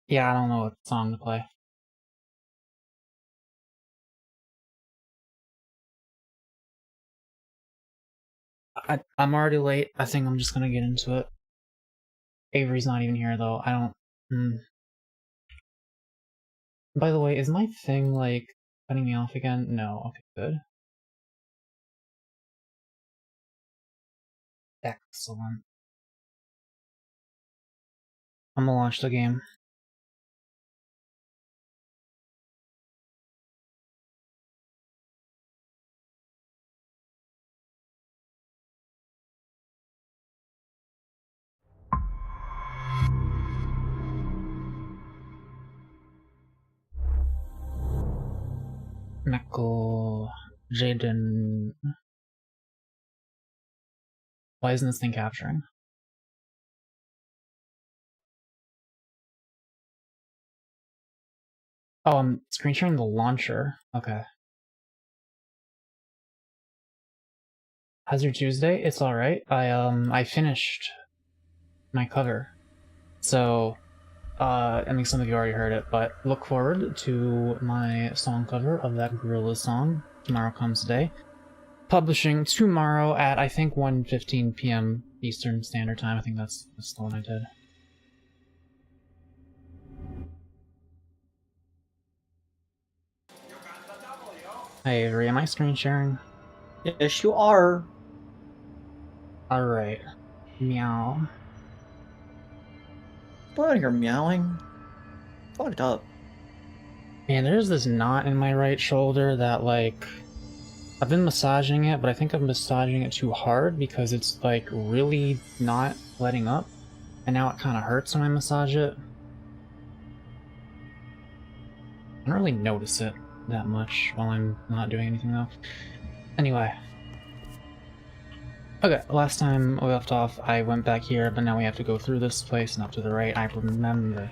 Yeah, I don't know what song to play. I'm already late. I think I'm just gonna get into it. Avery's not even here though. I don't. By the way, is my thing like cutting me off again? No. Okay, good. Excellent. I'm gonna launch the game. Mako, Jaden. Why isn't this thing capturing? Oh, I'm screen sharing the launcher. Okay. How's your Tuesday? It's alright. I finished my cover. So, I mean, some of you already heard it, but look forward to my song cover of that Gorillaz song, Tomorrow Comes Day. Publishing tomorrow at, I think, 1:15 p.m. Eastern Standard Time. I think that's the one I did. Hey, Avery, am I screen sharing? Yes, you are. Alright. Meow. Go out here meowing. Fucked up. Man, there's this knot in my right shoulder that, like, I've been massaging it, but I think I'm massaging it too hard because it's, like, really not letting up. And now it kind of hurts when I massage it. I don't really notice it that much while I'm not doing anything, though. Anyway. Okay, last time we left off, I went back here, but now we have to go through this place and up to the right. I remember.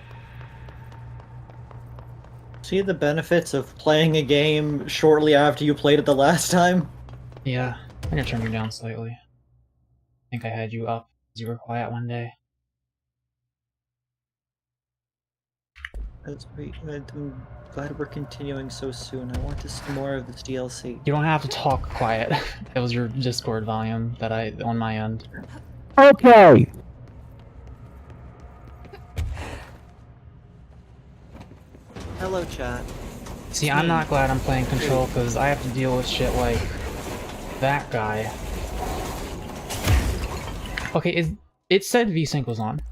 See the benefits of playing a game shortly after you played it the last time? Yeah, I'm gonna turn you down slightly. I think I had you up because you were quiet one day. That's great. I'm glad we're continuing so soon. I want to see more of this DLC. You don't have to talk quiet. That was your Discord volume that on my end. Okay! Hello, chat. See, I'm not glad I'm playing Control because I have to deal with shit like that guy. Okay, it said VSync was on.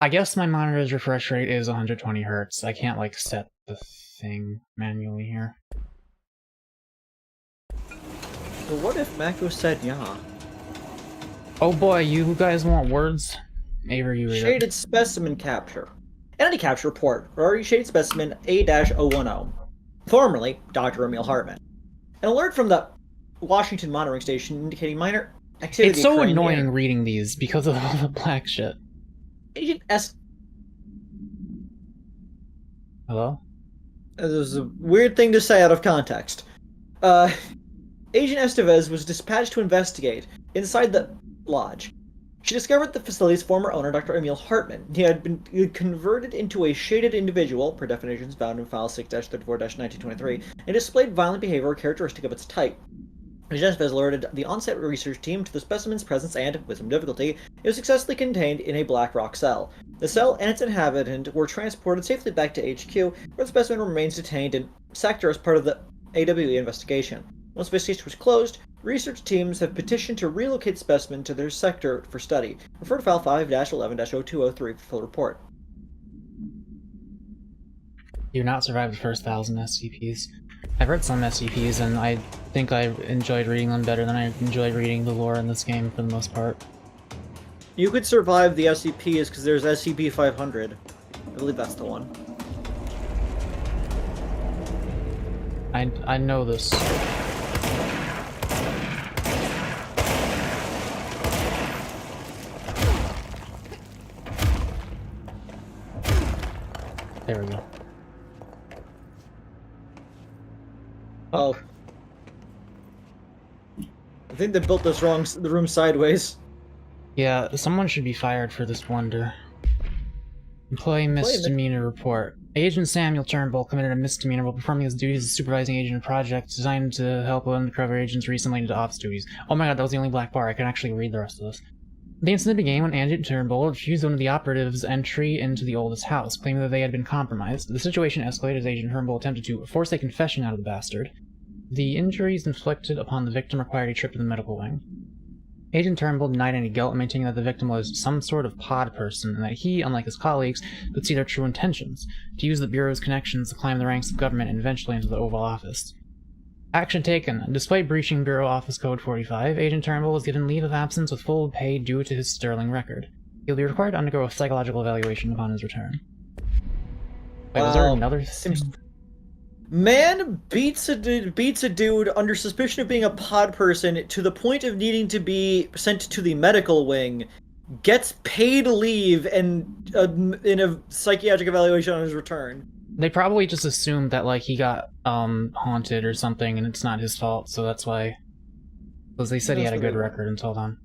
I guess my monitor's refresh rate is 120 Hz. I can't, like, set the thing manually here. So what if Mako said yeah? Oh boy, you guys want words? Avery, you read it. Shaded Specimen Capture. Entity Capture Report. Priority Shaded Specimen A-010. Formerly, Dr. Emil Hartman. An alert from the Washington monitoring station indicating minor activity. It's so annoying reading these because of all the black shit. Agent S. Hello? This is a weird thing to say out of context. Agent Estevez was dispatched to investigate inside the lodge. She discovered the facility's former owner, Dr. Emil Hartman. He had been converted into a shaded individual, per definitions found in File 6-34-1923, and displayed violent behavior characteristic of its type. Agent Estevez alerted the on-set research team to the specimen's presence and, with some difficulty, it was successfully contained in a black rock cell. The cell and its inhabitant were transported safely back to HQ, where the specimen remains detained in sector as part of the AWE investigation. Once the investigation was closed, research teams have petitioned to relocate the specimen to their sector for study. Refer to File 5-11-0203 for full report. You not survived the first 1,000 SCPs. I've read some SCPs, and I think I enjoyed reading them better than I enjoyed reading the lore in this game for the most part. You could survive the SCPs because there's SCP-500. I believe that's the one. I know this. There we go. Oh. think they built the room sideways. Yeah, someone should be fired for this blunder. Employee misdemeanor report. Agent Samuel Turnbull committed a misdemeanor while performing his duties as supervising agent of a project designed to help undercover agents recently into ops duties. Oh my god, that was the only black bar. I can actually read the rest of this. The incident began when Agent Turnbull refused one of the operatives' entry into the oldest house, claiming that they had been compromised. The situation escalated as Agent Turnbull attempted to force a confession out of the bastard. The injuries inflicted upon the victim required a trip to the medical wing. Agent Turnbull denied any guilt, maintaining that the victim was some sort of pod person, and that he, unlike his colleagues, could see their true intentions, to use the Bureau's connections to climb the ranks of government and eventually into the Oval Office. Action taken. Despite breaching Bureau Office Code 45, Agent Turnbull was given leave of absence with full pay due to his sterling record. He'll be required to undergo a psychological evaluation upon his return. Wait, was there another thing? Man beats a dude under suspicion of being a pod person to the point of needing to be sent to the medical wing, gets paid leave, and in a psychiatric evaluation on his return. They probably just assumed that, like, he got haunted or something, and it's not his fault, so that's why. Because they said he had a good record until then.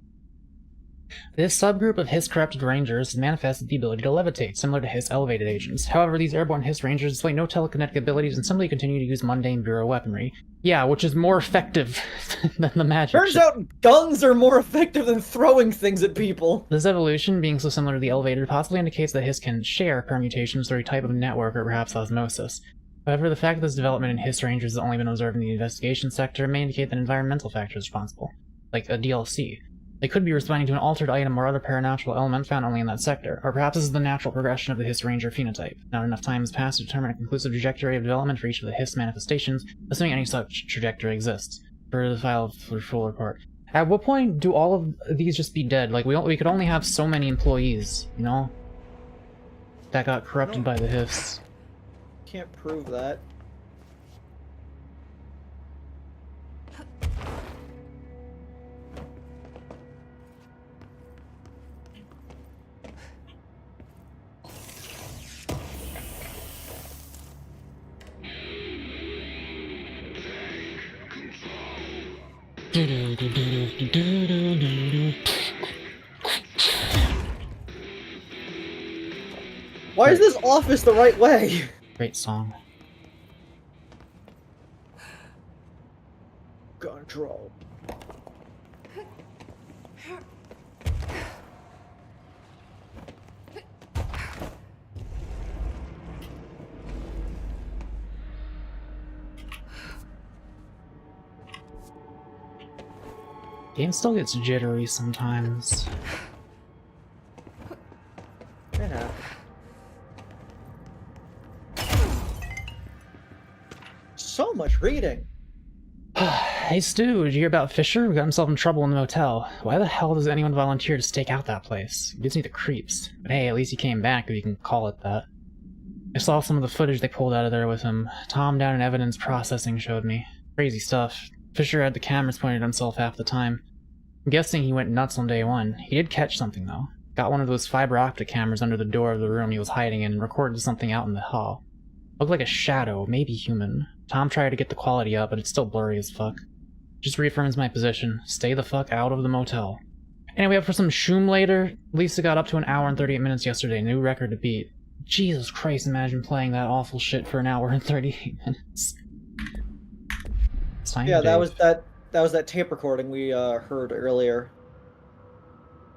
This subgroup of Hiss corrupted rangers manifested the ability to levitate, similar to Hiss elevated agents. However, these airborne Hiss rangers display no telekinetic abilities and simply continue to use mundane Bureau weaponry. Yeah, which is more effective than the magic Turns shit. out guns are more effective than throwing things at people. This evolution, being so similar to the elevated, possibly indicates that Hiss can share permutations through a type of network or perhaps osmosis. However, the fact that this development in Hiss rangers has only been observed in the investigation sector may indicate that environmental factors are responsible, like a DLC. They could be responding to an altered item or other paranatural element found only in that sector, or perhaps this is the natural progression of the Hiss Ranger phenotype. Not enough time has passed to determine a conclusive trajectory of development for each of the Hiss manifestations, assuming any such trajectory exists. For the file for full report. At what point do all of these just be dead? Like, we could only have so many employees, you know? That got corrupted by the Hiss. Can't prove that. Why is this office the right way? Great song. Control. Game still gets jittery sometimes. It happens. So much reading. Hey Stu, did you hear about Fisher? He got himself in trouble in the motel. Why the hell does anyone volunteer to stake out that place? It gives me the creeps. But hey, at least he came back, if you can call it that. I saw some of the footage they pulled out of there with him. Tom down in evidence processing showed me. Crazy stuff. Fisher had the cameras pointed at himself half the time. I'm guessing he went nuts on day one. He did catch something, though. Got one of those fiber optic cameras under the door of the room he was hiding in and recorded something out in the hall. Looked like a shadow, maybe human. Tom tried to get the quality up, but it's still blurry as fuck. Just reaffirms my position. Stay the fuck out of the motel. Anyway, up for some shoom later. Lisa got up to an hour and 38 minutes yesterday. New record to beat. Jesus Christ, imagine playing that awful shit for an hour and 38 minutes. Yeah, that was that tape recording we heard earlier.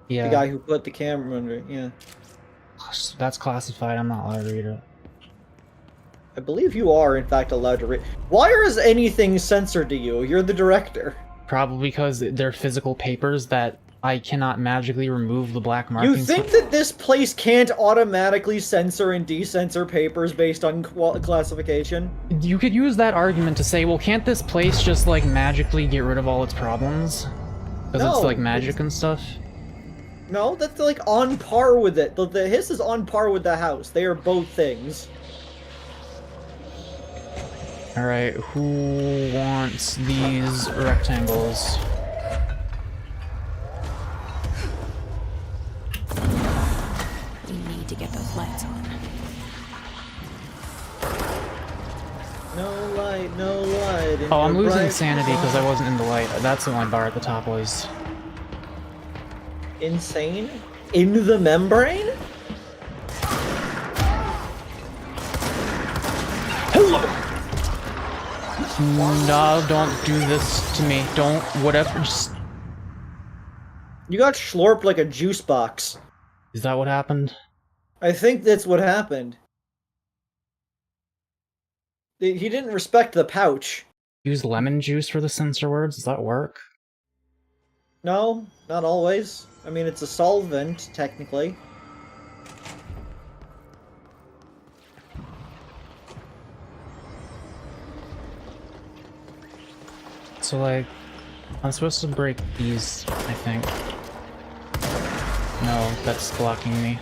Yeah. The guy who put the camera under it, yeah. That's classified, I'm not allowed to read it. I believe you are, in fact, allowed to read. Why is anything censored to you? You're the director. Probably because they're physical papers that I cannot magically remove the black markings. You think that this place can't automatically censor and decensor papers based on classification? You could use that argument to say, well, can't this place just, like, magically get rid of all its problems? Because it's, like, magic and stuff? No, that's, like, on par with it. The Hiss is on par with the house. They are both things. Alright, who wants these rectangles? We need to get those lights on. No light, no light. head in Oh, I'm your losing bright sanity because I wasn't in the light. That's what my bar at the top was. Insane? In the membrane? Hello! No, don't do this to me. Don't, whatever, just... You got schlorped like a juice box. Is that what happened? I think that's what happened. He didn't respect the pouch. Use lemon juice for the censor words? Does that work? No, not always. I mean, it's a solvent, technically. So, like, I'm supposed to break these, I think. No, that's blocking me.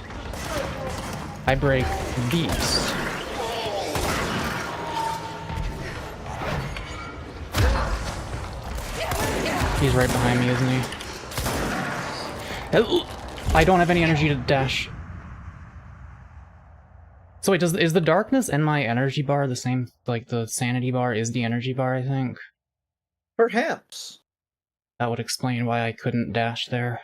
I break these. He's right behind me, isn't he? I don't have any energy to dash. So wait, is the darkness and my energy bar the same? Like, the sanity bar is the energy bar, I think? Perhaps. That would explain why I couldn't dash there.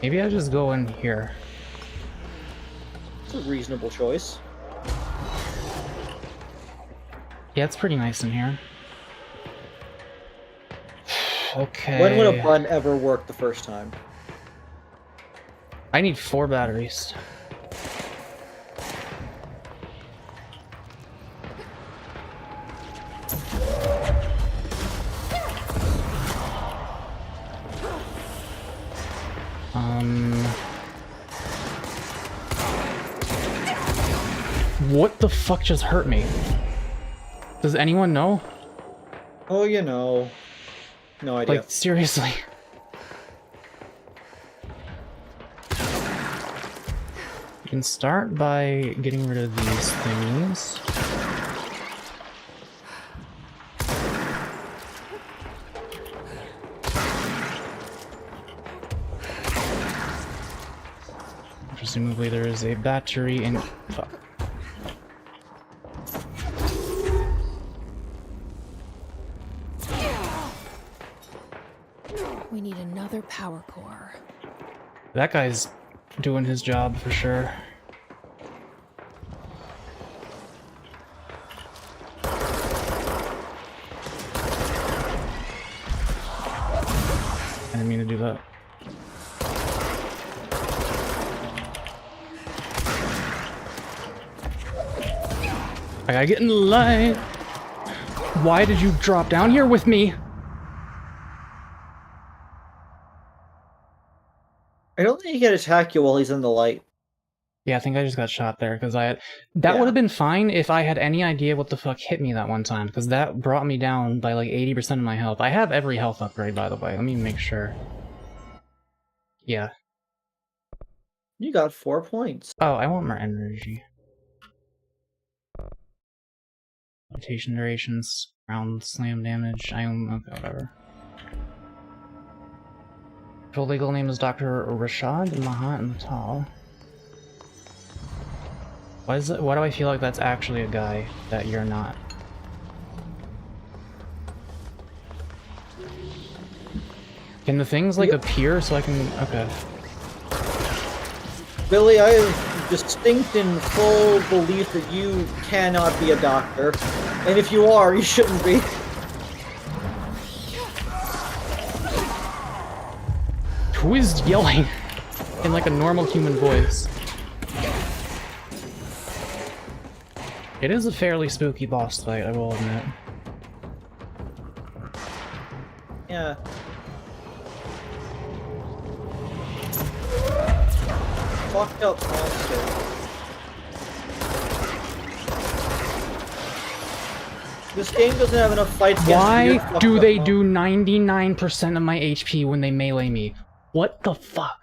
Maybe I just go in here. It's a reasonable choice. Yeah, it's pretty nice in here. Okay. When would a button ever work the first time? I need 4 batteries. What the fuck just hurt me? Does anyone know? Oh, you know. No idea. Like, seriously. You can start by getting rid of these things. Presumably there is a battery in... Fuck. We need another power core. That guy's doing his job for sure. I didn't mean to do that. I gotta get in the light. Why did you drop down here with me? I don't think he can attack you while he's in the light. Yeah, I think I just got shot there, because I had... That Yeah. would have been fine if I had any idea what the fuck hit me that one time, because that brought me down by like 80% of my health. I have every health upgrade, by the way. Let me make sure. Yeah. You got 4 points. Oh, I want more energy. Rotation durations, round slam damage, okay, whatever. Full legal name is Dr. Rashad Mahat Natal. Why do I feel like that's actually a guy that you're not? Can the things like appear so I can... Okay. Billy, I have distinct and full belief that you cannot be a doctor. And if you are, you shouldn't be. Who is yelling in like a normal human voice? It is a fairly spooky boss fight, I will admit. Yeah. Fucked up monster. This game doesn't have enough fights against weird Why fucked do up they monsters. do 99% of my HP when they melee me? What the fuck?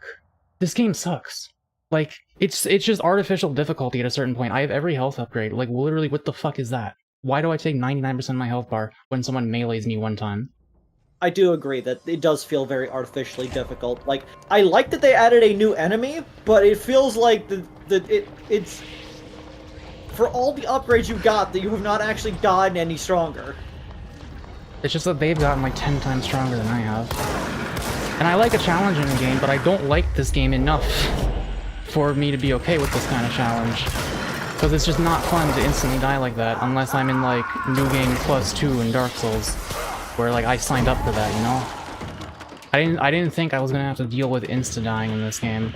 This game sucks. Like, it's just artificial difficulty at a certain point. I have every health upgrade. Like, literally, what the fuck is that? Why do I take 99% of my health bar when someone melees me one time? I do agree that it does feel very artificially difficult. Like, I like that they added a new enemy, but it feels like it's for all the upgrades you got that you have not actually gotten any stronger. It's just that they've gotten like 10 times stronger than I have. And I like a challenge in the game, but I don't like this game enough for me to be okay with this kind of challenge. Because it's just not fun to instantly die like that, unless I'm in like New Game Plus 2 in Dark Souls, where like I signed up for that, you know? I didn't think I was gonna have to deal with insta-dying in this game.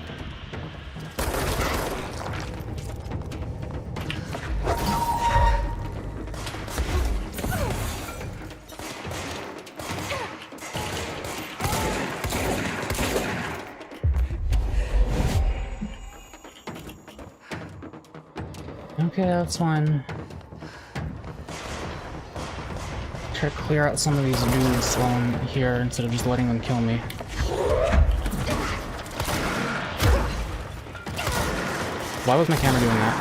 Okay, that's fine. Try to clear out some of these dudes while I'm here instead of just letting them kill me. Why was my camera doing that?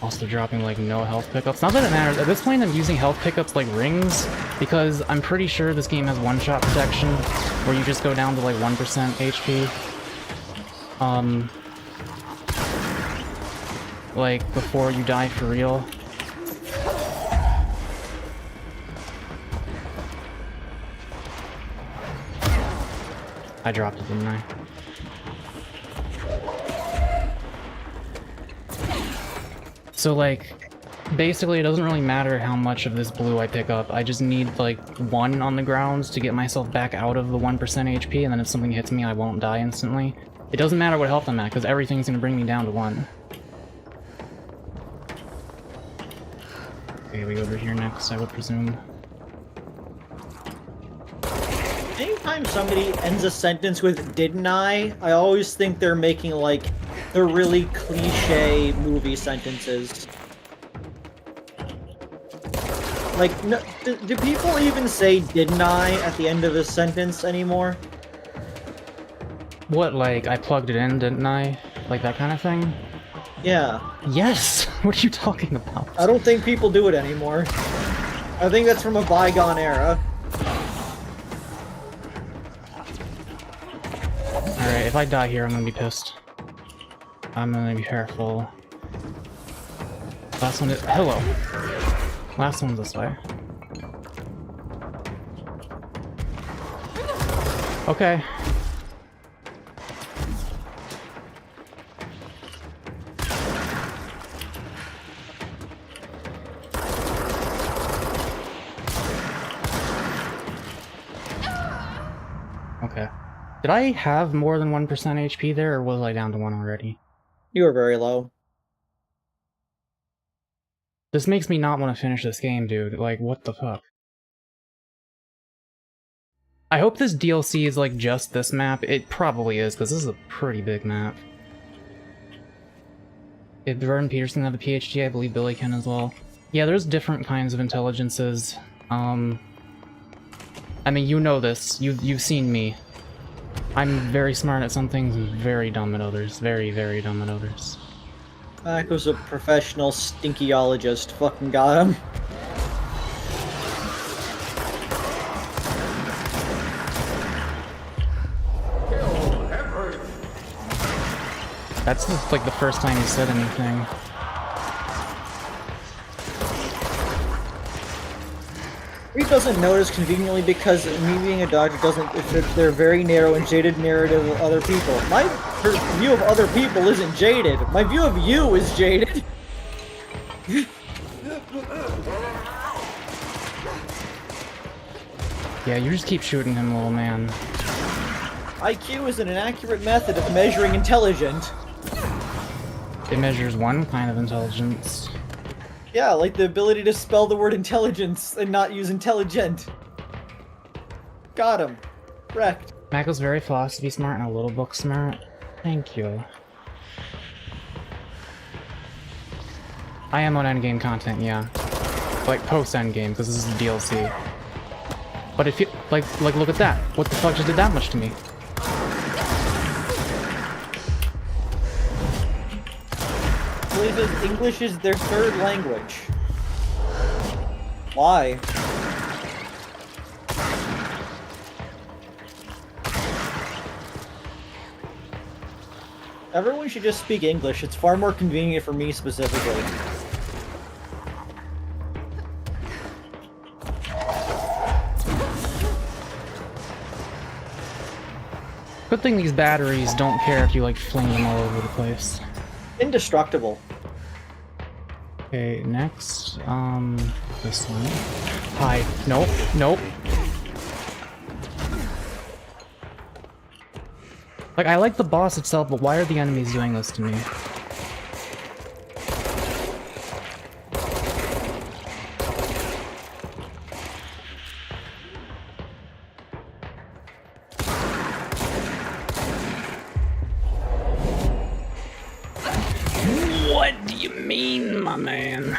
Also dropping like no health pickups. Not that it matters. At this point I'm using health pickups like rings because I'm pretty sure this game has one-shot protection where you just go down to like 1% HP. Like, before you die for real. I dropped it, didn't I? So, like, basically it doesn't really matter how much of this blue I pick up. I just need, like, 1 on the ground to get myself back out of the 1% HP, and then if something hits me, I won't die instantly. It doesn't matter what health I'm at, because everything's gonna bring me down to 1. Okay, we go over here next, I would presume. Anytime somebody ends a sentence with "didn't I," I always think they're making, like, the really cliche movie sentences. Like, no, do people even say "didn't I" at the end of a sentence anymore? What, like, I plugged it in, didn't I? Like that kind of thing? Yeah. Yes! What are you talking about? I don't think people do it anymore. I think that's from a bygone era. Alright, if I die here, I'm gonna be pissed. I'm gonna be careful. Last one is- hello! Last one's this way. Okay. Okay. Did I have more than 1% HP there, or was I down to 1 already? You were very low. This makes me not want to finish this game, dude. Like, what the fuck? I hope this DLC is, like, just this map. It probably is, because this is a pretty big map. If Jordan Peterson have a PhD, I believe Billy can as well. Yeah, there's different kinds of intelligences. I mean, you know this. You've seen me. I'm very smart at some things and very dumb at others. Very, very dumb at others. Mako's a professional stinkyologist. Fucking got him. That's like the first time he said anything. He doesn't notice conveniently because me being a doctor doesn't fit their very narrow and jaded narrative of other people. My view of other people isn't jaded. My view of you is jaded. Yeah, you just keep shooting him, little man. IQ is an inaccurate method of measuring intelligence. It measures one kind of intelligence. Yeah, like the ability to spell the word intelligence and not use intelligent. Got him. Wrecked. Mako's very philosophy smart and a little book smart. Thank you. I am on endgame content, yeah. Like post-endgame, because this is a DLC. But if you like look at that. What the fuck just did that much to me? I believe that English is their third language. Why? Everyone should just speak English. It's far more convenient for me specifically. Good thing these batteries don't care if you like fling them all over the place. Indestructible. Okay, next, this one. Hi. Nope, nope. Like, I like the boss itself, but why are the enemies doing this to me? What do you mean, my man?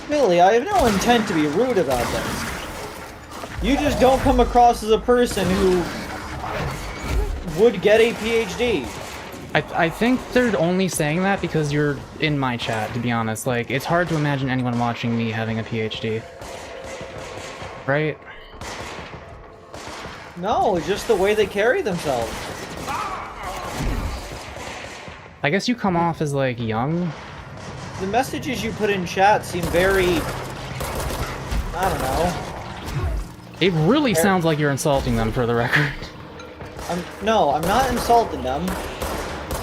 Billy, I have no intent to be rude about this. You just don't come across as a person who would get a PhD. I think they're only saying that because you're in my chat, to be honest. Like, it's hard to imagine anyone watching me having a PhD. Right? No, it's just the way they carry themselves. I guess you come off as, like, young. The messages you put in chat seem very... I don't know. It really sounds like you're insulting them, for the record. No, I'm not insulting them.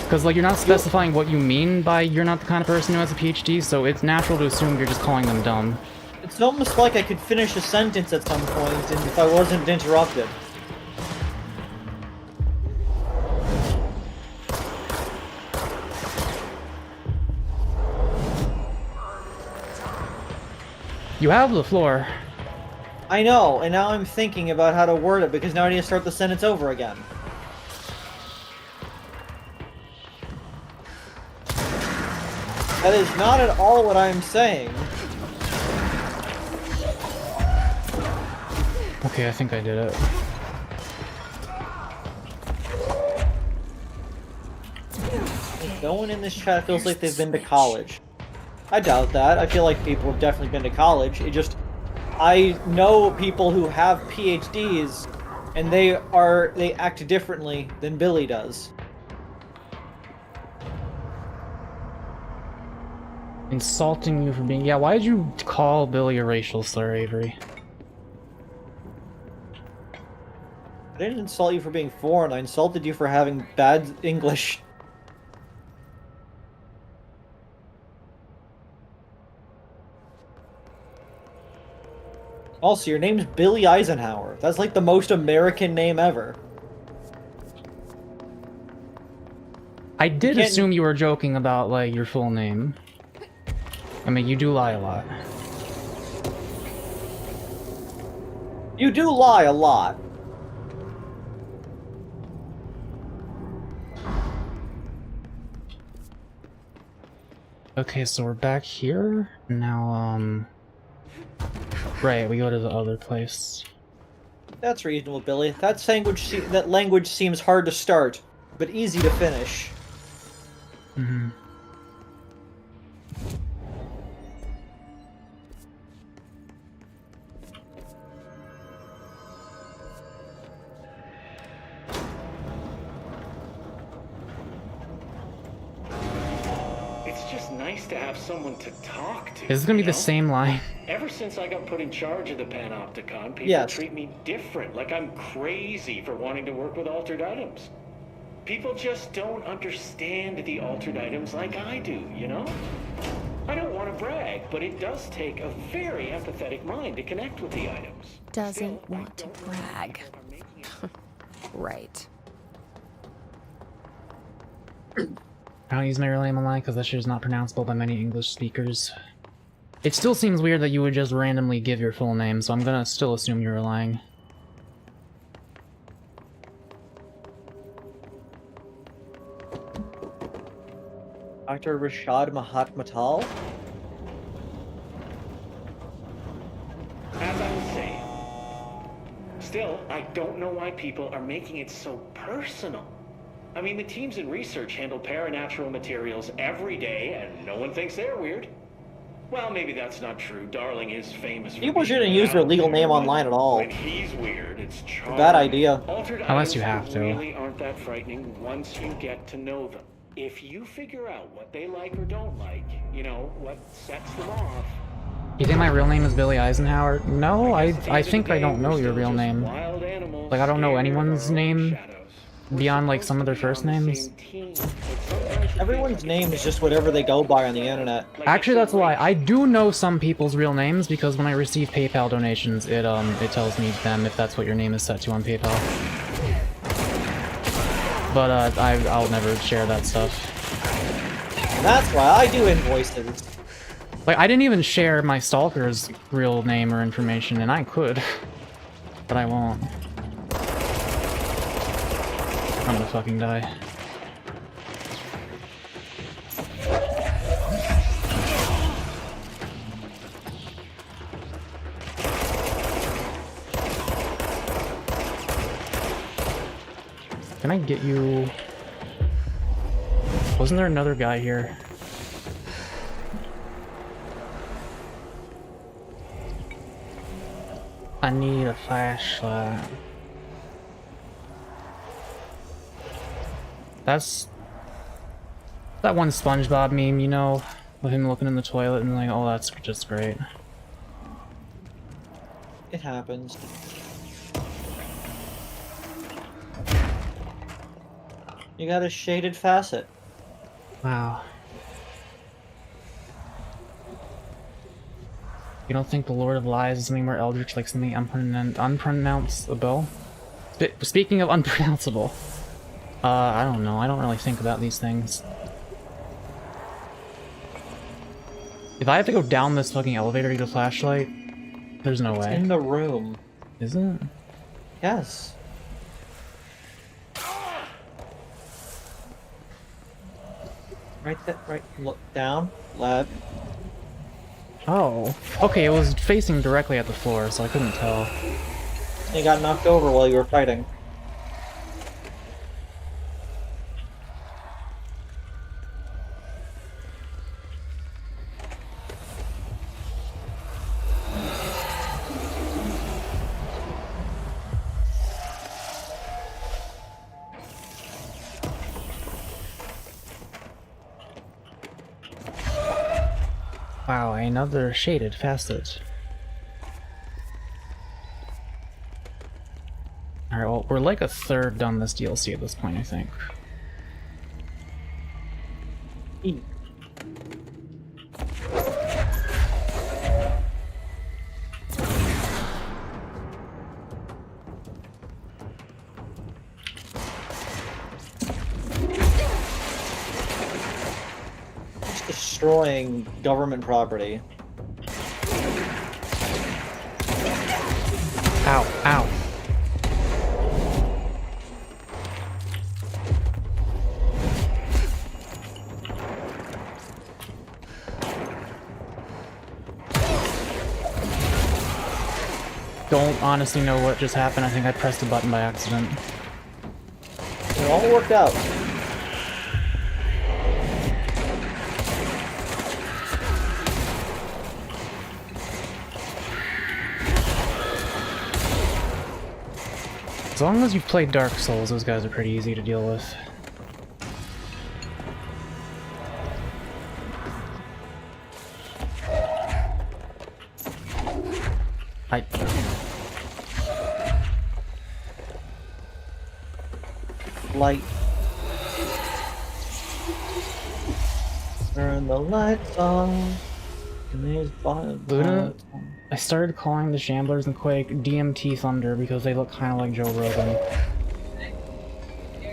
Because, like, you're not specifying what you mean by you're not the kind of person who has a PhD, so it's natural to assume you're just calling them dumb. It's almost like I could finish a sentence at some point and if I wasn't interrupted. You have the floor. I know, and now I'm thinking about how to word it because now I need to start the sentence over again. That is not at all what I'm saying. Okay, I think I did it. No one in this chat feels like they've been to college. I doubt that. I feel like people have definitely been to college. It just... I know people who have PhDs, and they act differently than Billy does. Insulting you for being... Yeah, why did you call Billy a racial slur, Avery? I didn't insult you for being foreign, I insulted you for having bad English. Also, your name's Billy Eisenhower. That's like the most American name ever. I did assume you were joking about, like, your full name. I mean, you do lie a lot. You do lie a lot. Okay, so we're back here. Now, right, we go to the other place. That's reasonable, Billy. That language seems hard to start, but easy to finish. Mm-hmm. It's just nice to have someone to talk to. Is this gonna be you the know? same line? Ever since I got put in charge of the Panopticon, people Yes. treat me different, like I'm crazy for wanting to work with altered items. People just don't understand the altered items like I do, you know? I don't want to brag, but it does take a very empathetic mind to connect with the items. Doesn't Still, I want to don't know if brag. people are making it- Right. I don't use my real name online because that shit is not pronounceable by many English speakers. It still seems weird that you would just randomly give your full name, so I'm gonna still assume you're lying. Dr. Rashad Mahatmatal? As I was saying, still, I don't know why people are making it so personal. I mean, the teams in research handle paranatural materials every day, and no one thinks they're weird. Well, maybe that's not true. Darling is famous for People being shouldn't use their out legal there, name but online at all. when he's weird, it's charming. Bad idea. Altered Unless you items have to. really aren't that frightening once you get to know them. If you figure out what they like or don't like, you know, what sets them off. You think my real name is Billy Eisenhower? No, guess at the I end of think the I day, don't know we're your still real just name. wild animals Like, I don't know scared of anyone's our own name shadows. beyond, like, We're some of their supposed first to be on the names. same team, but sometimes it feels Everyone's like name it's is just whatever they go by on the internet. like Actually, it's that's a lie. race. I do know some people's real names because when I receive PayPal donations, it tells me them if that's what your name is set to on PayPal. But I'll never share that stuff. And that's why I do invoices. Like, I didn't even share my stalker's real name or information, and I could, but I won't. I'm gonna fucking die. Can I get you? Wasn't there another guy here? I need a flashlight. That's that one SpongeBob meme, you know, with him looking in the toilet and like, oh, that's just great. It happens. You got a shaded facet. Wow. You don't think the Lord of Lies is something more eldritch, like something unpronounceable? Speaking of unpronounceable, I don't know. I don't really think about these things. If I have to go down this fucking elevator to get a flashlight, there's no way. In the room. Is it? Yes. Right there, right, look down, left. Oh. Okay, it was facing directly at the floor, so I couldn't tell. You got knocked over while you were fighting. Wow, another shaded facet. Alright, well, we're like a third done this DLC at this point, I think. E. Just destroying government property. Ow, ow. Don't honestly know what just happened. I think I pressed a button by accident. It all worked out. As long as you've played Dark Souls, those guys are pretty easy to deal with. Light. Turn the lights on. Luna, I started calling the Shamblers and Quake DMT Thunder because they look kind of like Joe Rogan.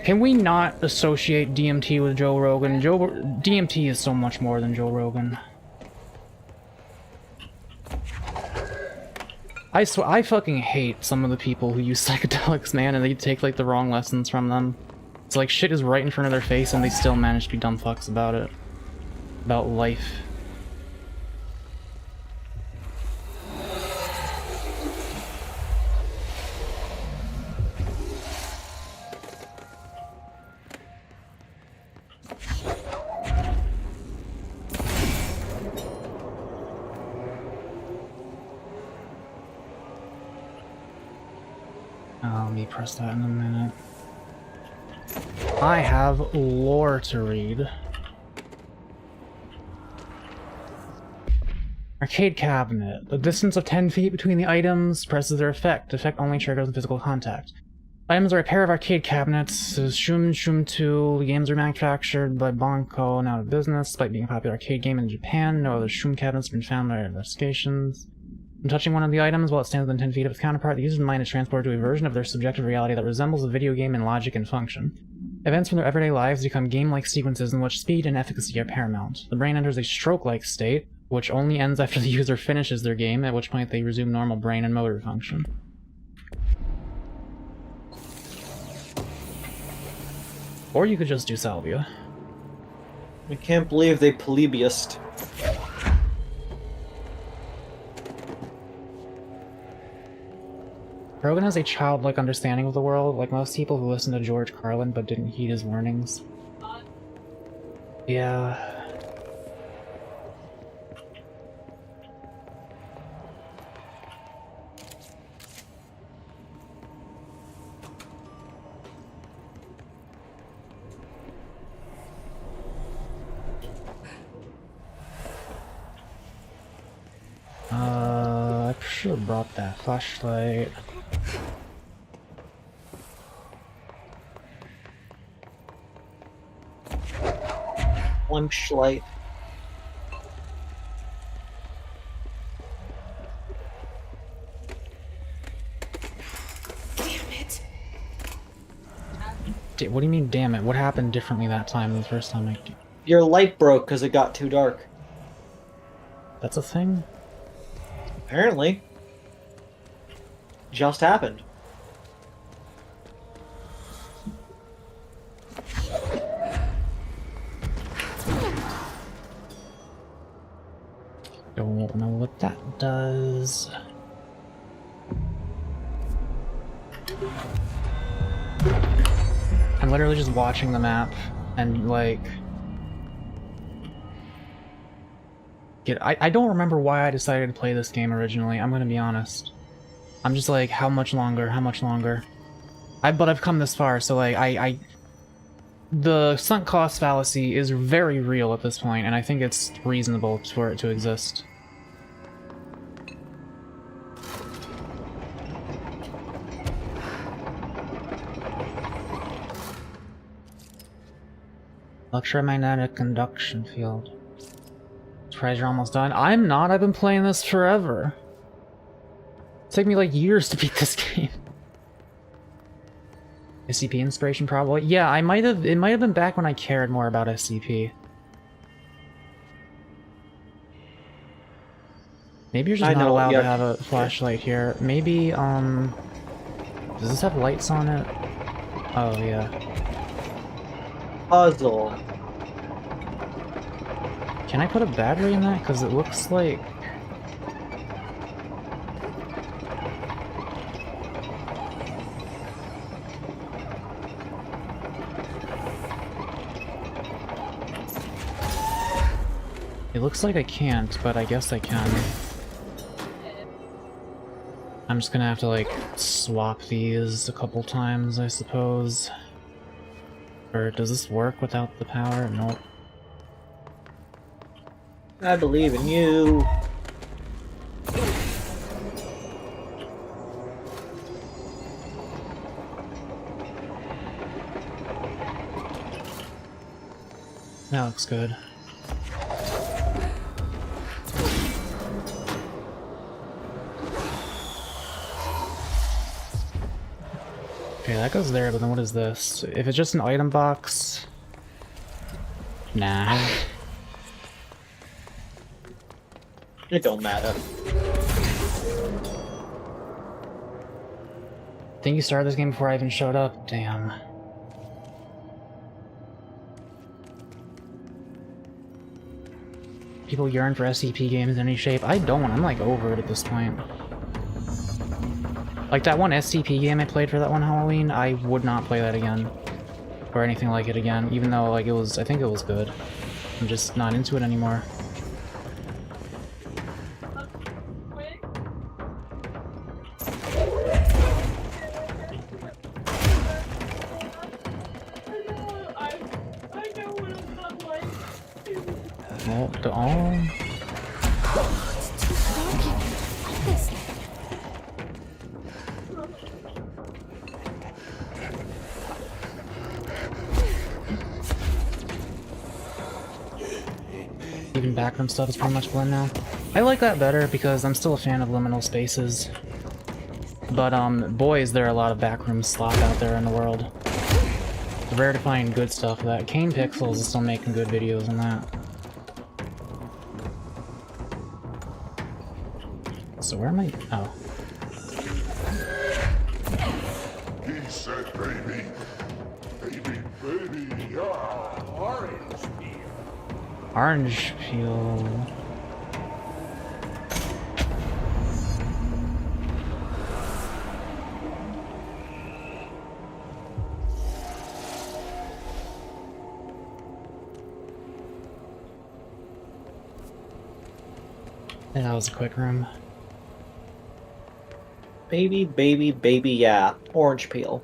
Can we not associate DMT with Joe Rogan? DMT is so much more than Joe Rogan. I swear, I fucking hate some of the people who use psychedelics, man, and they take like the wrong lessons from them. It's like shit is right in front of their face and they still manage to be dumb fucks about it. About life. me press that in a minute. I have lore to read. Arcade cabinet. The distance of 10 feet between the items presses their effect. The effect only triggers in physical contact. Items are a pair of arcade cabinets. Shum Shum 2. The games are manufactured by Bonko, now out of business. Despite being a popular arcade game in Japan, no other Shum cabinets have been found by investigations. When touching one of the items while it stands within 10 feet of its counterpart, the user's mind is transported to a version of their subjective reality that resembles a video game in logic and function. Events from their everyday lives become game-like sequences in which speed and efficacy are paramount. The brain enters a stroke-like state, which only ends after the user finishes their game, at which point they resume normal brain and motor function. Or you could just do salvia. I can't believe they polybiused. Rogan has a childlike understanding of the world, like most people who listen to George Carlin but didn't heed his warnings. Yeah. I should have brought that flashlight. Flashlight. Damn it! What do you mean, damn it? What happened differently that time than the first time I... Your light broke because it got too dark. That's a thing? Apparently. Just happened. Don't know what that does. I'm literally just watching the map and like... I don't remember why I decided to play this game originally, I'm gonna be honest. I'm just like, how much longer, how much longer? But I've come this far, so like, the sunk cost fallacy is very real at this point, and I think it's reasonable for it to exist. Electromagnetic induction field. Surprised you're almost done. I'm not, I've been playing this forever. It's taken me like years to beat this game. SCP inspiration probably? Yeah, it might have been back when I cared more about SCP. Maybe you're just not allowed to have a flashlight here. Maybe, does this have lights on it? Oh, yeah. Puzzle. Can I put a battery in that? Because it looks like... It looks like I can't, but I guess I can. I'm just gonna have to, like, swap these a couple times, I suppose. Or does this work without the power? Nope. I believe in you. That looks good. Okay, that goes there, but then what is this? If it's just an item box... Nah. It don't matter. Think you started this game before I even showed up? Damn. People yearn for SCP games in any shape. I don't. I'm like over it at this point. Like that one SCP game I played for that one Halloween, I would not play that again. Or anything like it again, even though like it was, I think it was good. I'm just not into it anymore. Oh, oh. It's too broken. Like this. Even backroom stuff is pretty much blend now. I like that better because I'm still a fan of liminal spaces. But boy, is there a lot of backroom slop out there in the world. It's rare to find good stuff. That Kane Pixels is still making good videos on that. So where am I? Oh. He said baby. Baby, yeah. Orange peel. Orange peel. And that was a quick room. Baby, baby, baby, yeah. Orange peel.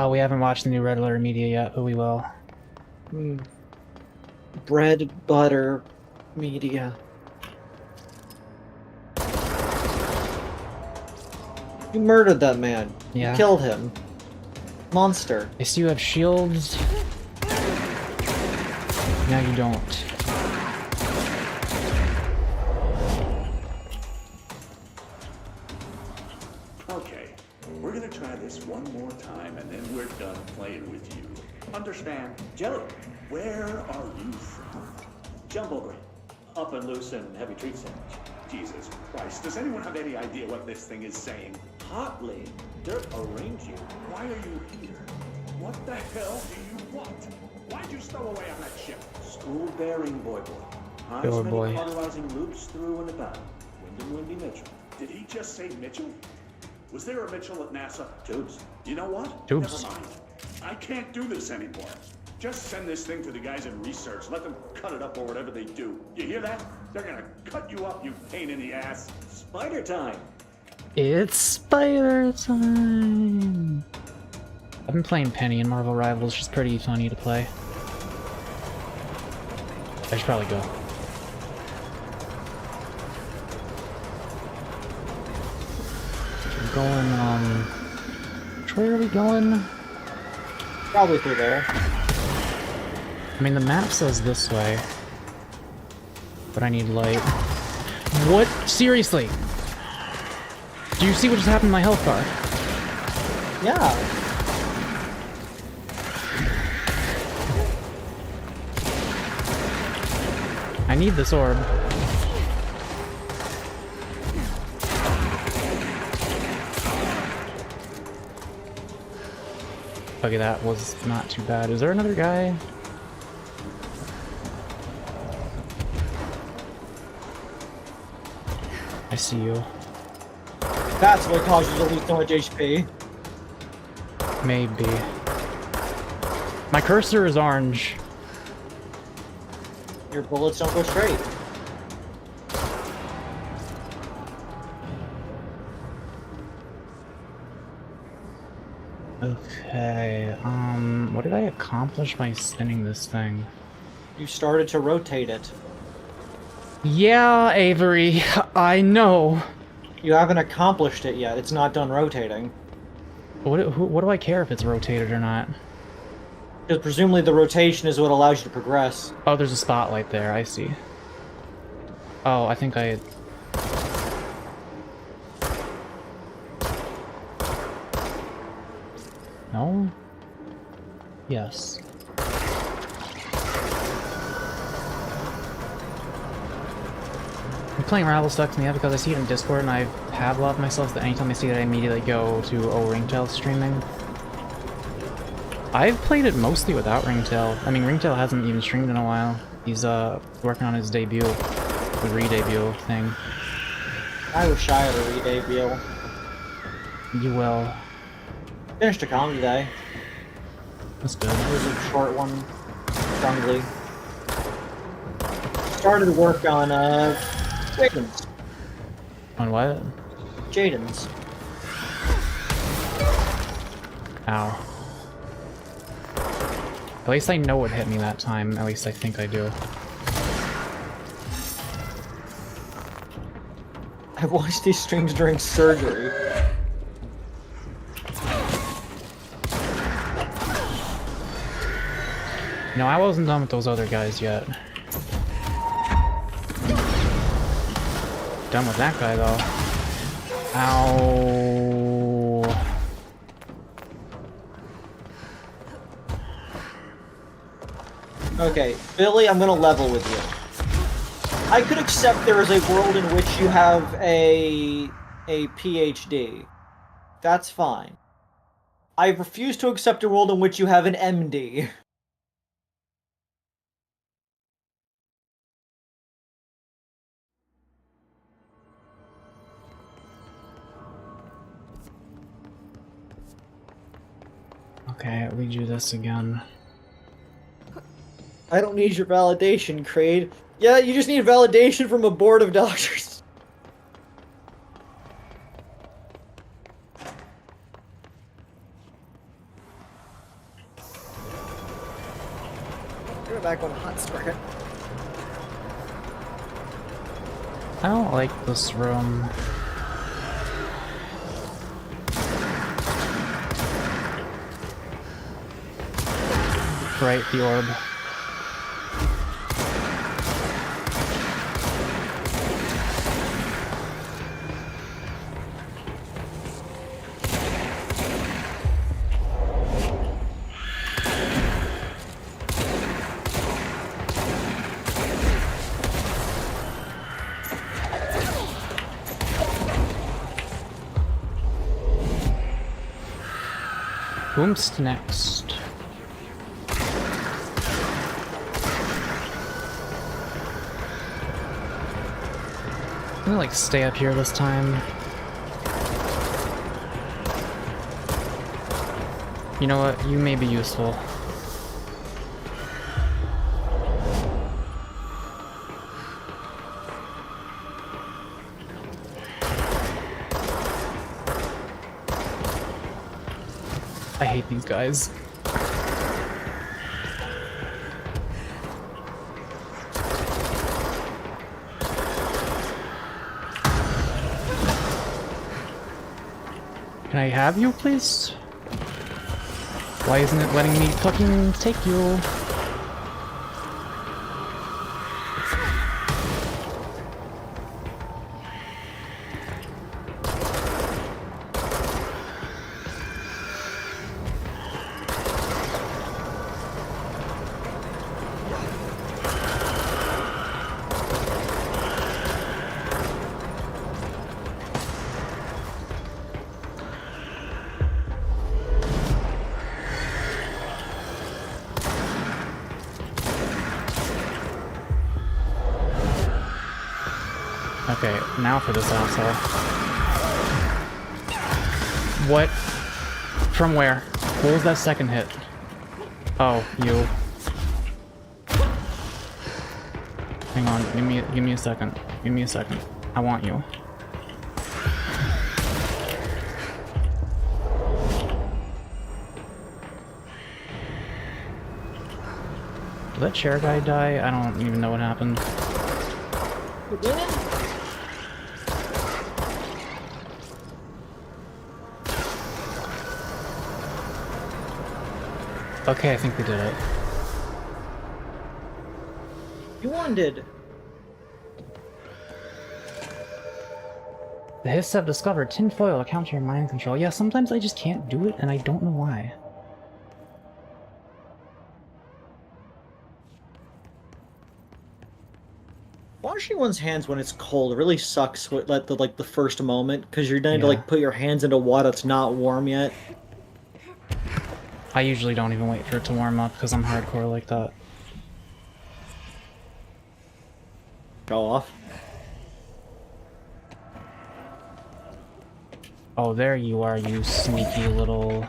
We haven't watched the new Red Letter Media yet, but we will. Bread, butter, media. You murdered that man. Yeah. You killed him. Monster. I see you have shields. Now you don't. Okay, we're gonna try this one more time and then we're done playing with you. Understand? Jelly, Where are you from? jumbo grain, up and loose and heavy treat sandwich. Jesus Christ, does anyone have any idea what this thing is saying? Hotly, dirt arrange you. Why are you here? What the hell do you want? Why'd you stow away on that ship? School bearing boy. Good Hives boy. many cauterizing loops through and about. Wyndham Windy Mitchell. Did he just say Mitchell? Was there a Mitchell at NASA? Tubes. You know what? Tubes. Never mind. I can't do this anymore. Just send this thing to the guys in research. Let them cut it up or whatever they do. You hear that? They're gonna cut you up, you pain in the ass. Spider time. It's spider time! I've been playing Penny in Marvel Rivals, she's pretty funny to play. I should probably go. We're going, which way are we going? Probably through there. I mean, the map says this way. But I need light. What? Seriously? Do you see what just happened to my health bar? Yeah. I need this orb. Okay, that was not too bad. Is there another guy? I see you. That's what causes you to lose so much HP. Maybe. My cursor is orange. Your bullets don't go straight. Okay, what did I accomplish by spinning this thing? You started to rotate it. Yeah, Avery, I know. You haven't accomplished it yet. It's not done rotating. What do I care if it's rotated or not? Because presumably the rotation is what allows you to progress. Oh, there's a spotlight there, I see. Oh, I think I... No? Yes. I'm playing Rival Sucks me up because I see it in Discord and I've Pavloved myself that anytime I see it I immediately go to Ringtail streaming. I've played it mostly without Ringtail. I mean, Ringtail hasn't even streamed in a while. He's working on his debut, the re-debut thing. I wish I had a re-debut. You will. Finished a comedy day. That's good. It was a short one. Strongly. started work on Jaden's. On what? Jaden's. Ow. At least I know what hit me that time. At least I think I do. I watched these streams during surgery. No, I wasn't done with those other guys yet. Done with that guy, though. Ow. Okay, Billy, I'm gonna level with you. I could accept there is a world in which you have a PhD. That's fine. I refuse to accept a world in which you have an MD. Okay, we do this again. I don't need your validation, Kraid. Yeah, you just need validation from a board of doctors. Give it back one hot spread. I don't like this room. Right, the orb. Whom's next? I'm gonna like stay up here this time. You know what? You may be useful. I hate these guys. Can I have you, please? Why isn't it letting me fucking take you? Okay, now for this asshole. What? From where? What was that second hit? Oh, you. Hang on, give me a second. Give me a second. I want you. Did that chair guy die? I don't even know what happened. We're winning? Okay, I think we did it. You wanted. The Hiss have discovered tinfoil to counter your mind control. Yeah, sometimes I just can't do it, and I don't know why. Washing one's hands when it's cold really sucks. Like the first moment, because you're going to Yeah. like put your hands into water that's not warm yet. I usually don't even wait for it to warm up because I'm hardcore like that. Go off. Oh, there you are, you sneaky little...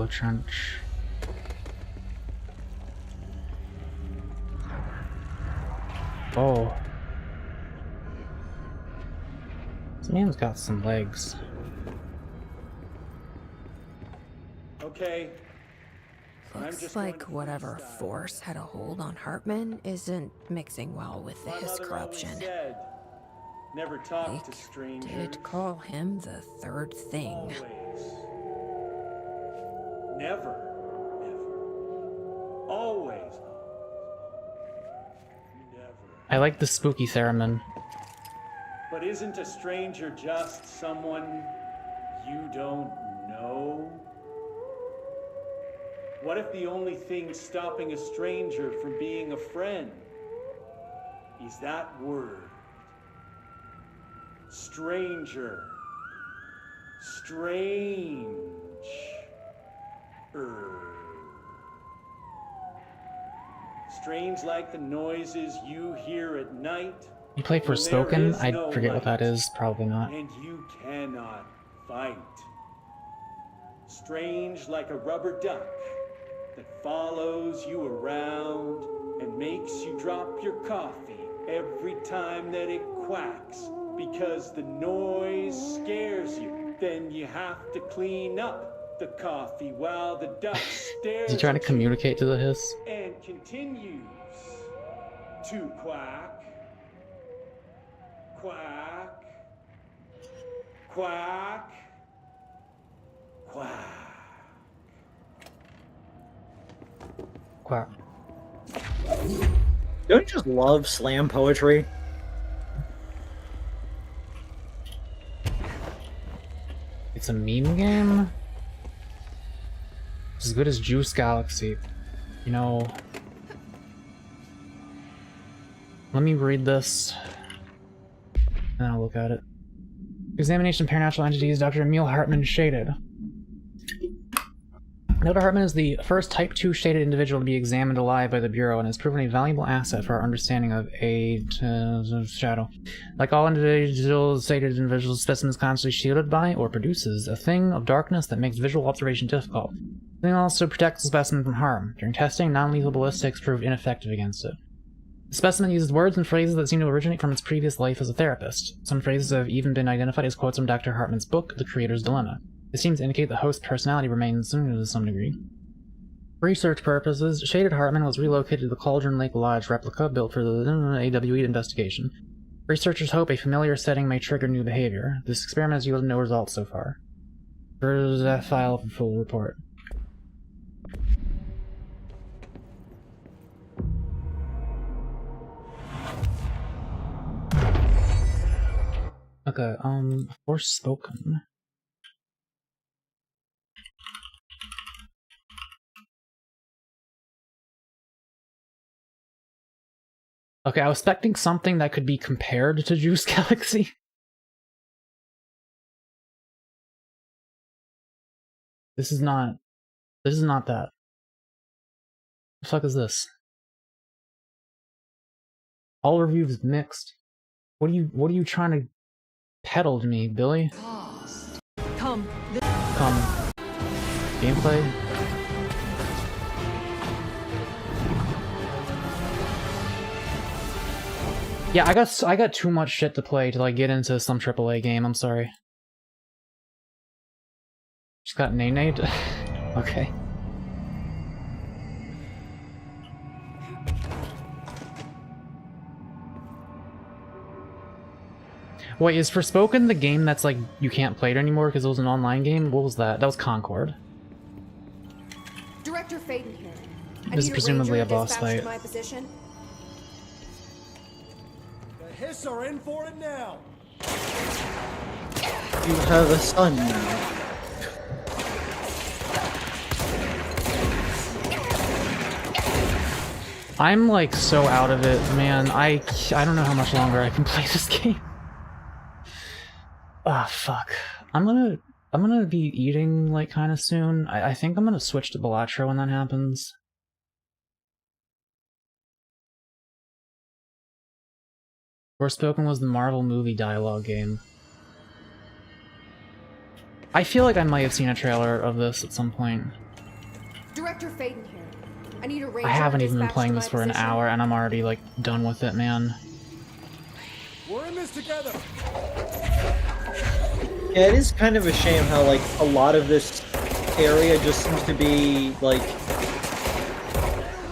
trench. Oh. This man's got some legs. Okay. I'm Looks just going like to whatever freestyle. force had a hold on Hartman isn't mixing well with My his mother always corruption. said, never talk to Blake strangers. did call him the third thing. Always. Never. Always. Never. I like the spooky theremin. But isn't a stranger just someone you don't know? What if the only thing stopping a stranger from being a friend is that word? Stranger. Strange. Strange like the noises you hear at night. You play when there Forspoken? is I no forget what that light, is. Probably not. and you cannot fight. Strange like a rubber duck that follows you around and makes you drop your coffee every time that it quacks because the noise scares you. Then you have to clean up the coffee while the duck stares Is he trying to at you communicate to the hiss? and continues to quack, quack, quack, quack. Quack. Don't you just love slam poetry? It's a meme game? It's as good as Juice Galaxy. You know... Let me read this. And then I'll look at it. Examination of Paranatural Entities, Dr. Emil Hartman shaded. Dr. Hartman is the first Type 2 shaded individual to be examined alive by the Bureau and has proven a valuable asset for our understanding of a shadow. Like all individual shaded individuals, specimens constantly shielded by or produces a thing of darkness that makes visual observation difficult. The thing also protects the specimen from harm. During testing, non-lethal ballistics proved ineffective against it. The specimen uses words and phrases that seem to originate from its previous life as a therapist. Some phrases have even been identified as quotes from Dr. Hartman's book, The Creator's Dilemma. This seems to indicate the host's personality remains to some degree. For research purposes, Shaded Hartman was relocated to the Cauldron Lake Lodge replica built for the AWE investigation. Researchers hope a familiar setting may trigger new behavior. This experiment has yielded no results so far. Here's that file for full report. Okay, Forspoken. Okay, I was expecting something that could be compared to Juice Galaxy. This is not that. The fuck is this? All reviews mixed. What are you trying to peddle to me, Billy? Come. Come. Gameplay? Yeah, I got too much shit to play to like get into some AAA game, I'm sorry. Just got nay-nayed? Okay. Wait, is Forspoken the game that's like you can't play it anymore because it was an online game? What was that? That was Concord. Director Faden here. I This is need presumably ranger a boss dispatched fight. to my position. The Hiss are in for it now. You have a son now. I'm like so out of it, man. I don't know how much longer I can play this game. Ah, fuck. I'm gonna be eating like kind of soon. I think I'm gonna switch to Balatro when that happens. Forspoken was the Marvel movie dialogue game. I feel like I might have seen a trailer of this at some point. Director Faden here. I need a ranger I haven't even been dispatched playing to this my for an position. hour, and I'm already, like, done with it, man. We're in this together. Yeah, it is kind of a shame how, like, a lot of this area just seems to be, like,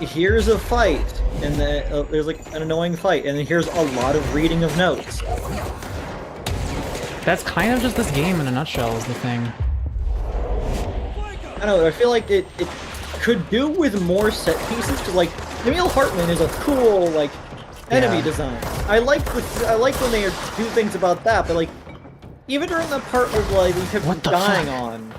here's a fight, and then there's, like, an annoying fight, and then here's a lot of reading of notes. That's kind of just this game in a nutshell, is the thing. I don't know, I feel like it could do with more set pieces, because, like, Emil Hartman is a cool, like, enemy Yeah. design. I like when they do things about that, but, like, even during the part where, like, we kept What the dying fuck? on,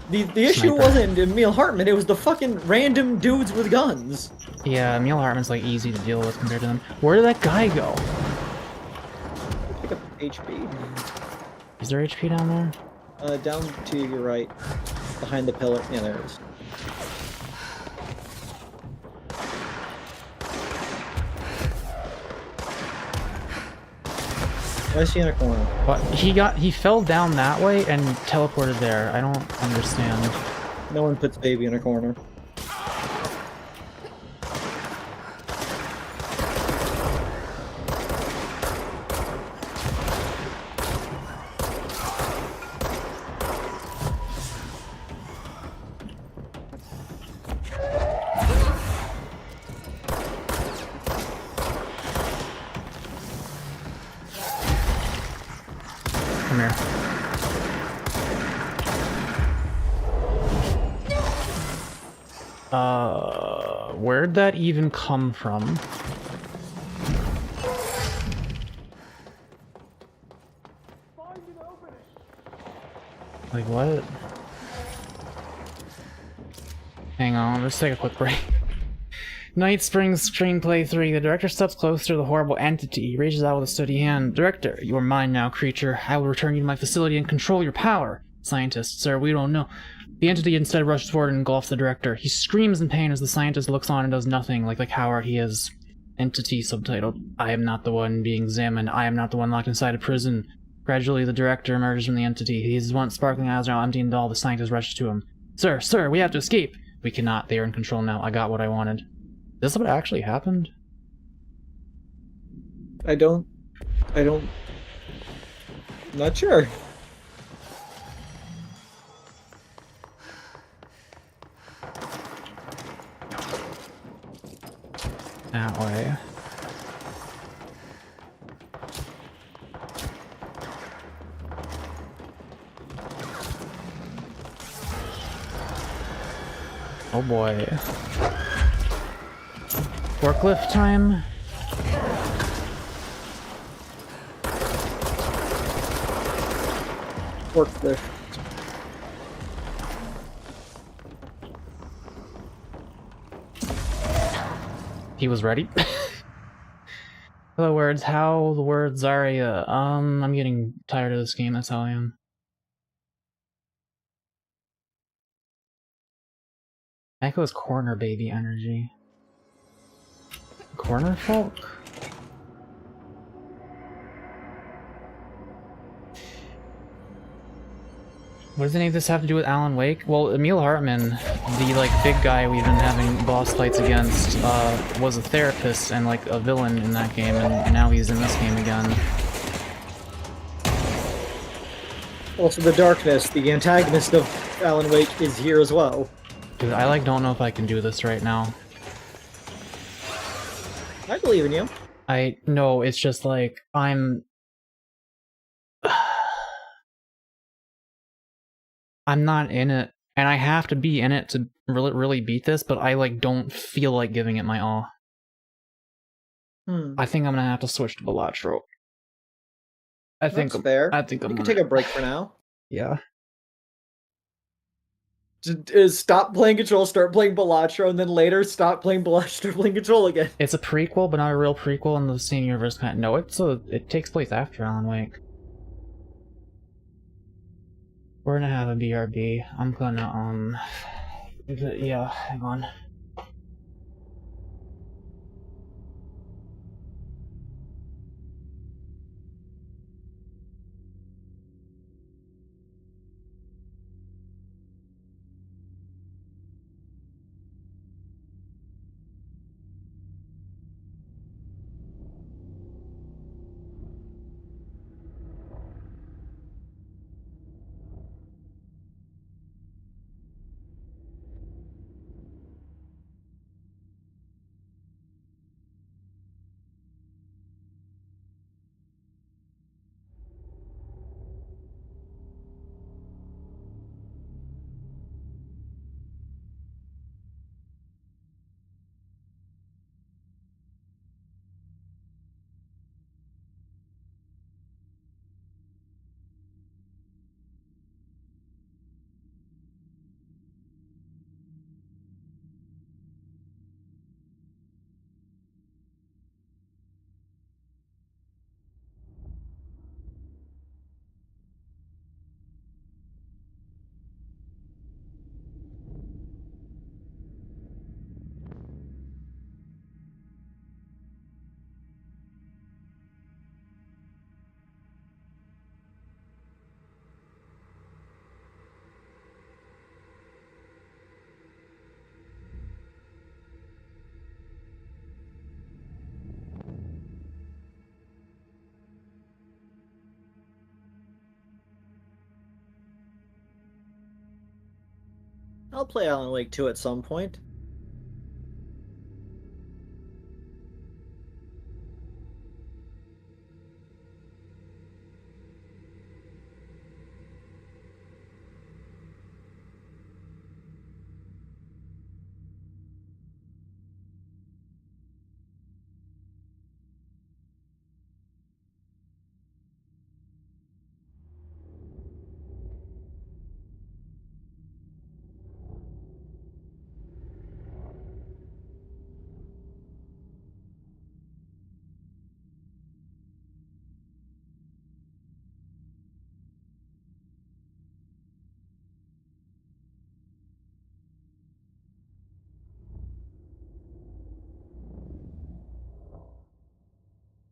the issue Sniper. wasn't Emil Hartman, it was the fucking random dudes with guns. Yeah, Emil Hartman's, like, easy to deal with compared to them. Where did that guy go? Pick up HP. Is there HP down there? Down to your right, behind the pillar. Yeah, there it is. I see in a corner. What? He fell down that way and teleported there. I don't understand. No one puts baby in a corner. Come here. Where'd that even come from? Like, what? Hang on, let's take a quick break. Night Springs Screenplay 3. The director steps closer to the horrible entity. He reaches out with a steady hand. Director, you are mine now, creature. I will return you to my facility and control your power. Scientist, sir, we don't know. The entity instead rushes forward and engulfs the director. He screams in pain as the scientist looks on and does nothing, like the coward he is. Entity subtitled, I am not the one being examined. I am not the one locked inside a prison. Gradually, the director emerges from the entity. His once sparkling eyes are now empty and dull. The scientist rushes to him. Sir, we have to escape. We cannot. They are in control now. I got what I wanted. Is this what actually happened? I don't... Not sure. That way. Oh boy. Forklift time? Forklift. He was ready. Hello words, how the words Zarya? I'm getting tired of this game, that's how I am. Mako's corner baby energy. Corner folk? What does any of this have to do with Alan Wake? Well, Emil Hartman, the like big guy we've been having boss fights against, was a therapist and like a villain in that game, and now he's in this game again. Also, the Darkness, the antagonist of Alan Wake, is here as well. Dude, I like don't know if I can do this right now. I believe in you. No, it's just like, I'm not in it, and I have to be in it to really beat this, but I like don't feel like giving it my all. I think I'm gonna have to switch to Balatro. That's fair. I think You I'm can gonna... take a break for now. Yeah. Stop playing Control, start playing Balatro, and then later stop playing Balatro, start playing Control again. It's a prequel, but not a real prequel in the same universe. No, it takes place after Alan Wake. We're gonna have a BRB. I'm gonna, yeah, hang on. I'll play Alan Wake 2 at some point.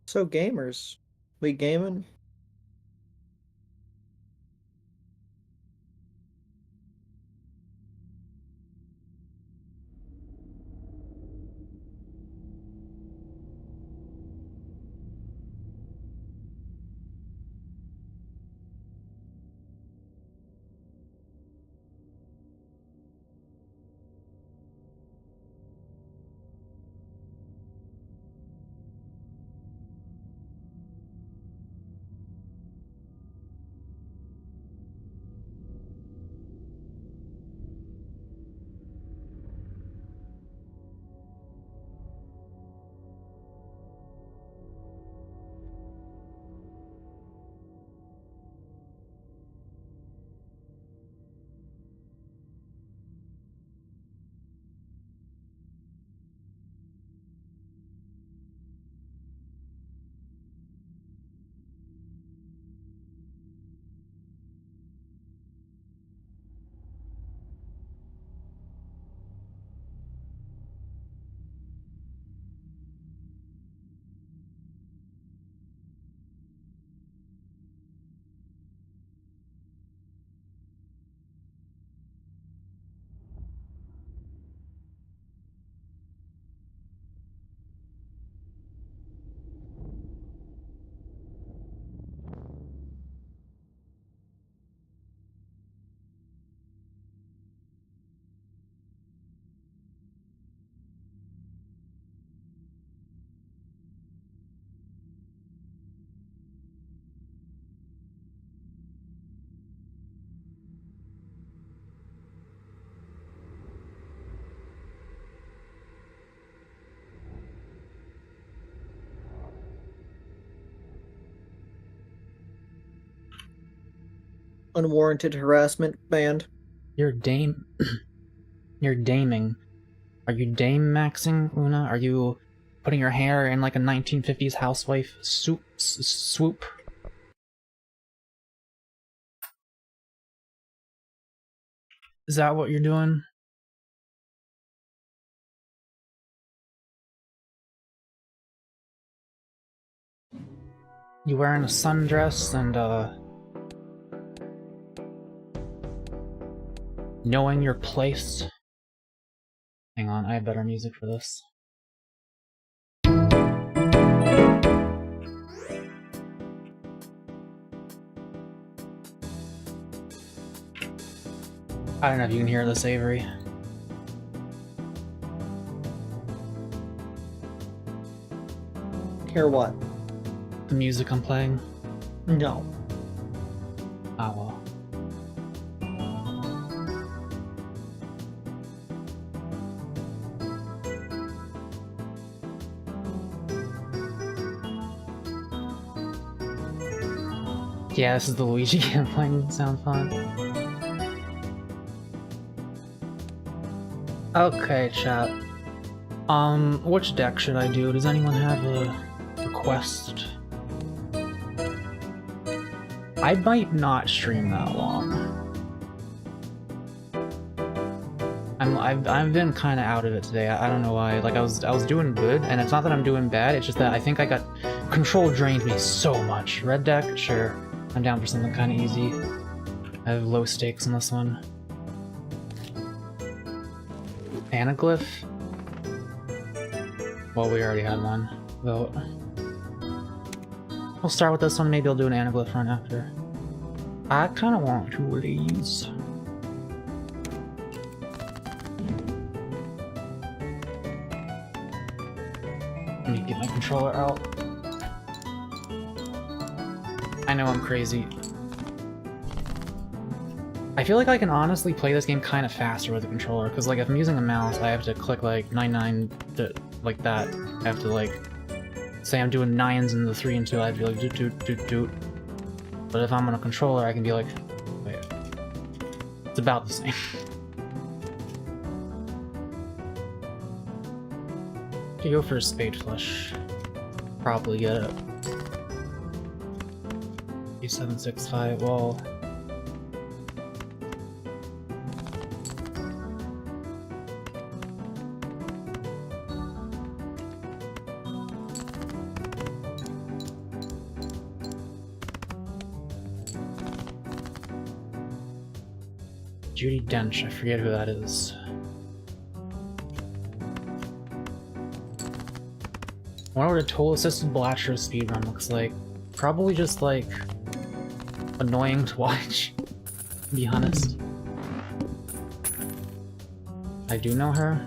So gamers, we gaming? Unwarranted harassment banned. You're dame. You're daming. Are you dame maxing, Una? Are you putting your hair in like a 1950s housewife swoop? Is that what you're doing? You wearing a sundress and knowing your place? Hang on, I have better music for this. I don't know if you can hear this, Avery. Hear what? The music I'm playing? No. Ah, well. Yeah, this is the Luigi game playing. Sounds fun. Okay, chat. Which deck should I do? Does anyone have a request? I might not stream that long. I've been kind of out of it today. I don't know why. Like I was doing good, and it's not that I'm doing bad. It's just that I think I got control drained me so much. Red deck, sure. I'm down for something kind of easy. I have low stakes in this one. Anaglyph? Well, we already had one. Vote. We'll start with this one, maybe I'll do an Anaglyph run after. I kinda want two of these. Let me get my controller out. I know I'm crazy. I feel like I can honestly play this game kind of faster with a controller, because like if I'm using a mouse, I have to click like 99 like that. I have to like say I'm doing 9s and the 3 and 2, I'd be like doot doot doot doot. But if I'm on a controller, I can be like, wait, it's about the same. You go for a spade flush. Probably get it. 765. Well. Judi Dench, I forget who that is. I wonder what a total assisted Balatro speedrun looks like. Probably just like annoying to watch, to be honest. I do know her.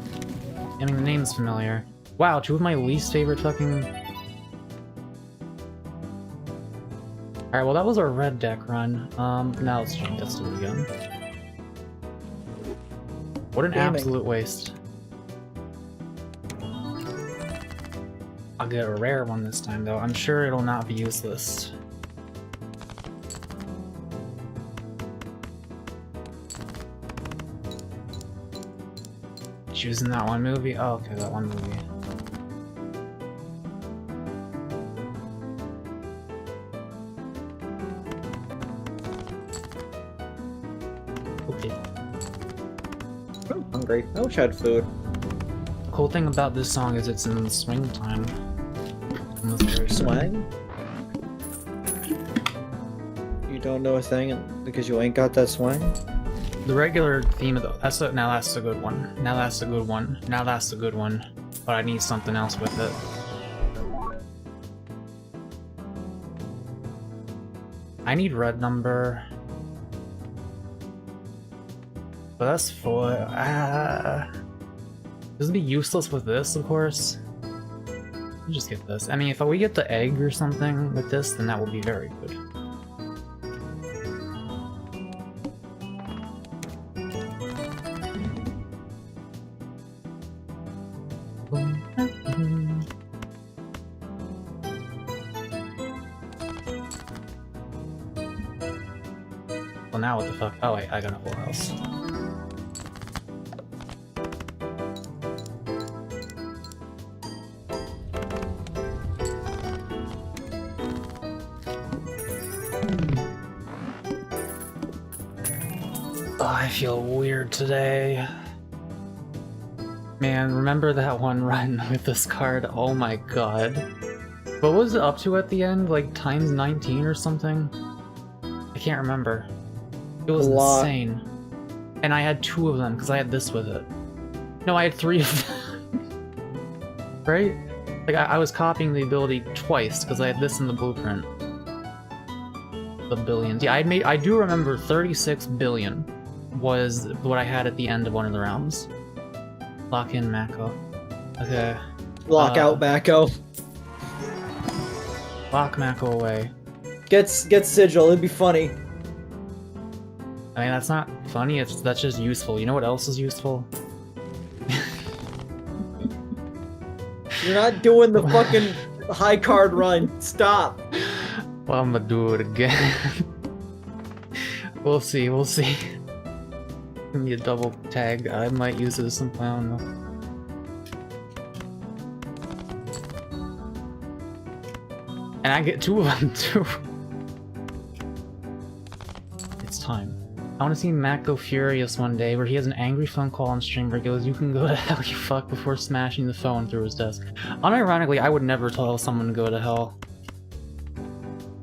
I mean, the name's familiar. Wow, two of my least favorite fucking... Alright, well that was our red deck run. Now let's do it again. What an absolute waste. I'll get a rare one this time though. I'm sure it'll not be useless. Choosing that one movie? Oh, okay, that one movie. Okay. I'm hungry. I wish I had food. The cool thing about this song is it's in swing time. Swang? You don't know a thing because you ain't got that swang? The regular theme of the now that's a good one. Now that's a good one. Now that's a good one. But I need something else with it. I need red number. But that's 4. This would be useless with this, of course. I'll just get this. I mean, if we get the egg or something with this, then that will be very good. Well, now what the fuck? Oh wait, I got a full house. Oh, I feel weird today. Man, remember that one run with this card? Oh my god. What was it up to at the end? Like times 19 or something? I can't remember. It was insane. And I had 2 of them because I had this with it. No, I had 3 of them. Right? Like I was copying the ability twice because I had this in the blueprint. The billions. Yeah, I do remember 36 billion was what I had at the end of one of the rounds. Lock in Mako. Okay. Lock out Mako. Lock Mako away. Get Sigil, it'd be funny. I mean, that's not funny, that's just useful. You know what else is useful? You're not doing the fucking high card run. Stop. Well, I'm gonna do it again. We'll see, we'll see. Give me a double tag. I might use it as some clown though. And I get 2 of them too. It's time. I want to see Matt go furious one day where he has an angry phone call on stream where he goes, "You can go to hell, you fuck," before smashing the phone through his desk. Unironically, I would never tell someone to go to hell.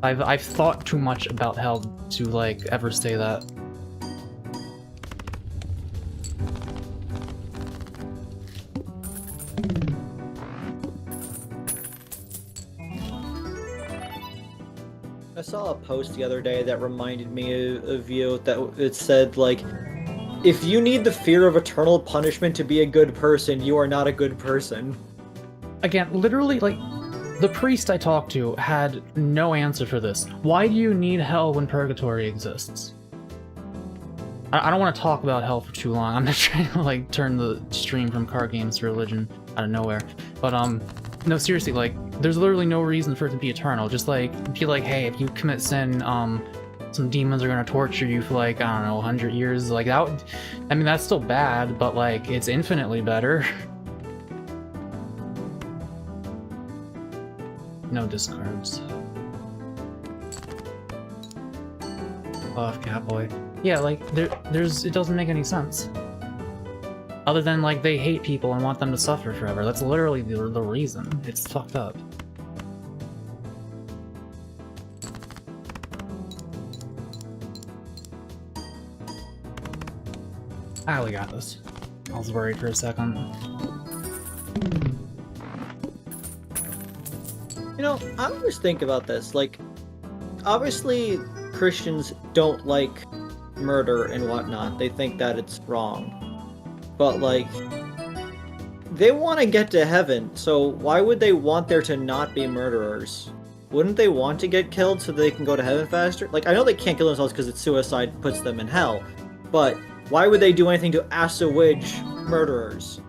I've thought too much about hell to like ever say that. I saw a post the other day that reminded me of you, that it said, like, if you need the fear of eternal punishment to be a good person, you are not a good person. again, literally, like, the priest I talked to had no answer for this. Why do you need hell when purgatory exists? I don't want to talk about hell for too long. I'm not trying to, like, turn the stream from card games to religion out of nowhere. But, no, seriously, like, there's literally no reason for it to be eternal. Just, like, be like, hey, if you commit sin, some demons are gonna torture you for, like, I don't know, 100 years. Like, that would... I mean, that's still bad, but, like, it's infinitely better. No discards. Off Catboy. Yeah, like, there's... It doesn't make any sense. Other than, like, they hate people and want them to suffer forever. That's literally the reason. It's fucked up. Ah, we got this. I was worried for a second. You know, I always think about this. Like, obviously, Christians don't like murder and whatnot. They think that it's wrong. But, like, they want to get to heaven, so why would they want there to not be murderers? Wouldn't they want to get killed so they can go to heaven faster? Like, I know they can't kill themselves because it's suicide puts them in hell, but why would they do anything to assuage murderers?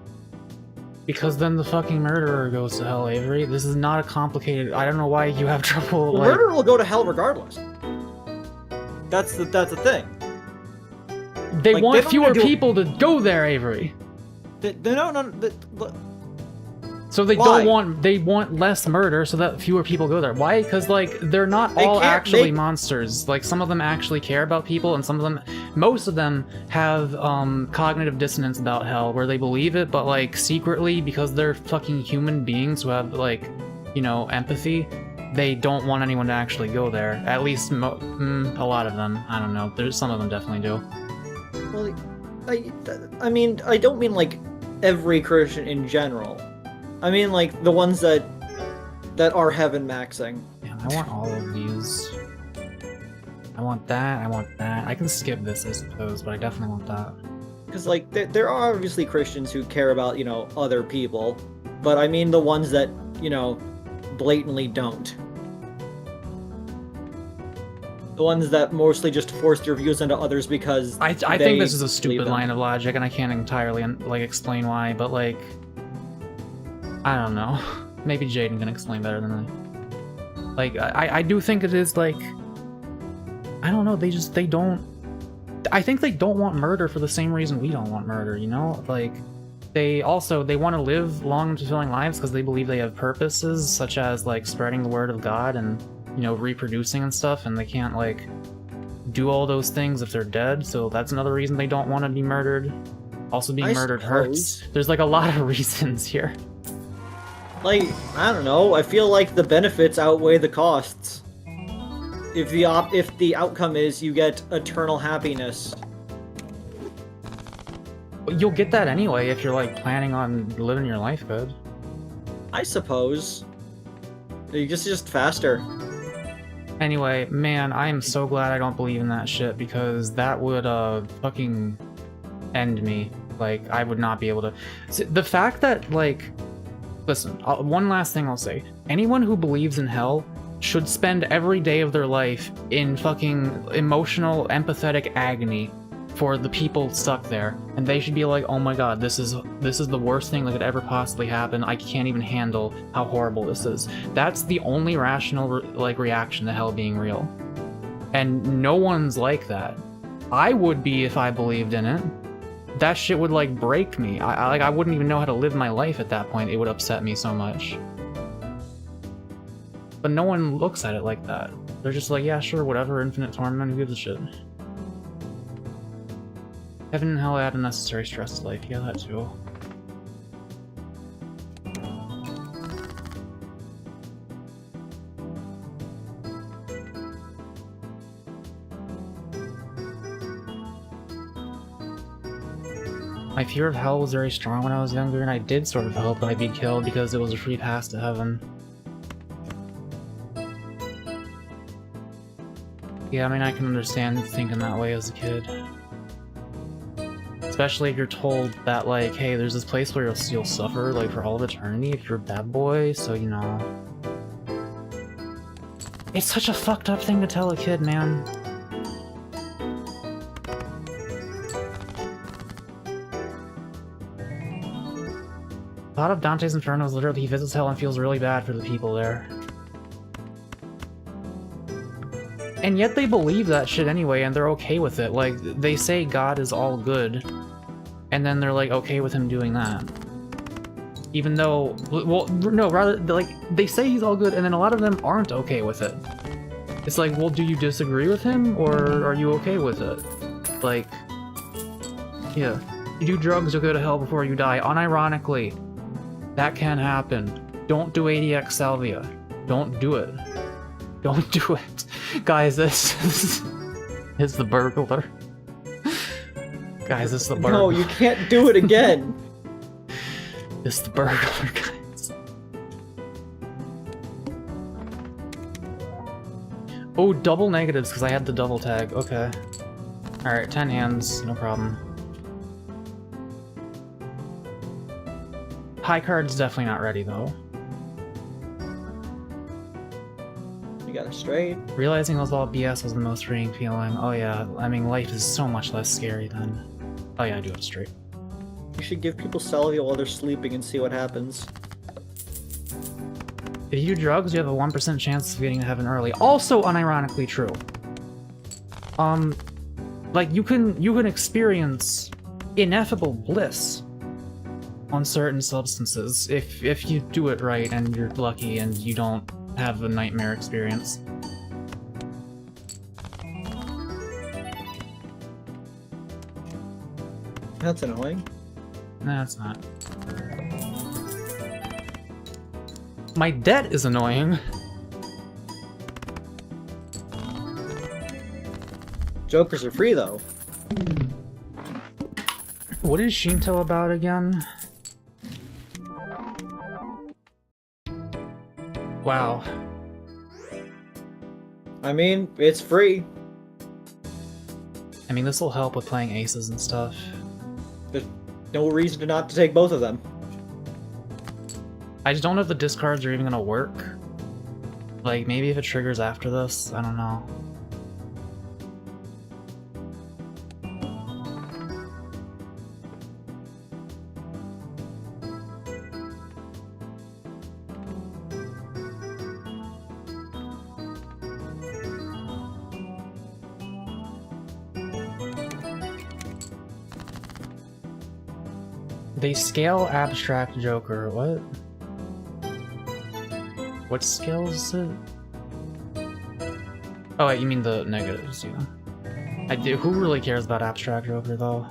Because then the fucking murderer goes to hell, Avery. This is not a complicated... I don't know why you have trouble, The like... murderer will go to hell regardless. That's the thing. They like, want they don't fewer do- people to go there, Avery. So they Why? don't want... They want less murder so that fewer people go there. Why? Because, like, they're not They all can't actually make- monsters. Like, some of them actually care about people, and some of them... Most of them have, cognitive dissonance about hell, where they believe it, but, like, secretly, because they're fucking human beings who have, like, you know, empathy, they don't want anyone to actually go there. At least, a lot of them. I don't know. There's some of them definitely do. Well, I mean, I don't mean, like, every Christian in general. I mean, like, the ones that are heaven maxing. Damn, I want all of these. I want that, I want that. I can skip this, I suppose, but I definitely want that. Because, like, there are obviously Christians who care about, you know, other people. But I mean the ones that, you know, blatantly don't. The ones that mostly just force their views onto others because I think this is a stupid line of logic, and I can't entirely, like, explain why, but, like... I don't know. Maybe Jaden can explain better than I. Like, I do think it is, like... I don't know, they don't... I think they don't want murder for the same reason we don't want murder, you know? Like, they want to live long and fulfilling lives because they believe they have purposes, such as, like, spreading the word of God and, you know, reproducing and stuff, and they can't, like, do all those things if they're dead, so that's another reason they don't want to be murdered. Also, being murdered hurts. There's, like, a lot of reasons here. Like, I don't know, I feel like the benefits outweigh the costs. If the outcome is you get eternal happiness. You'll get that anyway if you're, like, planning on living your life good. I suppose. It's just faster. Anyway, man, I am so glad I don't believe in that shit, because that would, fucking end me. Like, I would not be able to... The fact that, like... Listen, one last thing I'll say. Anyone who believes in hell should spend every day of their life in fucking emotional, empathetic agony for the people stuck there, and they should be like, oh my god, this is the worst thing that could ever possibly happen. I can't even handle how horrible this is. That's the only rational reaction to hell being real, and no one's like that. I would be if I believed in it. That shit would, like, break me. I wouldn't even know how to live my life at that point. It would upset me so much. But no one looks at it like that. They're just like, yeah, sure, whatever, infinite torment, who gives a shit? Heaven and hell add unnecessary stress to life. Yeah, that too. My fear of hell was very strong when I was younger, and I did sort of hope I'd be killed because it was a free pass to heaven. Yeah, I mean, I can understand thinking that way as a kid. Especially if you're told that, like, hey, there's this place where you'll suffer, like, for all of eternity if you're a bad boy, so, you know. It's such a fucked up thing to tell a kid, man. A lot of Dante's Inferno is literally he visits hell and feels really bad for the people there. And yet they believe that shit anyway, and they're okay with it. Like, they say God is all good, and then they're like okay with him doing that. Even though, well, no, rather, like, they say he's all good, and then a lot of them aren't okay with it. It's like, well, do you disagree with him, or are you okay with it? Like, yeah. You do drugs, you'll go to hell before you die. Unironically, that can happen. Don't do ADX Salvia. Don't do it. Don't do it. Guys, this is the burglar. Guys, this is the burglar. No, you can't do it again. This is the burglar, guys. Oh, double negatives, because I had the double tag. Okay. Alright, 10 hands, no problem. High card's definitely not ready, though. You got it straight. Realizing it was all BS was the most freeing feeling. Oh yeah, I mean, life is so much less scary then. Oh yeah, I do it straight. You should give people salvia while they're sleeping and see what happens. If you do drugs, you have a 1% chance of getting to heaven early. Also unironically true. Like, you can experience ineffable bliss on certain substances if you do it right and you're lucky and you don't have a nightmare experience. That's annoying. Nah, it's not. My debt is annoying. Jokers are free though. What is Shinto about again? Wow. I mean, it's free. I mean, this will help with playing aces and stuff. There's no reason to not to take both of them. I just don't know if the discards are even gonna work. Like, maybe if it triggers after this, I don't know. They scale abstract Joker, what? What scale is it? Oh wait, you mean the negatives, yeah. I do. Who really cares about abstract Joker though?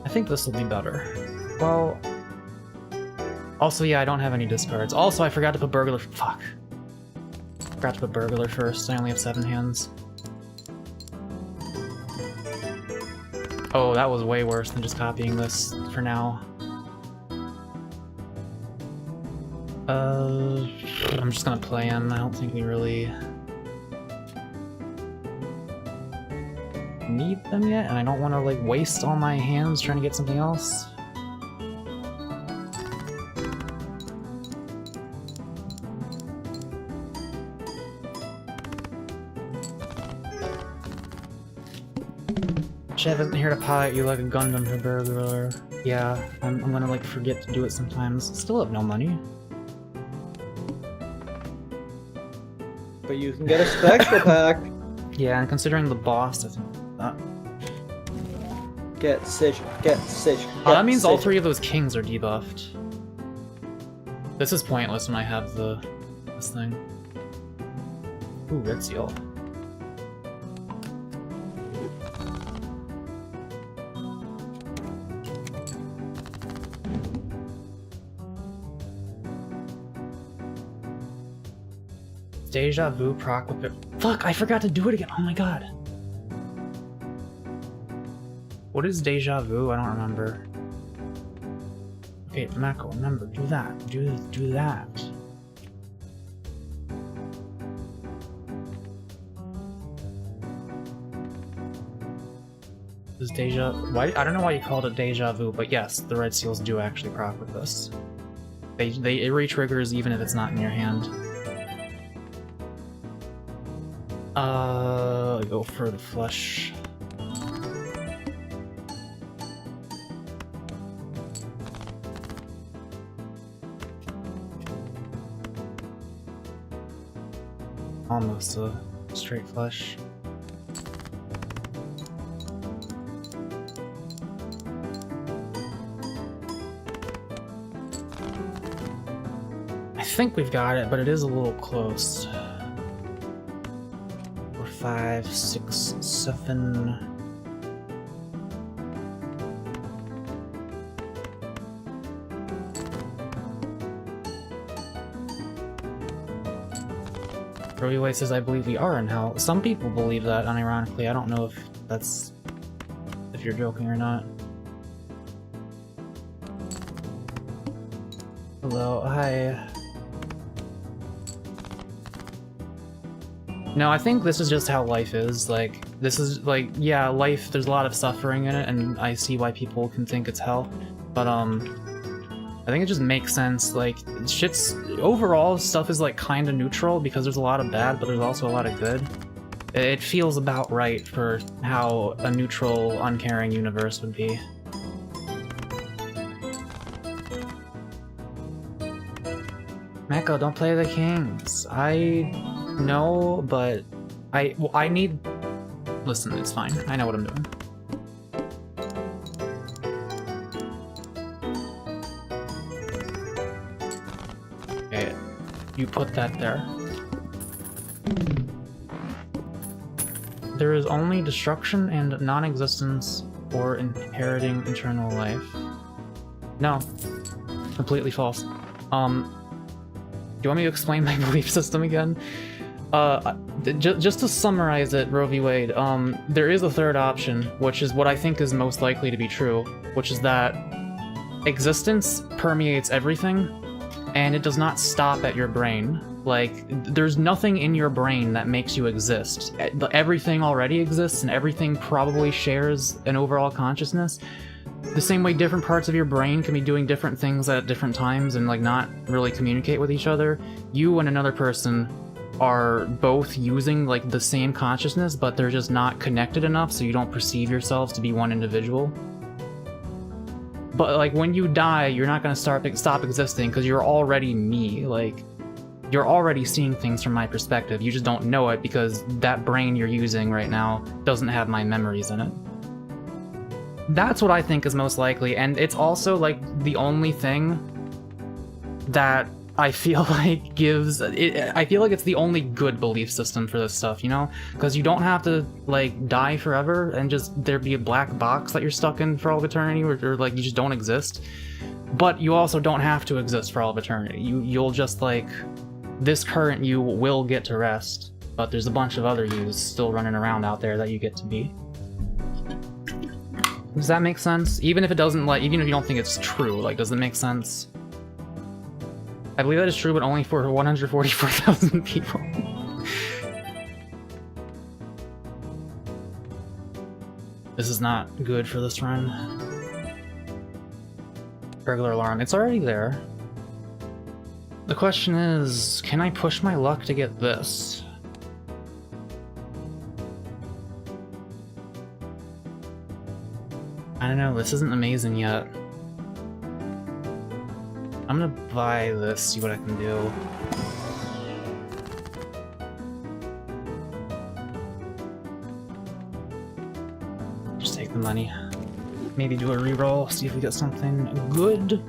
I think this will be better. Well, also yeah, I don't have any discards. Also, I forgot to put burglar. Fuck. Forgot to put burglar first. I only have 7 hands. Oh, that was way worse than just copying this for now. I'm just gonna play him. I don't think we really need them yet, and I don't want to like waste all my hands trying to get something else. Chev isn't here to pilot you like a Gundam for burglar. Yeah, I'm gonna like forget to do it sometimes. Still have no money. But you can get a spectral pack. Yeah, and considering the boss, I think Get Sig. Get Sig. oh, that means all 3 of those kings are debuffed. This is pointless when I have this thing. Ooh, red seal. Deja vu proc with it. Fuck, I forgot to do it again. Oh my god. What is deja vu? I don't remember. Okay, Mako, remember, do that. Do that. Does deja... Why? I don't know why you called it deja vu, but yes, the red seals do actually proc with this. It re-triggers even if it's not in your hand. Go for the flesh. Almost a straight flush. I think we've got it, but it is a little close. 4, 5, 6, 7. Roby says, I believe we are in hell. Some people believe that, unironically. I don't know if that's... if you're joking or not. Hello, hi. No, I think this is just how life is. Like, this is, like, yeah, life, there's a lot of suffering in it, and I see why people can think it's hell. But, I think it just makes sense. Like, shit's... overall, stuff is, like, kinda neutral, because there's a lot of bad, but there's also a lot of good. It feels about right for how a neutral, uncaring universe would be. Mako, don't play the kings. I know, but I need... Listen, it's fine. I know what I'm doing. Okay, you put that there. There is only destruction and non-existence or inheriting eternal life. No. Completely false. Do you want me to explain my belief system again? Just to summarize it, Roe v. Wade, there is a third option, which is what I think is most likely to be true, which is that existence permeates everything, and it does not stop at your brain. Like, there's nothing in your brain that makes you exist. Everything already exists, and everything probably shares an overall consciousness. The same way different parts of your brain can be doing different things at different times and, like, not really communicate with each other. You and another person are both using, like, the same consciousness, but they're just not connected enough, so you don't perceive yourselves to be one individual. But, like, when you die, you're not gonna stop existing, because you're already me. Like, you're already seeing things from my perspective. You just don't know it, because that brain you're using right now doesn't have my memories in it. That's what I think is most likely, and it's also, like, the only thing that I feel like gives... I feel like it's the only good belief system for this stuff, you know? Because you don't have to, like, die forever and just there be a black box that you're stuck in for all of eternity, or like, you just don't exist. But you also don't have to exist for all of eternity. You'll just, like... This current you will get to rest, but there's a bunch of other yous still running around out there that you get to be. Does that make sense? Even if it doesn't, like, even if you don't think it's true, like, does it make sense? I believe that is true, but only for 144,000 people. This is not good for this run. Burglar alarm. It's already there. The question is, can I push my luck to get this? I don't know, this isn't amazing yet. I'm gonna buy this, see what I can do. Just take the money. Maybe do a reroll, see if we get something good.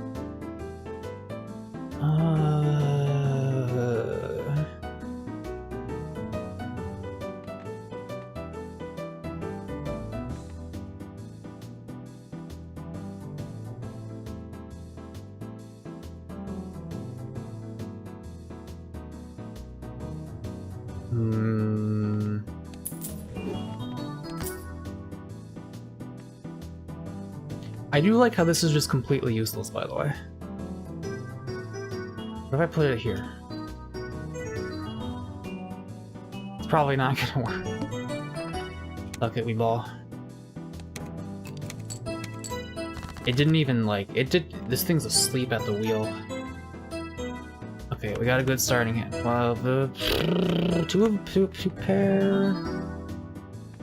I do like how this is just completely useless, by the way. What if I put it here? It's probably not gonna work. Fuck it, we ball. It didn't even, like, it did. This thing's asleep at the wheel. Okay, we got a good starting hand. Well, the two pair.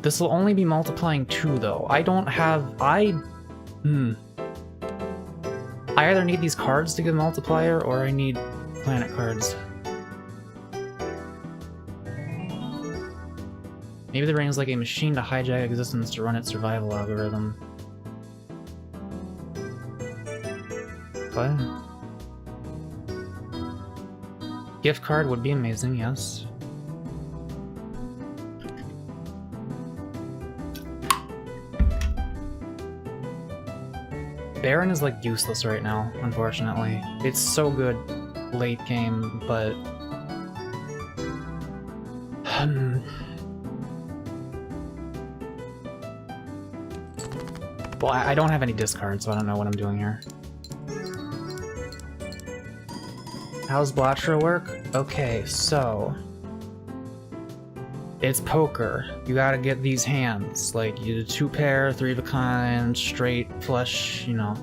This will only be multiplying 2, though. I don't have. I either need these cards to get a multiplier, or I need planet cards. Maybe the rain is like a machine to hijack existence to run its survival algorithm. What? Gift card would be amazing, yes. Baron is like useless right now, unfortunately. It's so good late game, but... Well, I don't have any discards, so I don't know what I'm doing here. How's Balatro work? Okay, so... It's poker. You gotta get these hands. Like, you do 2 pair, 3 of a kind, straight, flush, you know.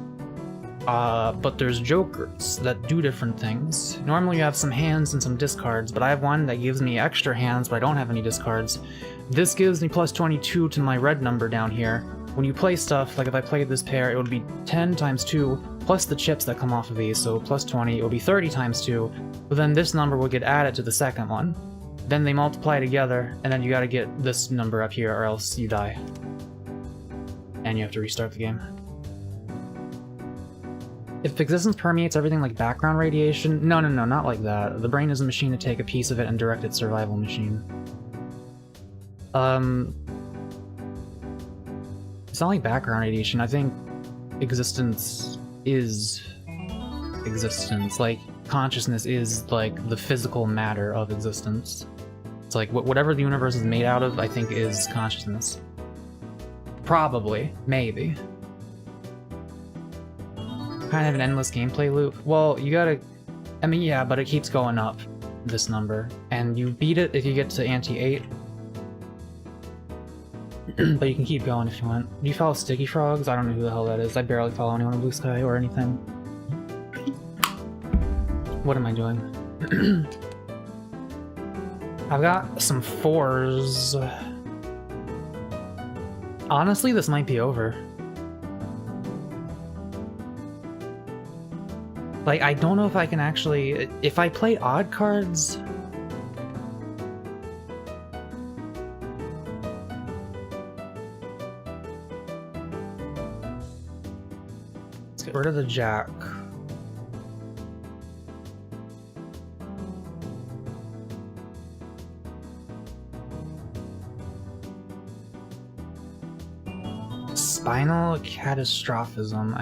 But there's jokers that do different things. Normally you have some hands and some discards, but I have one that gives me extra hands, but I don't have any discards. This gives me plus 22 to my red number down here. When you play stuff, like if I played this pair, it would be 10 times 2, plus the chips that come off of these, so plus 20, it would be 30 times 2, but then this number would get added to the second one. Then they multiply together, and then you gotta get this number up here, or else you die. And you have to restart the game. If existence permeates everything like background radiation... No, not like that. The brain is a machine to take a piece of it and direct its survival machine. It's not like background radiation. I think existence is existence. Like, consciousness is, like, the physical matter of existence. It's like, whatever the universe is made out of, I think is consciousness. Probably. Maybe. Kind of an endless gameplay loop. Well, you gotta... I mean, yeah, but it keeps going up, this number. And you beat it if you get to ante-8. But you can keep going if you want. Do you follow Sticky Frogs? I don't know who the hell that is. I barely follow anyone in Blue Sky or anything. What am I doing? I've got some 4s. Honestly, this might be over. Like, I don't know if I can actually... If I play odd cards... Let's get rid of the jack. Spinal catastrophism,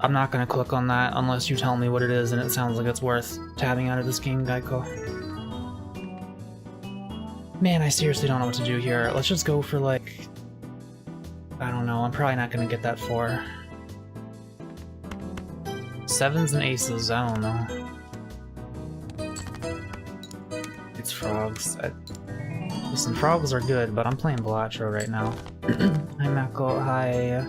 I'm not gonna click on that unless you tell me what it is and it sounds like it's worth tabbing out of this game, Geico. Man, I seriously don't know what to do here. Let's just go for like... I don't know, I'm probably not gonna get that 4. 7s and aces, I don't know. It's frogs. Listen, frogs are good, but I'm playing Balatro right now. Hi, Mako. Hi.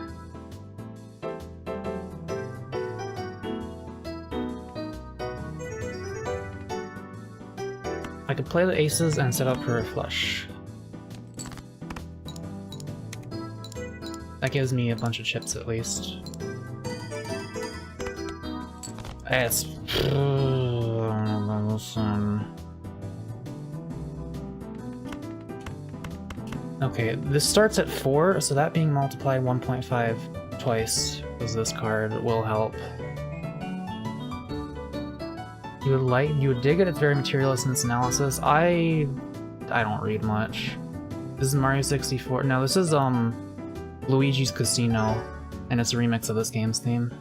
I could play the aces and set up for a flush. That gives me a bunch of chips at least. It's... Okay, this starts at 4, so that being multiplied 1.5 twice with this card will help. You would dig it, it's very materialist in its analysis. I don't read much. This is Mario 64. No, this is Luigi's Casino, and it's a remix of this game's theme.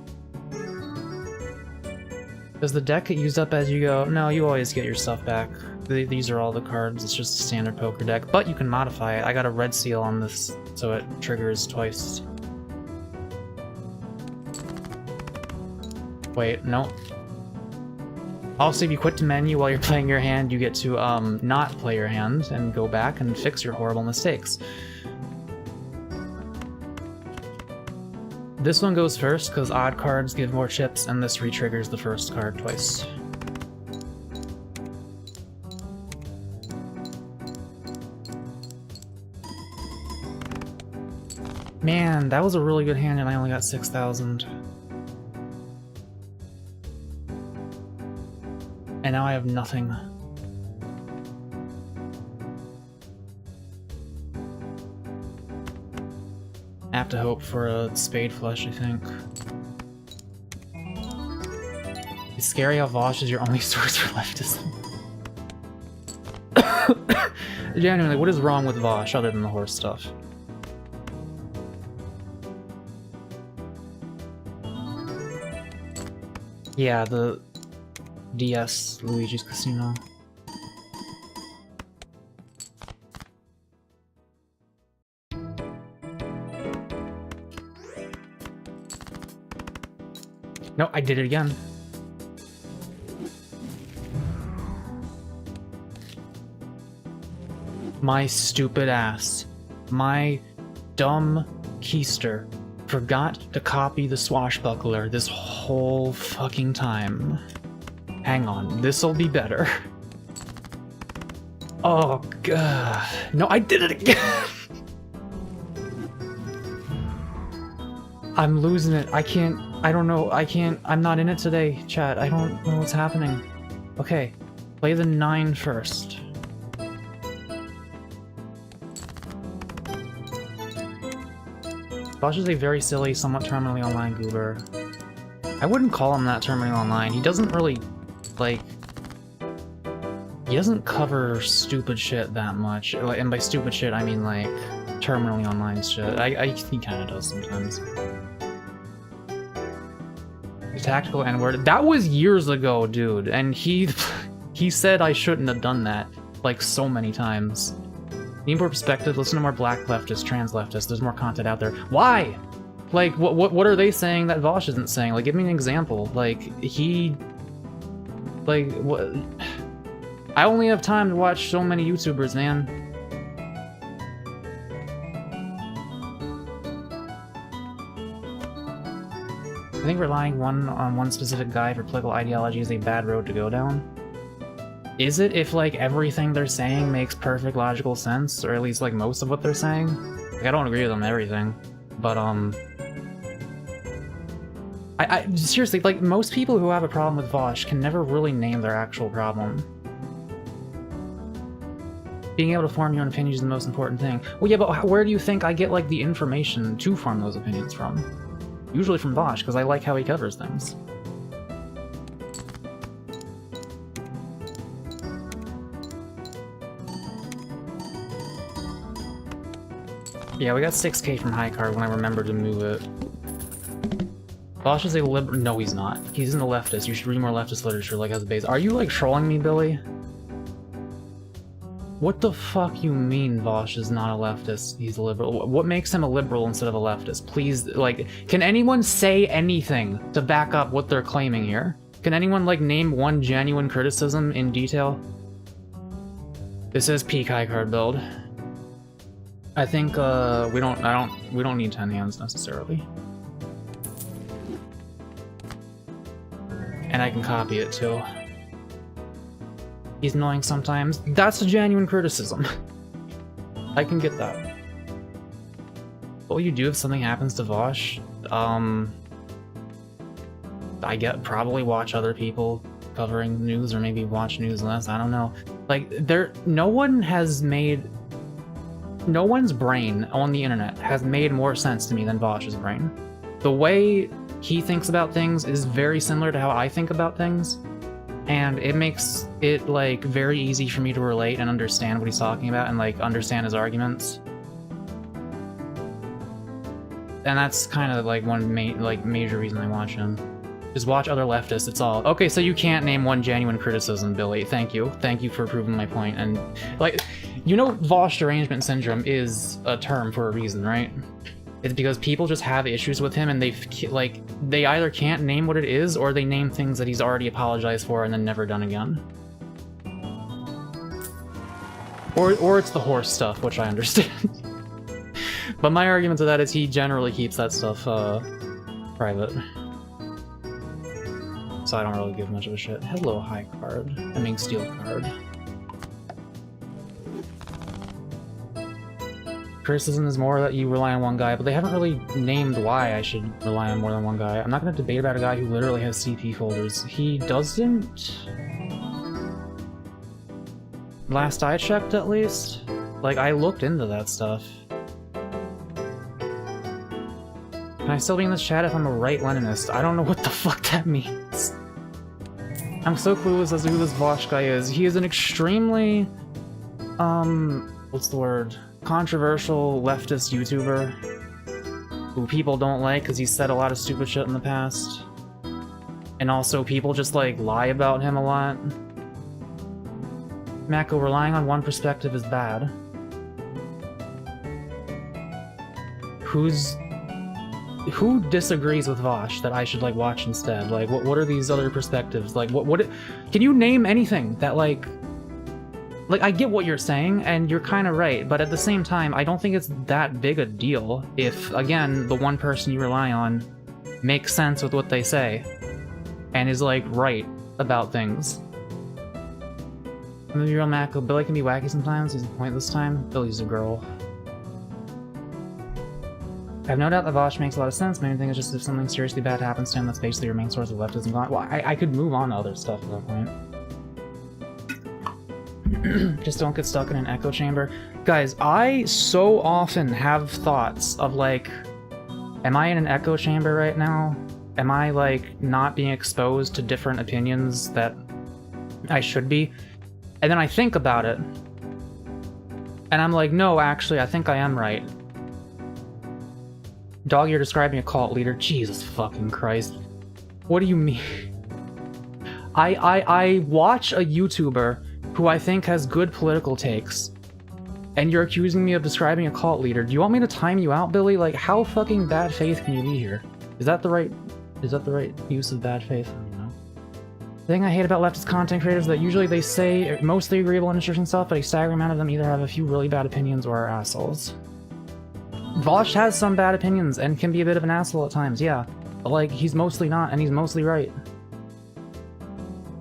Does the deck get used up as you go? No, you always get your stuff back. These are all the cards, it's just a standard poker deck, but you can modify it. I got a red seal on this, so it triggers twice. Wait, no. Also, if you quit the menu while you're playing your hand, you get to not play your hand and go back and fix your horrible mistakes. This one goes first because odd cards give more chips, and this re-triggers the first card twice. Man, that was a really good hand and I only got 6,000. And now I have nothing. I have to hope for a spade flush, I think. It's scary how Vosh is your only source for leftism. Genuinely, what is wrong with Vosh other than the horse stuff? Yeah, the DS Luigi's Casino. No, I did it again. My stupid ass. My dumb keister forgot to copy the swashbuckler this whole fucking time. Hang on, this'll be better. Oh, god. No, I did it again! I'm losing it. I don't know. I'm not in it today, chat. I don't know what's happening. Okay, play the 9 first. Bosch is a very silly, somewhat terminally online goober. I wouldn't call him that terminally online. He doesn't really, like... He doesn't cover stupid shit that much. And by stupid shit, I mean, like, terminally online shit. He kinda does sometimes. The tactical N-word. That was years ago, dude. And he said I shouldn't have done that, like, so many times. Need more perspective, listen to more black leftists, trans leftists, there's more content out there. Why? Like, what are they saying that Vosh isn't saying? Like, give me an example. Like, like, what? I only have time to watch so many YouTubers, man. I think relying on one specific guy for political ideology is a bad road to go down. Is it if, like, everything they're saying makes perfect logical sense? Or at least, like, most of what they're saying? Like, I don't agree with them on everything. But, I seriously, like, most people who have a problem with Vosh can never really name their actual problem. Being able to form your own opinions is the most important thing. Well, yeah, but where do you think I get, like, the information to form those opinions from? Usually from Vosh, because I like how he covers things. Yeah, we got 6k from high card when I remembered to move it. Bosch is a liberal. No, he's not. He's in the leftist. You should read more leftist literature, like as a base. Are you, like, trolling me, Billy? What the fuck you mean Bosch is not a leftist? He's a liberal. What makes him a liberal instead of a leftist? Please, like, can anyone say anything to back up what they're claiming here? Can anyone, like, name one genuine criticism in detail? This is peak high card build. I think we don't need 10 hands necessarily. And I can copy it too. He's annoying sometimes. That's a genuine criticism. I can get that. What will you do if something happens to Vosh? I probably watch other people covering news, or maybe watch news less, I don't know. Like, no one's brain on the internet has made more sense to me than Vosh's brain. The way he thinks about things is very similar to how I think about things, and it makes it, like, very easy for me to relate and understand what he's talking about and, like, understand his arguments. And that's kind of, like, one major reason I watch him. Just watch other leftists, it's all. Okay, so you can't name one genuine criticism, Billy. Thank you. Thank you for proving my point. And, like, you know, Vosh derangement syndrome is a term for a reason, right? It's because people just have issues with him and they either can't name what it is or they name things that he's already apologized for and then never done again. Or it's the horse stuff, which I understand. But my argument to that is he generally keeps that stuff private. So I don't really give much of a shit. Hello, high card. I mean, steel card. Criticism is more that you rely on one guy, but they haven't really named why I should rely on more than one guy. I'm not going to debate about a guy who literally has CP folders. He doesn't... Last I checked, at least. Like, I looked into that stuff. Can I still be in this chat if I'm a right-Leninist? I don't know what the fuck that means. I'm so clueless as to who this Vosh guy is. He is an extremely... what's the word? Controversial leftist YouTuber who people don't like because he's said a lot of stupid shit in the past. And also people just like lie about him a lot. Mako, relying on one perspective is bad. Who disagrees with Vosh that I should like watch instead? Like what are these other perspectives? Like what can you name anything that like I get what you're saying, and you're kind of right, but at the same time, I don't think it's that big a deal if, again, the one person you rely on makes sense with what they say, and is, like, right about things. I'm the real Mako. Billy can be wacky sometimes, he's the point this time. Billy's a girl. I have no doubt that Vosh makes a lot of sense. Main thing is just if something seriously bad happens to him, that's basically your main source of leftism. Well, I could move on to other stuff at that point. Just don't get stuck in an echo chamber. Guys, I so often have thoughts of like, am I in an echo chamber right now? Am I like not being exposed to different opinions that I should be? And then I think about it, and I'm like, no, actually, I think I am right. Dog, you're describing a cult leader? Jesus fucking Christ. What do you mean? I watch a YouTuber who I think has good political takes, and you're accusing me of describing a cult leader. Do you want me to time you out, Billy? Like, how fucking bad faith can you be here? Is that the right use of bad faith? I don't know. The thing I hate about leftist content creators is that usually they say mostly agreeable and interesting stuff, but a staggering amount of them either have a few really bad opinions or are assholes. Vosh has some bad opinions and can be a bit of an asshole at times, yeah. But like, he's mostly not, and he's mostly right.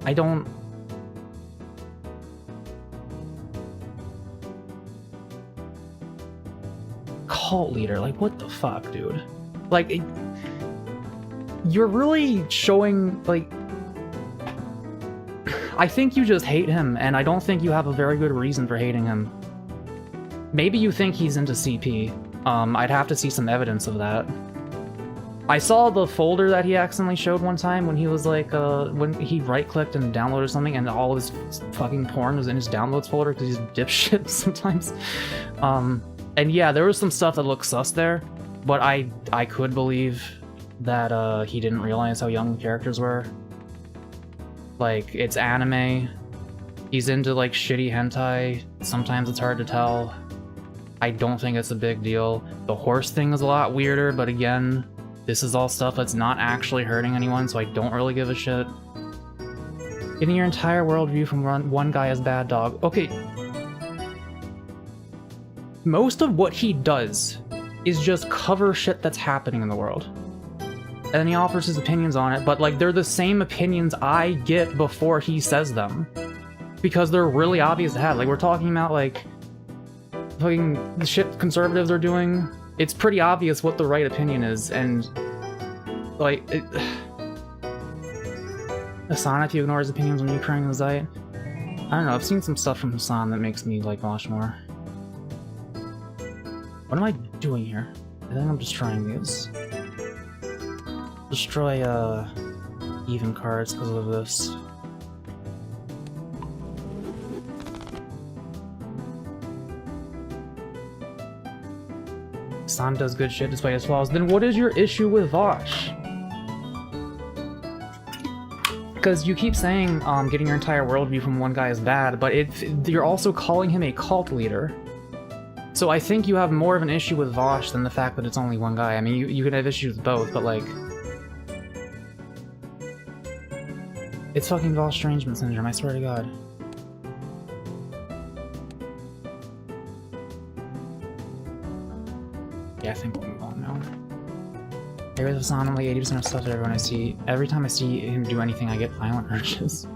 I don't... Cult leader, like what the fuck, dude? Like, you're really showing, like... I think you just hate him, and I don't think you have a very good reason for hating him. Maybe you think he's into CP. I'd have to see some evidence of that. I saw the folder that he accidentally showed one time when he was like, when he right-clicked and downloaded something and all of his fucking porn was in his downloads folder because he's dipshit sometimes. And yeah, there was some stuff that looked sus there, but I could believe that he didn't realize how young the characters were. Like, it's anime. He's into like shitty hentai. Sometimes it's hard to tell. I don't think it's a big deal. The horse thing is a lot weirder, but again, this is all stuff that's not actually hurting anyone, so I don't really give a shit. Getting your entire worldview from one guy as bad dog. Okay. Most of what he does is just cover shit that's happening in the world. And then he offers his opinions on it, but like they're the same opinions I get before he says them. Because they're really obvious to have. Like, we're talking about like fucking the shit conservatives are doing. It's pretty obvious what the right opinion is, and like Hassan, if you ignore his opinions on Ukraine and Zeit. I don't know, I've seen some stuff from Hassan that makes me like Vosh more. What am I doing here? I think I'm just trying these. Destroy even cards because of this. Hassan does good shit despite his flaws. Then what is your issue with Vosh? Because you keep saying getting your entire worldview from one guy is bad, but you're also calling him a cult leader. So I think you have more of an issue with Vosh than the fact that it's only one guy. I mean, you could have issues with both, but like... It's fucking Vosh Estrangement Syndrome, I swear to God. There is only 80% of stuff that everyone I see. Every time I see him do anything, I get violent urges.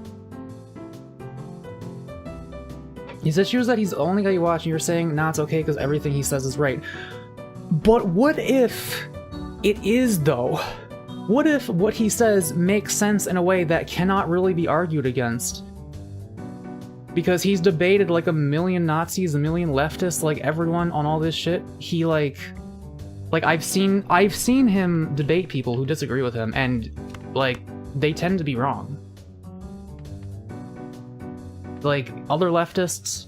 He says that he's the only guy you watch, and you're saying, nah, it's okay because everything he says is right. But what if it is, though? What if what he says makes sense in a way that cannot really be argued against? Because he's debated like a million Nazis, a million leftists, like everyone on all this shit. He like I've seen him debate people who disagree with him, and like they tend to be wrong. Like other leftists,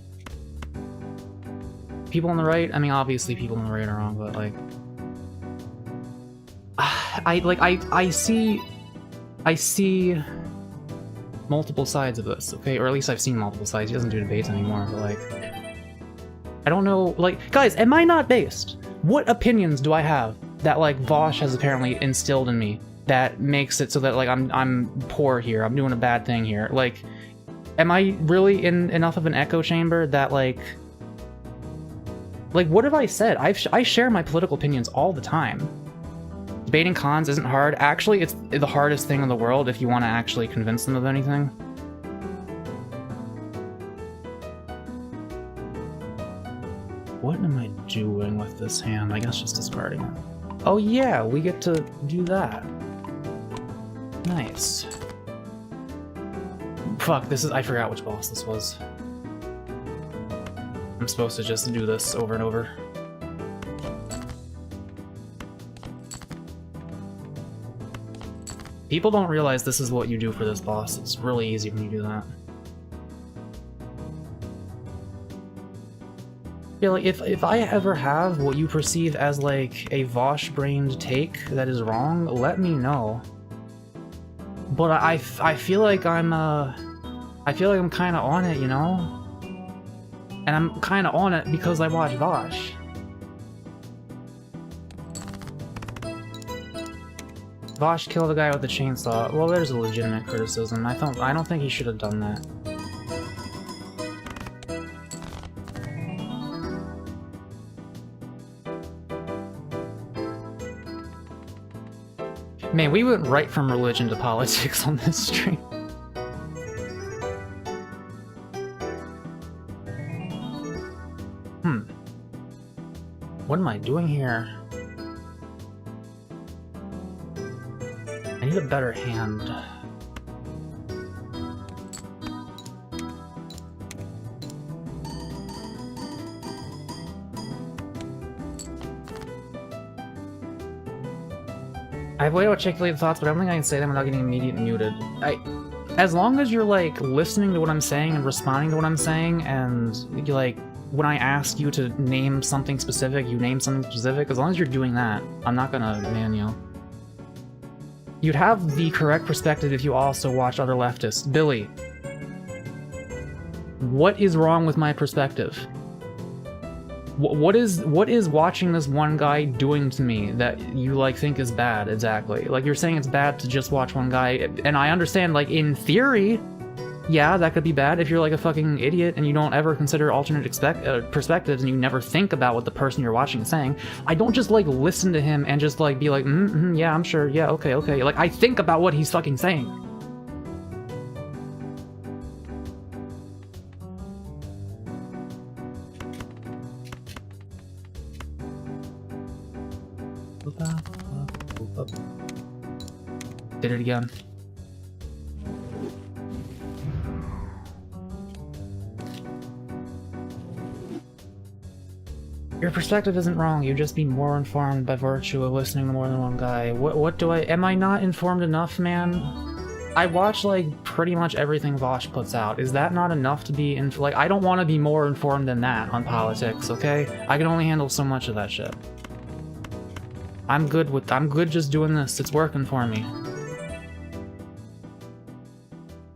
people on the right. I mean, obviously people on the right are wrong, but like I see multiple sides of this, okay? Or at least I've seen multiple sides. He doesn't do debates anymore, but like I don't know, like guys, am I not based? What opinions do I have that like Vosh has apparently instilled in me that makes it so that like I'm poor here, I'm doing a bad thing here? Like, am I really in enough of an echo chamber that like what have I said? I share my political opinions all the time. Debating cons isn't hard. Actually, it's the hardest thing in the world if you want to actually convince them of anything. What am I doing with this hand? I guess just discarding it. Oh yeah, we get to do that. Nice. Fuck, this is— I forgot which boss this was. I'm supposed to just do this over and over. People don't realize this is what you do for this boss. It's really easy when you do that. Yeah, like, if I ever have what you perceive as, like, a Vosh-brained take that is wrong, let me know. But I feel like I'm kinda on it, you know? And I'm kinda on it because I watch Vosh. Vosh killed the guy with the chainsaw. Well, there's a legitimate criticism. I don't think he should have done that. Man, we went right from religion to politics on this stream. What am I doing here? I need a better hand. I have a way to articulate thoughts, but I don't think I can say them without getting immediately muted. As long as you're, like, listening to what I'm saying and responding to what I'm saying, and, you, like, when I ask you to name something specific, you name something specific, as long as you're doing that, I'm not gonna ban you. You'd have the correct perspective if you also watch other leftists. Billy, what is wrong with my perspective? What is watching this one guy doing to me that you, like, think is bad, exactly? Like, you're saying it's bad to just watch one guy, and I understand, like, in theory, yeah, that could be bad if you're, like, a fucking idiot and you don't ever consider alternate perspectives and you never think about what the person you're watching is saying. I don't just, like, listen to him and just, like, be like, yeah, I'm sure, yeah, okay. Like, I think about what he's fucking saying. Did it again. Your perspective isn't wrong, you'd just be more informed by virtue of listening to more than one guy. Am I not informed enough, man? I watch, like, pretty much everything Vosh puts out. Is that not enough to be like, I don't want to be more informed than that on politics, okay? I can only handle so much of that shit. I'm good just doing this, it's working for me.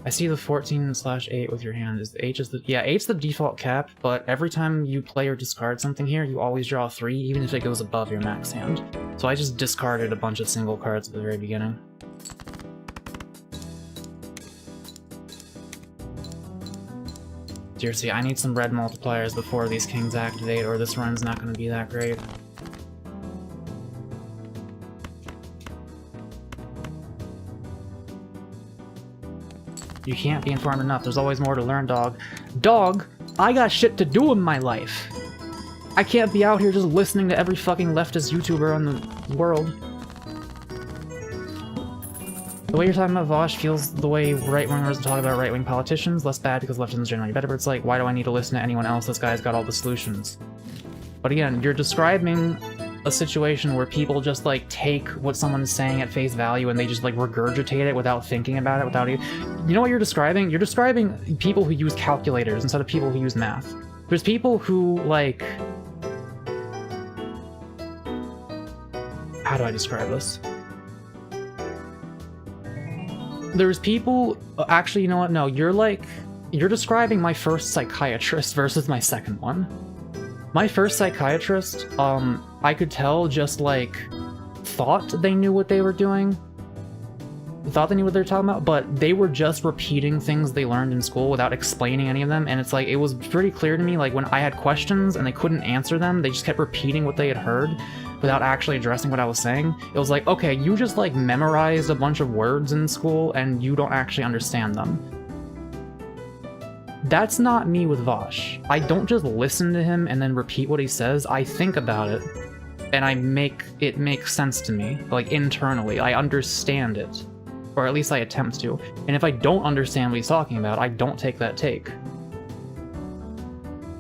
I see the 14/8 with your hand. Yeah, 8's the default cap, but every time you play or discard something here, you always draw 3, even if it goes above your max hand. So I just discarded a bunch of single cards at the very beginning. Seriously, I need some red multipliers before these kings activate, or this run's not going to be that great. You can't be informed enough. There's always more to learn, dog. Dog, I got shit to do in my life. I can't be out here just listening to every fucking leftist YouTuber in the world. The way you're talking about Vosh feels the way right-wingers talk about right-wing politicians. Less bad because leftism is generally better, but it's like, why do I need to listen to anyone else? This guy's got all the solutions. But again, you're describing a situation where people just, like, take what someone's saying at face value and they just, like, regurgitate it without thinking about it, without even... You know what you're describing? You're describing people who use calculators instead of people who use math. There's people who, like... How do I describe this? There's people... Actually, you know what? No, you're describing my first psychiatrist versus my second one. My first psychiatrist, I could tell just, like, thought they knew what they were doing. Thought they knew what they were talking about, but they were just repeating things they learned in school without explaining any of them, and it's like, it was pretty clear to me, like, when I had questions and they couldn't answer them, they just kept repeating what they had heard without actually addressing what I was saying. It was like, okay, you just, like, memorized a bunch of words in school and you don't actually understand them. That's not me with Vosh. I don't just listen to him and then repeat what he says. I think about it, and I make it make sense to me, like, internally. I understand it, or at least I attempt to. And if I don't understand what he's talking about, I don't take that take.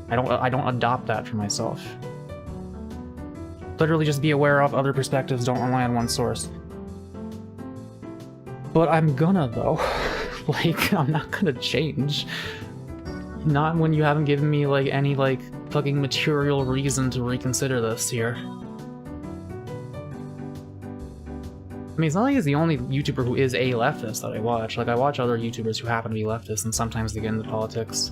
I don't adopt that for myself. Literally just be aware of other perspectives, don't rely on one source. But I'm gonna, though. Like, I'm not gonna change. Not when you haven't given me, like, any, like, fucking material reason to reconsider this here. I mean, it's not like he's the only YouTuber who is a leftist that I watch. Like, I watch other YouTubers who happen to be leftists, and sometimes they get into politics.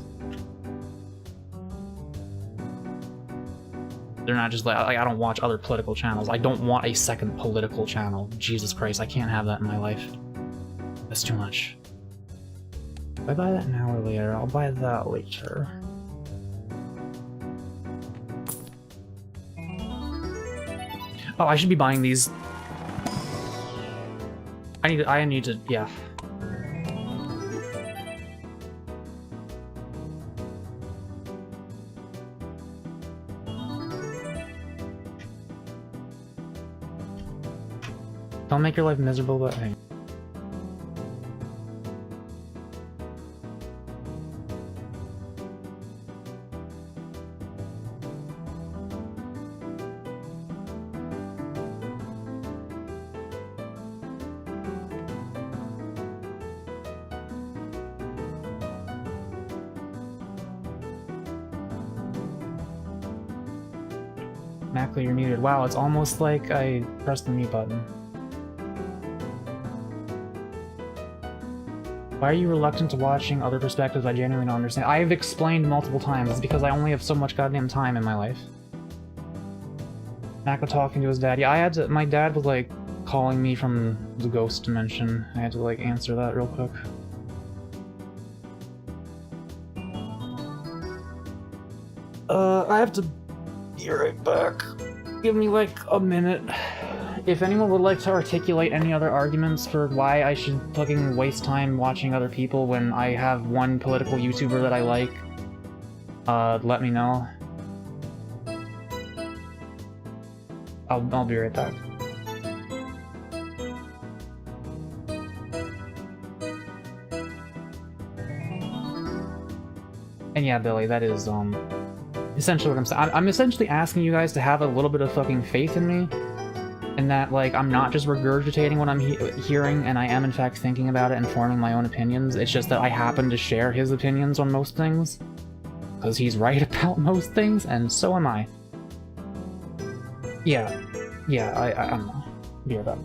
They're not just like, I don't watch other political channels. I don't want a second political channel. Jesus Christ, I can't have that in my life. That's too much. If I buy that now or later, I'll buy that later. Oh, I should be buying these. I need to, yeah. Don't make your life miserable, but hey. Mako, you're muted. Wow, it's almost like I pressed the mute button. Why are you reluctant to watching other perspectives I genuinely don't understand? I've explained multiple times. It's because I only have so much goddamn time in my life. Mako talking to his dad. Yeah, I had to... My dad was, like, calling me from the ghost dimension. I had to, like, answer that real quick. I have to be right back. Give me, like, a minute. If anyone would like to articulate any other arguments for why I should fucking waste time watching other people when I have one political YouTuber that I like, let me know. I'll be right back. And yeah, Billy, that is, essentially what I'm saying. I'm essentially asking you guys to have a little bit of fucking faith in me. And that, like, I'm not just regurgitating what I'm hearing, and I am in fact thinking about it and forming my own opinions. It's just that I happen to share his opinions on most things. Because he's right about most things, and so am I. Yeah. Yeah, I don't know. Be right back.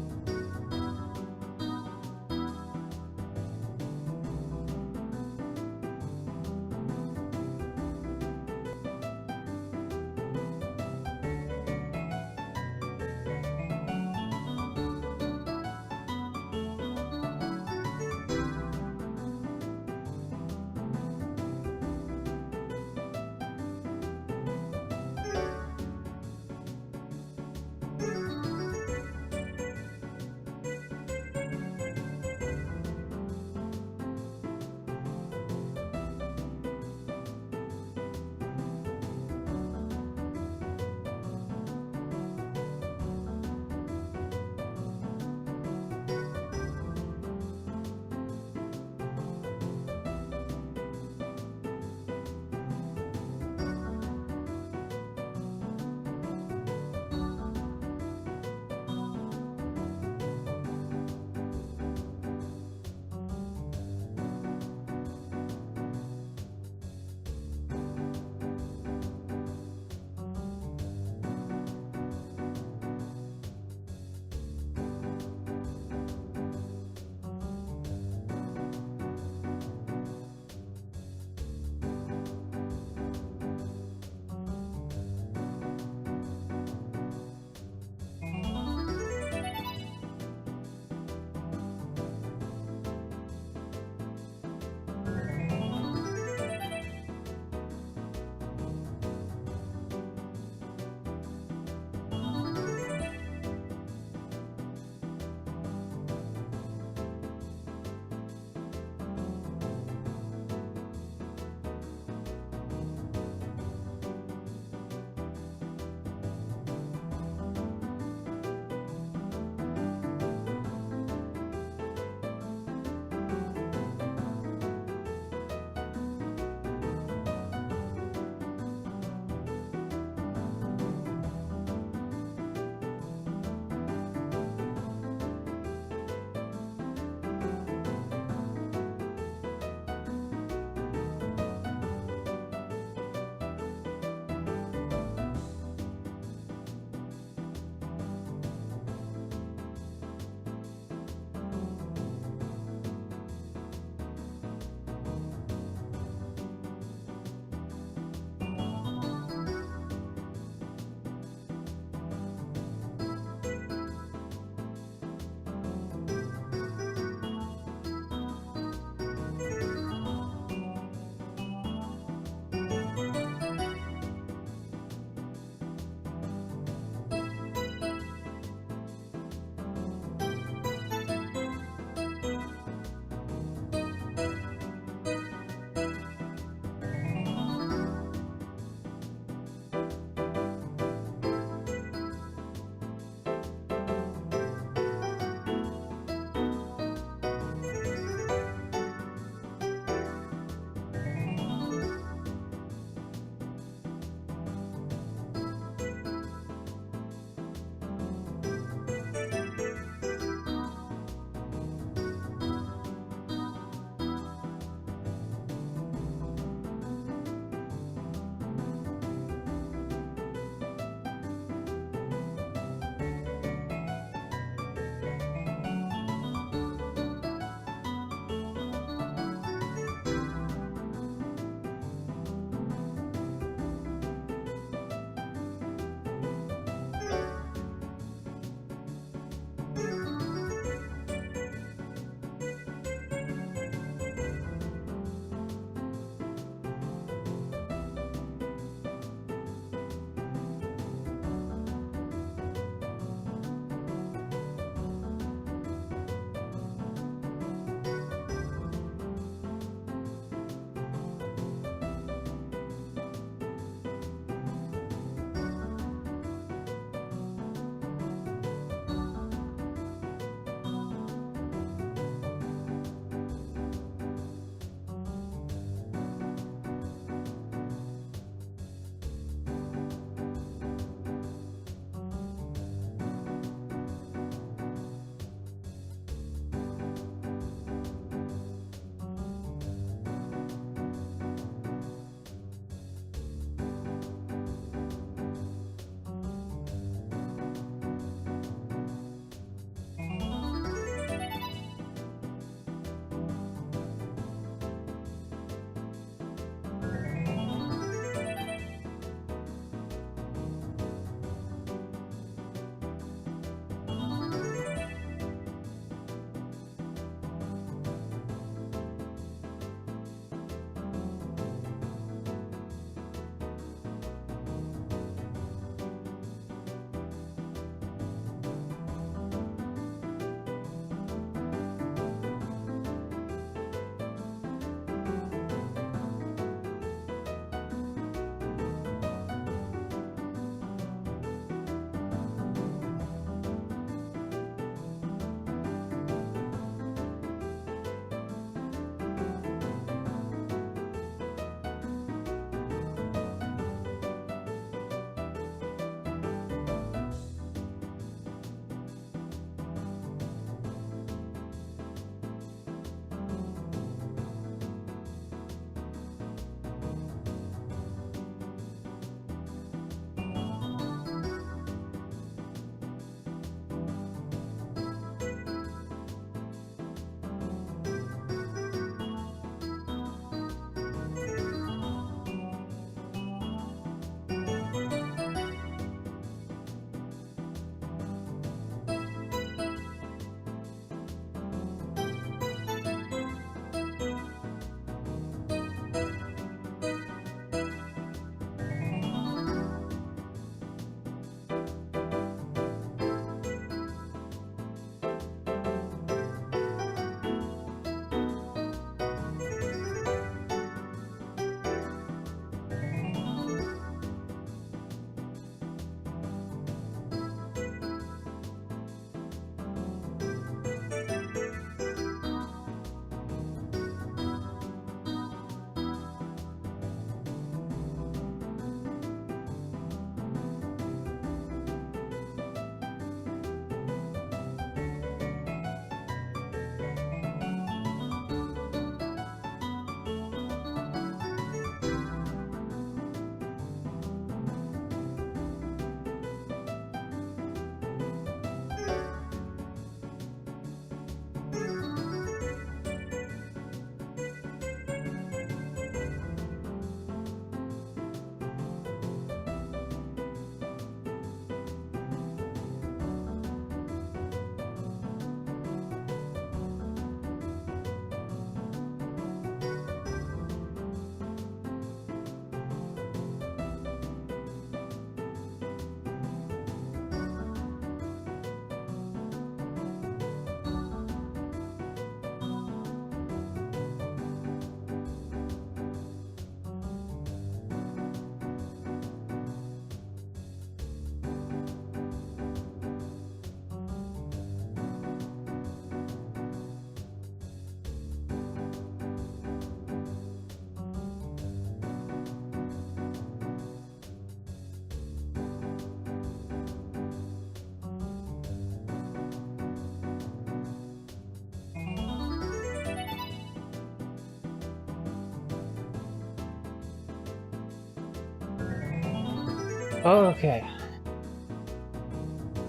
Okay.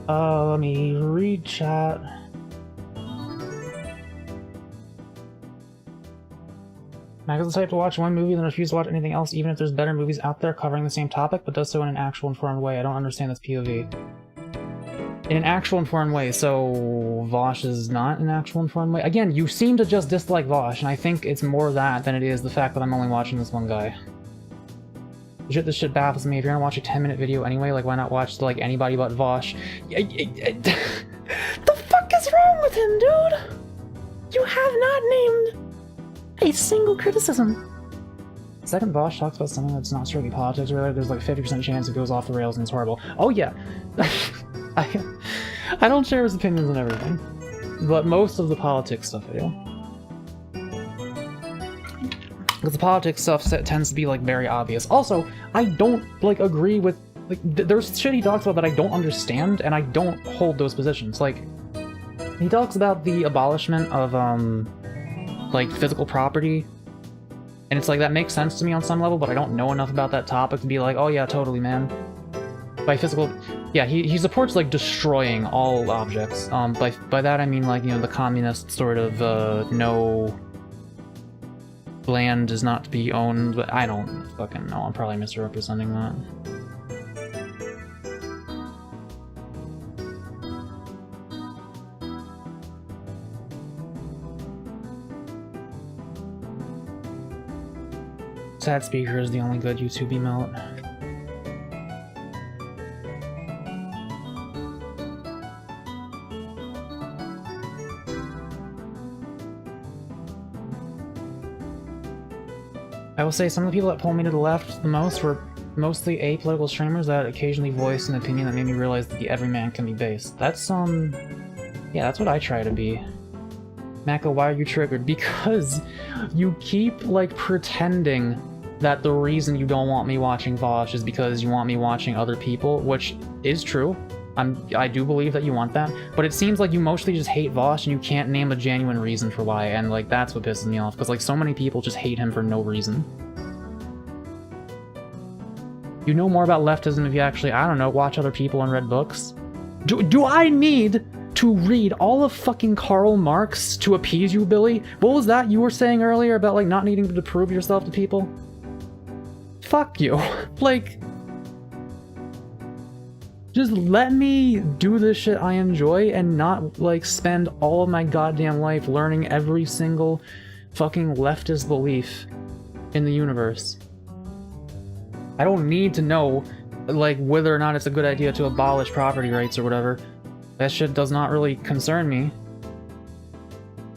Let me read chat. Mac is the type to watch one movie and then refuse to watch anything else, even if there's better movies out there covering the same topic, but does so in an actual informed way. I don't understand this POV. In an actual informed way, so Vosh is not an actual informed way? Again, you seem to just dislike Vosh, and I think it's more that than it is the fact that I'm only watching this one guy. This shit baffles me. If you're gonna watch a 10-minute video anyway, like, why not watch, like, anybody but Vosh? The fuck is wrong with him, dude? You have not named a single criticism. Second, Vosh talks about something that's not strictly politics related. There's like a 50% chance it goes off the rails and it's horrible. Oh yeah, I don't share his opinions on everything, but most of the politics stuff I do. Because the politics stuff tends to be like very obvious. Also, I don't like agree with like there's shit he talks about that I don't understand, and I don't hold those positions. Like he talks about the abolishment of like physical property, and it's like that makes sense to me on some level, but I don't know enough about that topic to be like, oh yeah, totally, man. By physical, yeah, he supports like destroying all objects. By that I mean like, you know, the communist sort of no land is not to be owned, but I don't fucking know. I'm probably misrepresenting that. Sad Speaker is the only good YouTube emote. I will say some of the people that pulled me to the left the most were mostly apolitical streamers that occasionally voiced an opinion that made me realize that the everyman can be based. That's, yeah, that's what I try to be. Mako, why are you triggered? Because you keep, like, pretending that the reason you don't want me watching Vosh is because you want me watching other people, which is true. I do believe that you want that, but it seems like you mostly just hate Vosh and you can't name a genuine reason for why, and like that's what pisses me off, because like so many people just hate him for no reason. You know more about leftism if you actually, I don't know, watch other people and read books. Do I need to read all of fucking Karl Marx to appease you, Billy? What was that you were saying earlier about like not needing to prove yourself to people? Fuck you. Like, just let me do the shit I enjoy and not, like, spend all of my goddamn life learning every single fucking leftist belief in the universe. I don't need to know, like, whether or not it's a good idea to abolish property rights or whatever. That shit does not really concern me.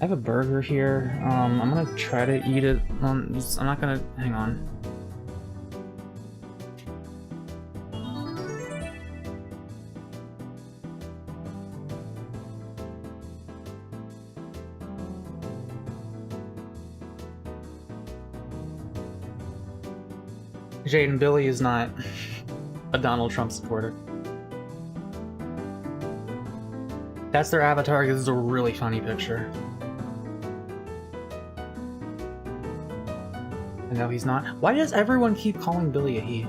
I have a burger here. I'm gonna try to eat it. I'm not gonna... hang on. Jaden, Billy is not a Donald Trump supporter. That's their avatar, because it's a really funny picture. And no, he's not. Why does everyone keep calling Billy a he?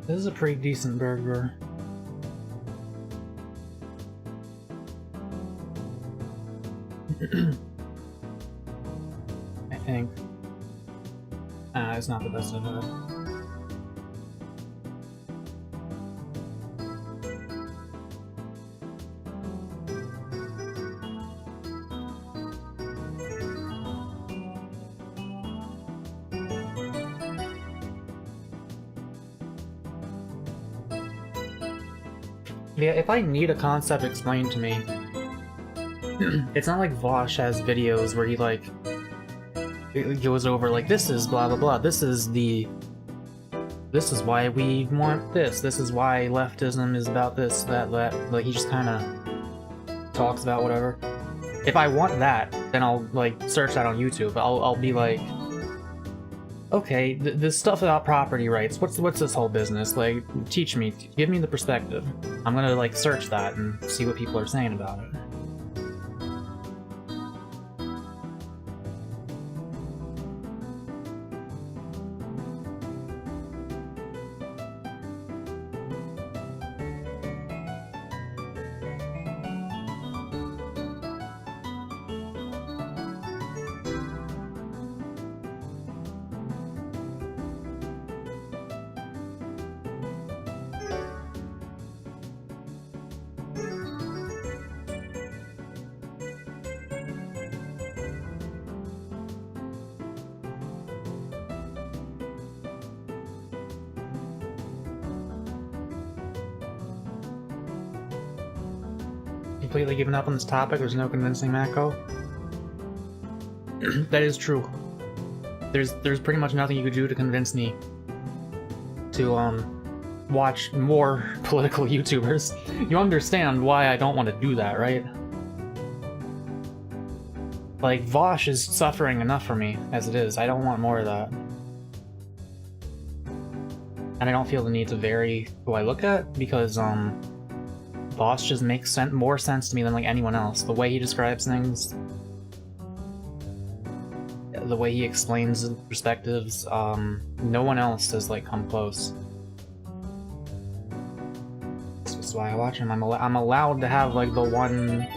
This is a pretty decent burger. I think. It's not the best I've had. Yeah, if I need a concept explained to me, it's not like Vosh has videos where he, like, it goes over, like, this is blah blah blah, this is why we want this is why leftism is about this, that. Like, he just kind of talks about whatever. If I want that, then I'll, like, search that on YouTube. I'll be like, okay, this stuff about property rights, what's this whole business? Like, teach me, give me the perspective. I'm gonna, like, search that and see what people are saying about it. Completely given up on this topic, there's no convincing Mako. That is true. There's pretty much nothing you could do to convince me to watch more political YouTubers. You understand why I don't want to do that, right? Like, Vosh is suffering enough for me as it is. I don't want more of that. And I don't feel the need to vary who I look at, because Vosh just makes more sense to me than like anyone else. The way he describes things, the way he explains perspectives, no one else has like come close. That's why I watch him. I'm allowed to have like the one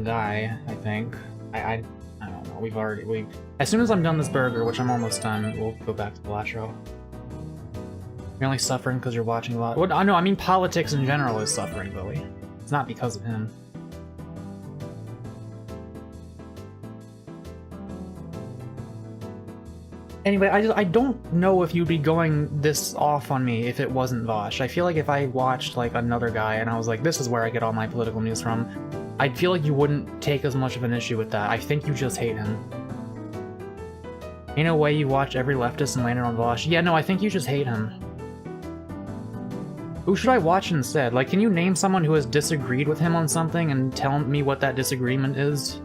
guy. I think I don't know. As soon as I'm done this burger, which I'm almost done, we'll go back to Balatro. You're only suffering because you're watching a lot. What? No, I mean politics in general is suffering, Billy. It's not because of him. Anyway, I don't know if you'd be going this off on me if it wasn't Vosh. I feel like if I watched like another guy and I was like, this is where I get all my political news from, I'd feel like you wouldn't take as much of an issue with that. I think you just hate him. In a way, you watch every leftist and landed on Vosh. Yeah, no, I think you just hate him. Who should I watch instead? Like, can you name someone who has disagreed with him on something and tell me what that disagreement is?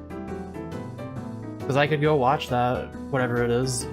Because I could go watch that, whatever it is.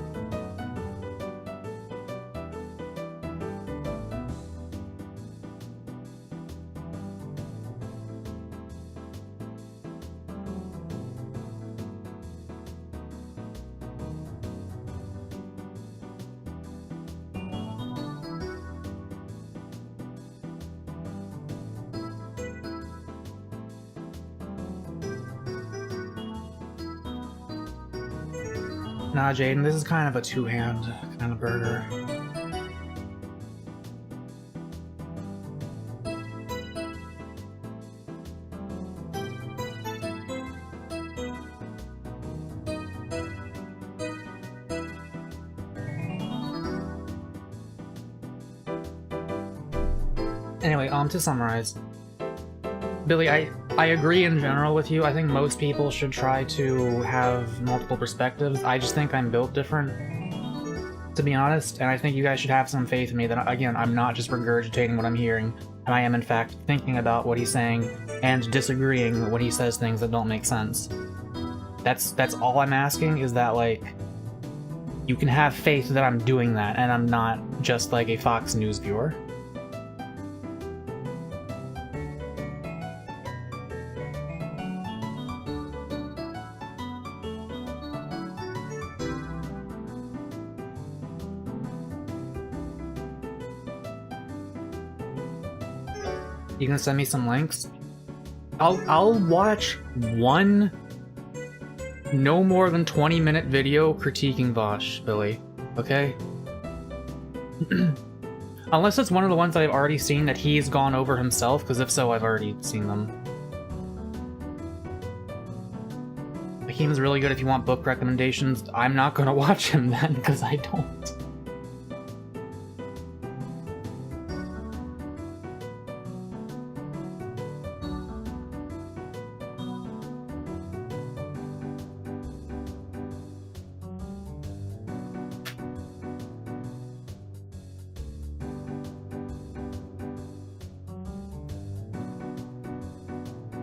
Nah, Jaden, this is kind of a two-hand kind of burger. Anyway, to summarize. Billy, I agree in general with you. I think most people should try to have multiple perspectives. I just think I'm built different, to be honest, and I think you guys should have some faith in me that, again, I'm not just regurgitating what I'm hearing, and I am in fact thinking about what he's saying and disagreeing when he says things that don't make sense. That's all I'm asking, is that, like, you can have faith that I'm doing that, and I'm not just like a Fox News viewer. You gonna send me some links? I'll watch one no more than 20-minute video critiquing Vosh, Billy. Okay? Unless it's one of the ones that I've already seen that he's gone over himself, because if so, I've already seen them. Hakeem's really good if you want book recommendations. I'm not gonna watch him then, because I don't.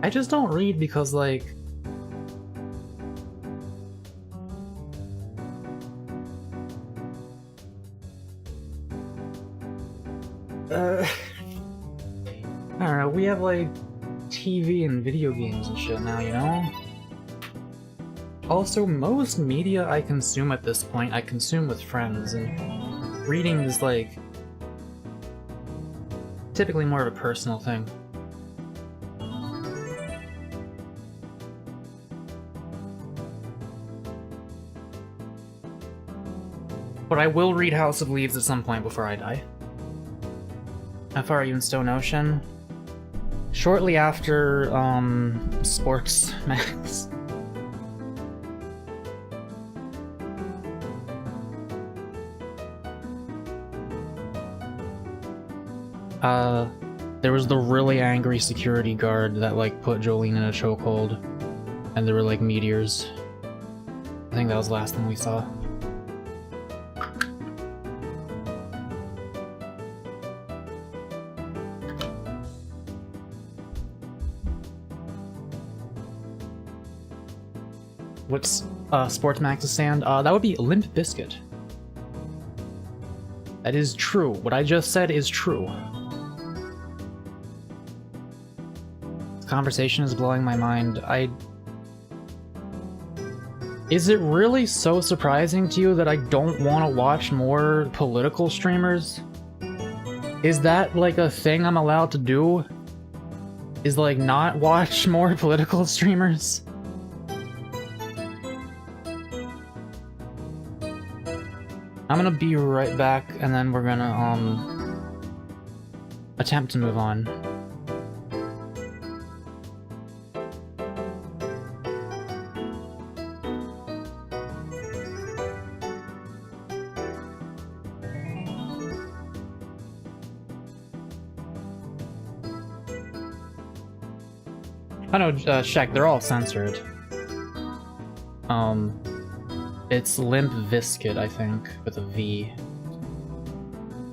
I just don't read because, like, have, like, TV and video games and shit now, you know? Also, most media I consume at this point, I consume with friends, and reading is, like, typically more of a personal thing. But I will read House of Leaves at some point before I die. How far are you in Stone Ocean? Shortly after, Sports Max. There was the really angry security guard that, like, put Jolene in a chokehold, and there were, like, meteors. I think that was the last thing we saw. What's Sports Max's stand? That would be Limp Bizkit. That is true. What I just said is true. This conversation is blowing my mind. Is it really so surprising to you that I don't want to watch more political streamers? Is that, like, a thing I'm allowed to do? Is, like, not watch more political streamers? I'm gonna be right back, and then we're gonna, attempt to move on. I know, Shaq, they're all censored. It's Limp Bizkit, I think, with a V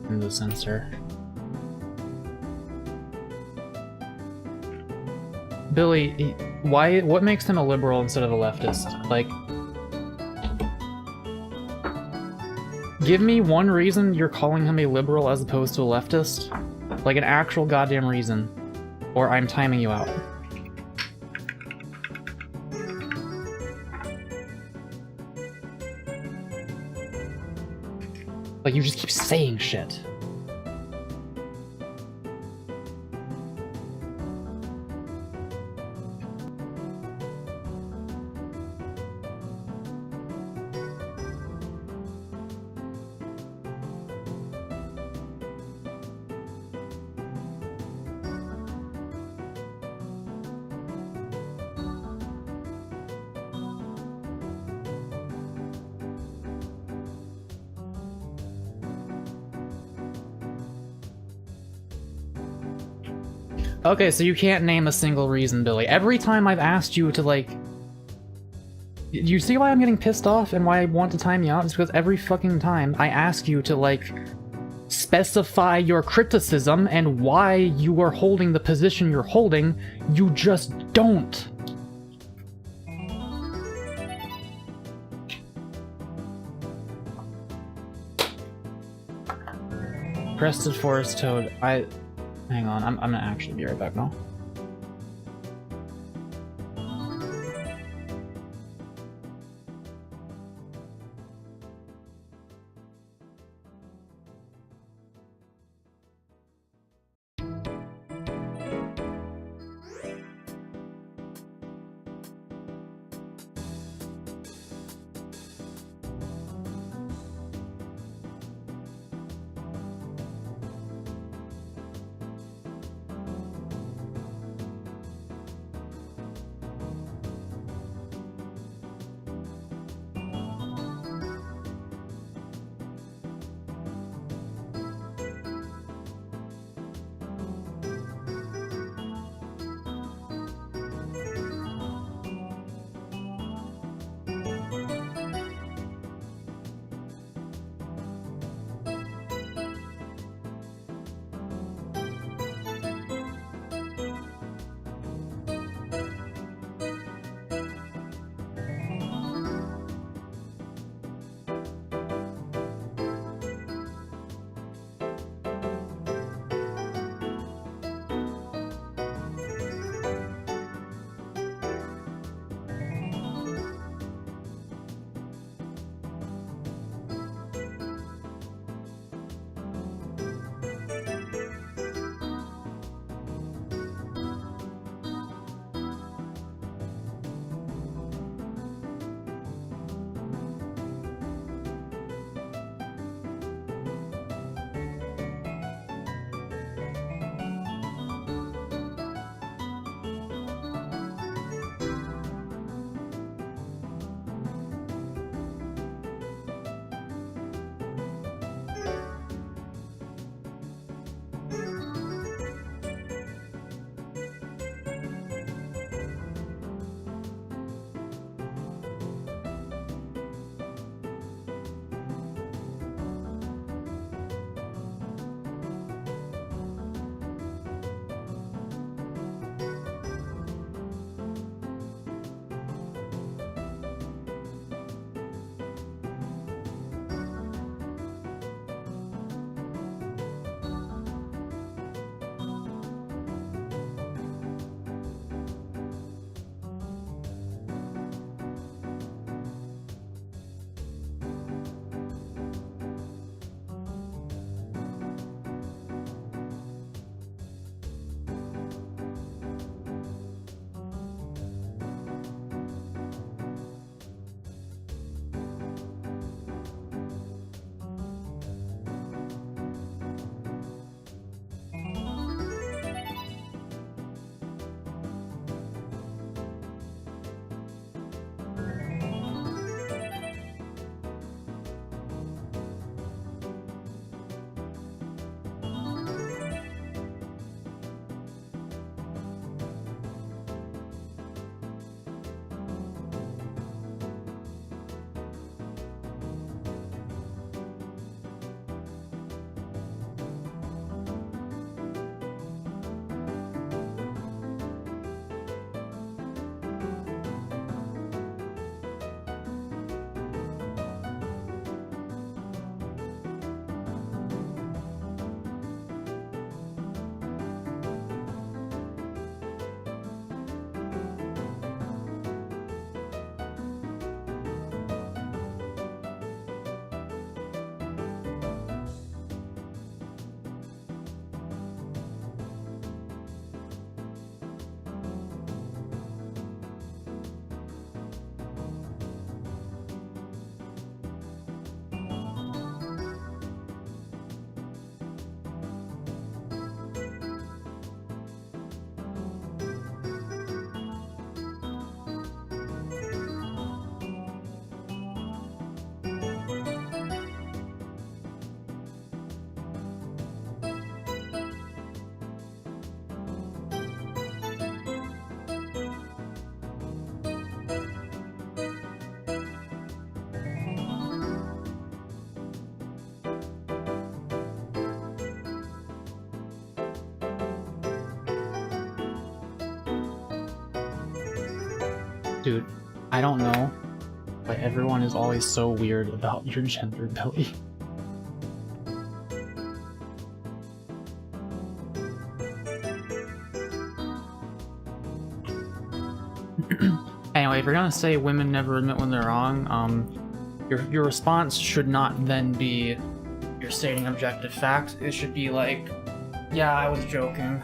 in the censor. Billy, what makes him a liberal instead of a leftist? Like, give me one reason you're calling him a liberal as opposed to a leftist. Like, an actual goddamn reason. Or I'm timing you out. Like, you just keep saying shit. Okay, so you can't name a single reason, Billy. Every time I've asked you to, like... You see why I'm getting pissed off and why I want to time you out? It's because every fucking time I ask you to, like, specify your criticism and why you are holding the position you're holding, you just don't. Crested Forest Toad, hang on, I'm gonna actually be right back now. Dude, I don't know, but everyone is always so weird about your gender, Billy. Anyway, if you're gonna say women never admit when they're wrong, your response should not then be you're stating objective fact. It should be like, yeah, I was joking.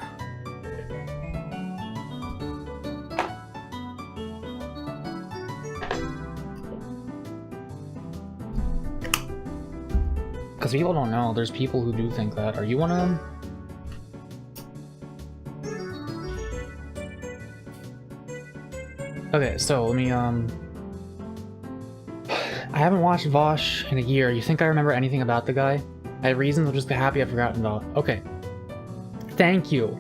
Because people don't know, there's people who do think that. Are you one of them? Okay, so let me, I haven't watched Vosh in a year. You think I remember anything about the guy? I have reasons, I'll just be happy I've forgotten about. Okay. Thank you.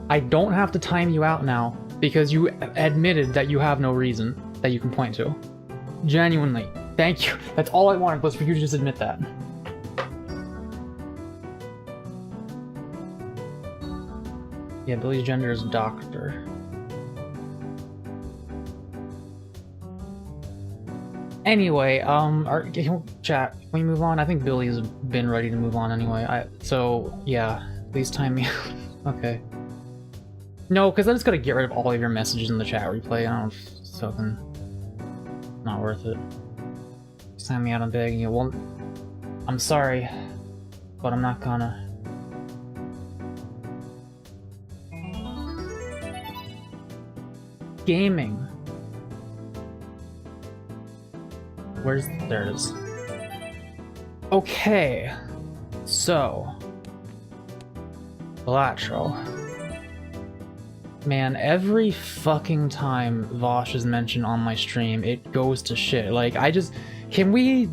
I don't have to time you out now, because you admitted that you have no reason that you can point to. Genuinely. Thank you. That's all I wanted, was for you to just admit that. Yeah, Billy's gender is doctor. Anyway, chat, can we move on? I think Billy's been ready to move on anyway. So, yeah, please time me out. Okay. No, because I just gotta get rid of all of your messages in the chat replay. I don't know if it's fucking not worth it. Just time me out, I'm begging you. Well, I'm sorry, but I'm not gonna. Gaming. There it is. Okay. So. Balatro. Man, every fucking time Vosh is mentioned on my stream, it goes to shit. Like, I just... Can we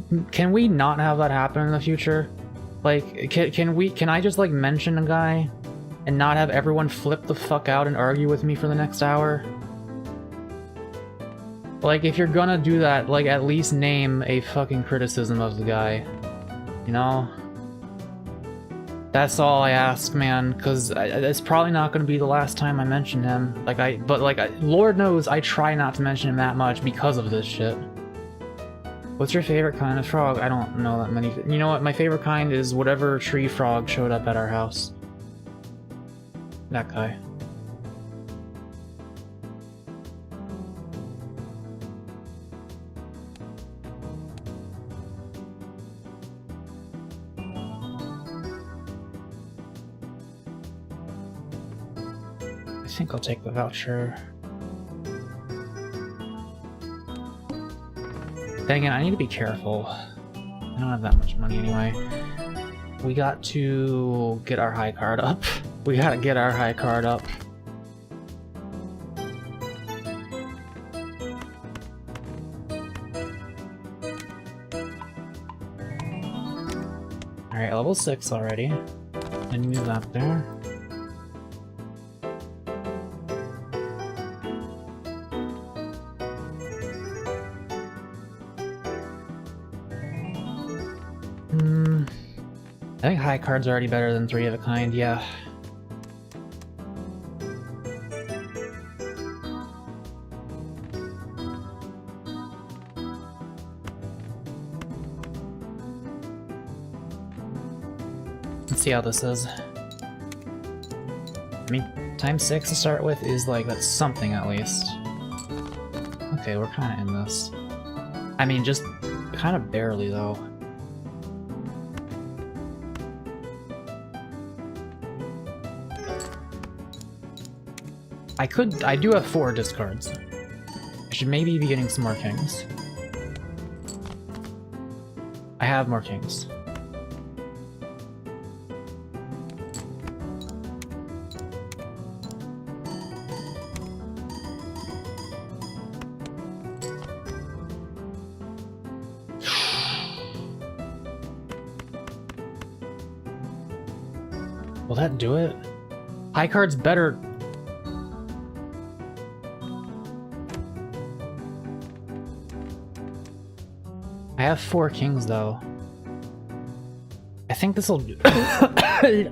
not have that happen in the future? Like, can I just, like, mention a guy and not have everyone flip the fuck out and argue with me for the next hour? Like, if you're gonna do that, like, at least name a fucking criticism of the guy. You know? That's all I ask, man, because it's probably not gonna be the last time I mention him. Lord knows I try not to mention him that much because of this shit. What's your favorite kind of frog? I don't know that many. You know what? My favorite kind is whatever tree frog showed up at our house. That guy. I think I'll take the voucher. Then again, I need to be careful. I don't have that much money anyway. We got to get our high card up. We gotta get our high card up. Alright, level 6 already. And move that there. I think high card's already better than 3 of a kind, yeah. Let's see how this is. I mean, times 6 to start with is like, that's something at least. Okay, we're kind of in this. I mean, just kind of barely though. I do have 4 discards. I should maybe be getting some more kings. I have more kings. Will that do it? High card's better. I have 4 kings though. I think this'll do I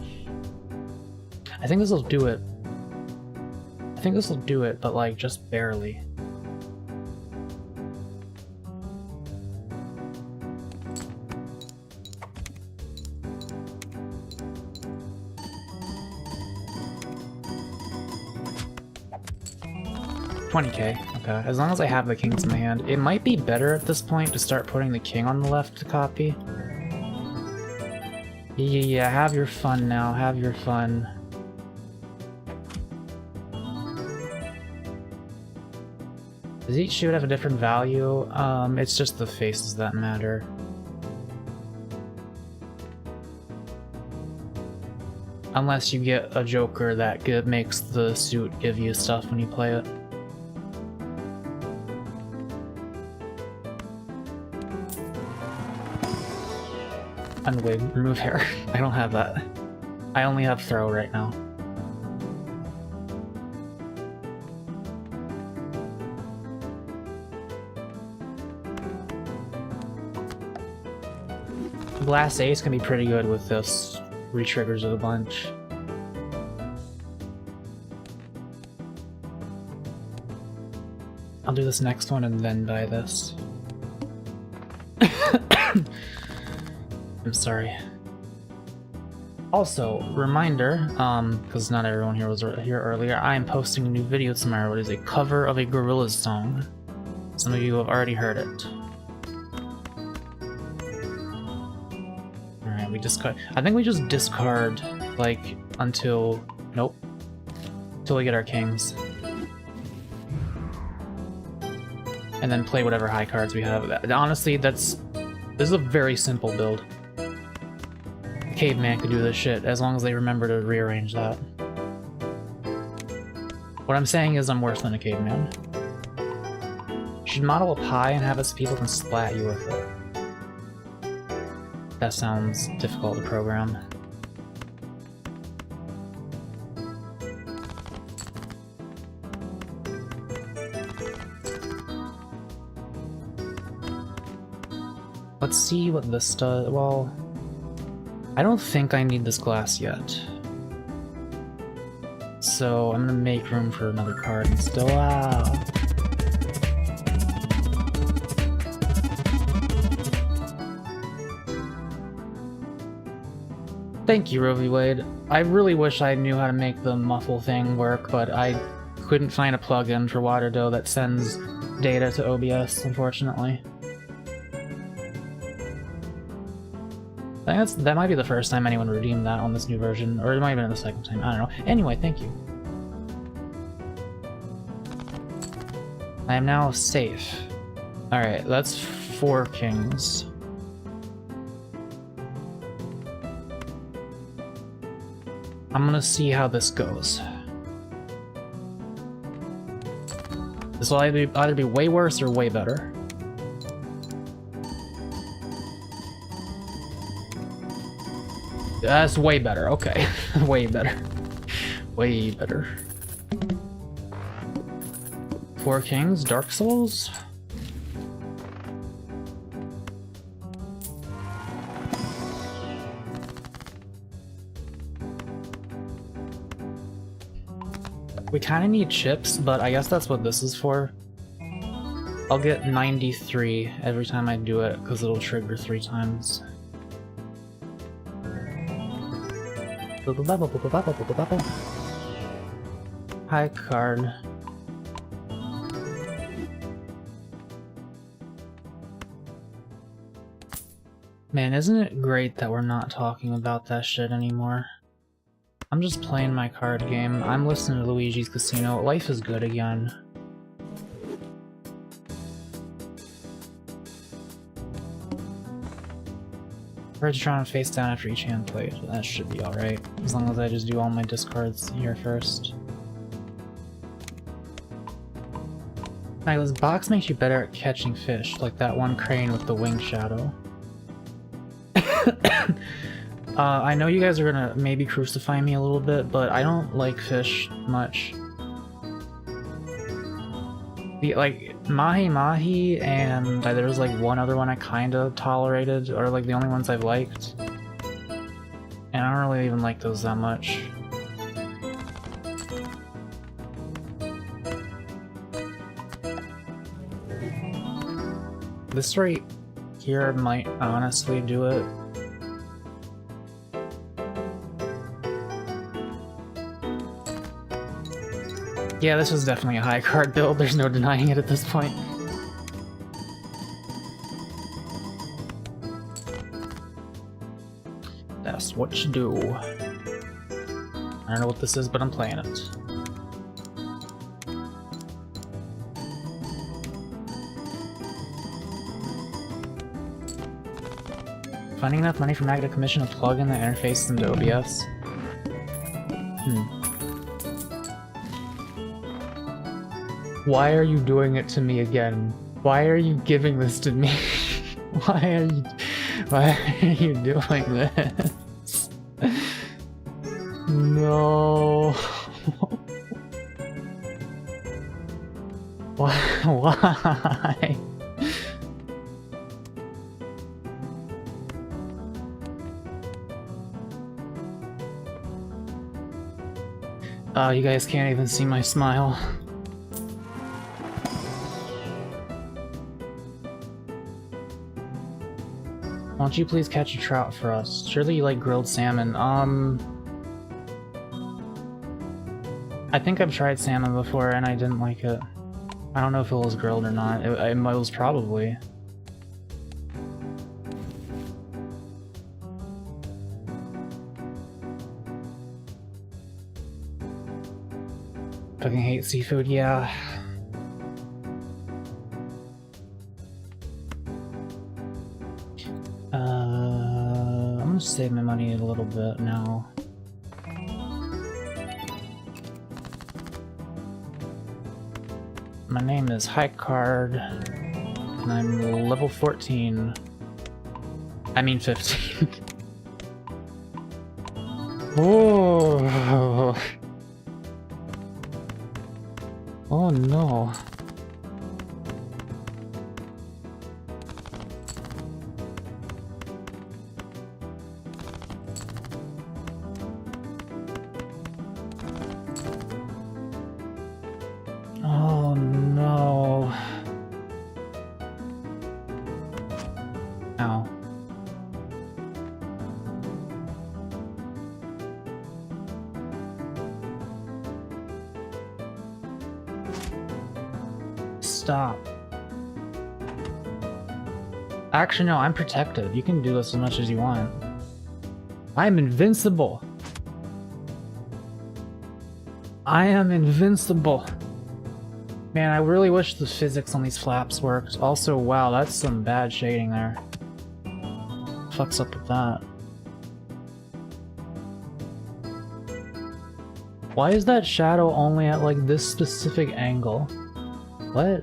think this'll do it. I think this'll do it, but like just barely. 20k. Okay, as long as I have the kings in my hand. It might be better at this point to start putting the king on the left to copy. Yeah, have your fun now, have your fun. Does each shoot have a different value? It's just the faces that matter. Unless you get a joker that makes the suit give you stuff when you play it. Unwig, remove hair. I don't have that. I only have throw right now. Glass Ace can be pretty good with this. Retriggers it a bunch. I'll do this next one and then buy this. I'm sorry. Also, reminder, because not everyone here was here earlier, I am posting a new video tomorrow. It is a cover of a Gorillaz song. Some of you have already heard it. We discard. I think we just discard, like, until... Nope. Until we get our kings. And then play whatever high cards we have. Honestly, this is a very simple build. Caveman could do this shit, as long as they remember to rearrange that. What I'm saying is I'm worse than a caveman. You should model a pie and have it so people can splat you with it. That sounds difficult to program. Let's see what this does. Well, I don't think I need this glass yet. So I'm gonna make room for another card and still Thank you, Rovi Wade. I really wish I knew how to make the muffle thing work, but I couldn't find a plugin for Waterdough that sends data to OBS, unfortunately. I think that might be the first time anyone redeemed that on this new version, or it might have been the second time, I don't know. Anyway, thank you. I am now safe. Alright, that's 4 kings. I'm gonna see how this goes. This will either be way worse or way better. That's way better, okay. Way better. Way better. 4 kings, Dark Souls? We kind of need chips, but I guess that's what this is for. I'll get 93 every time I do it, because it'll trigger 3 times. High card. Man, isn't it great that we're not talking about that shit anymore? I'm just playing my card game. I'm listening to Luigi's Casino. Life is good again. Registron face down after each hand played. That should be alright. As long as I just do all my discards here first. Now, this box makes you better at catching fish, like that one crane with the wing shadow. I know you guys are gonna maybe crucify me a little bit, but I don't like fish much. Like, Mahi Mahi and there's like one other one I kinda tolerated, or like the only ones I've liked. And I don't really even like those that much. This right here might honestly do it. Yeah, this was definitely a high card build, there's no denying it at this point. That's what you do. I don't know what this is, but I'm playing it. Finding enough money from Mako to commission a plug in the interface into OBS. Why are you doing it to me again? Why are you giving this to me? Why are you doing this? No. Why? Oh, you guys can't even see my smile. Why don't you please catch a trout for us? Surely you like grilled salmon. I think I've tried salmon before and I didn't like it. I don't know if it was grilled or not. It was probably. Fucking hate seafood, yeah. I'm gonna save my money a little bit now. My name is High Card, and I'm level 14. I mean 15. Oh. Oh no. Oh no. Ow. Stop. Actually, no, I'm protected. You can do this as much as you want. I'm invincible. I am invincible. Man, I really wish the physics on these flaps worked. Also, wow, that's some bad shading there. Fucks up with that. Why is that shadow only at like this specific angle? What?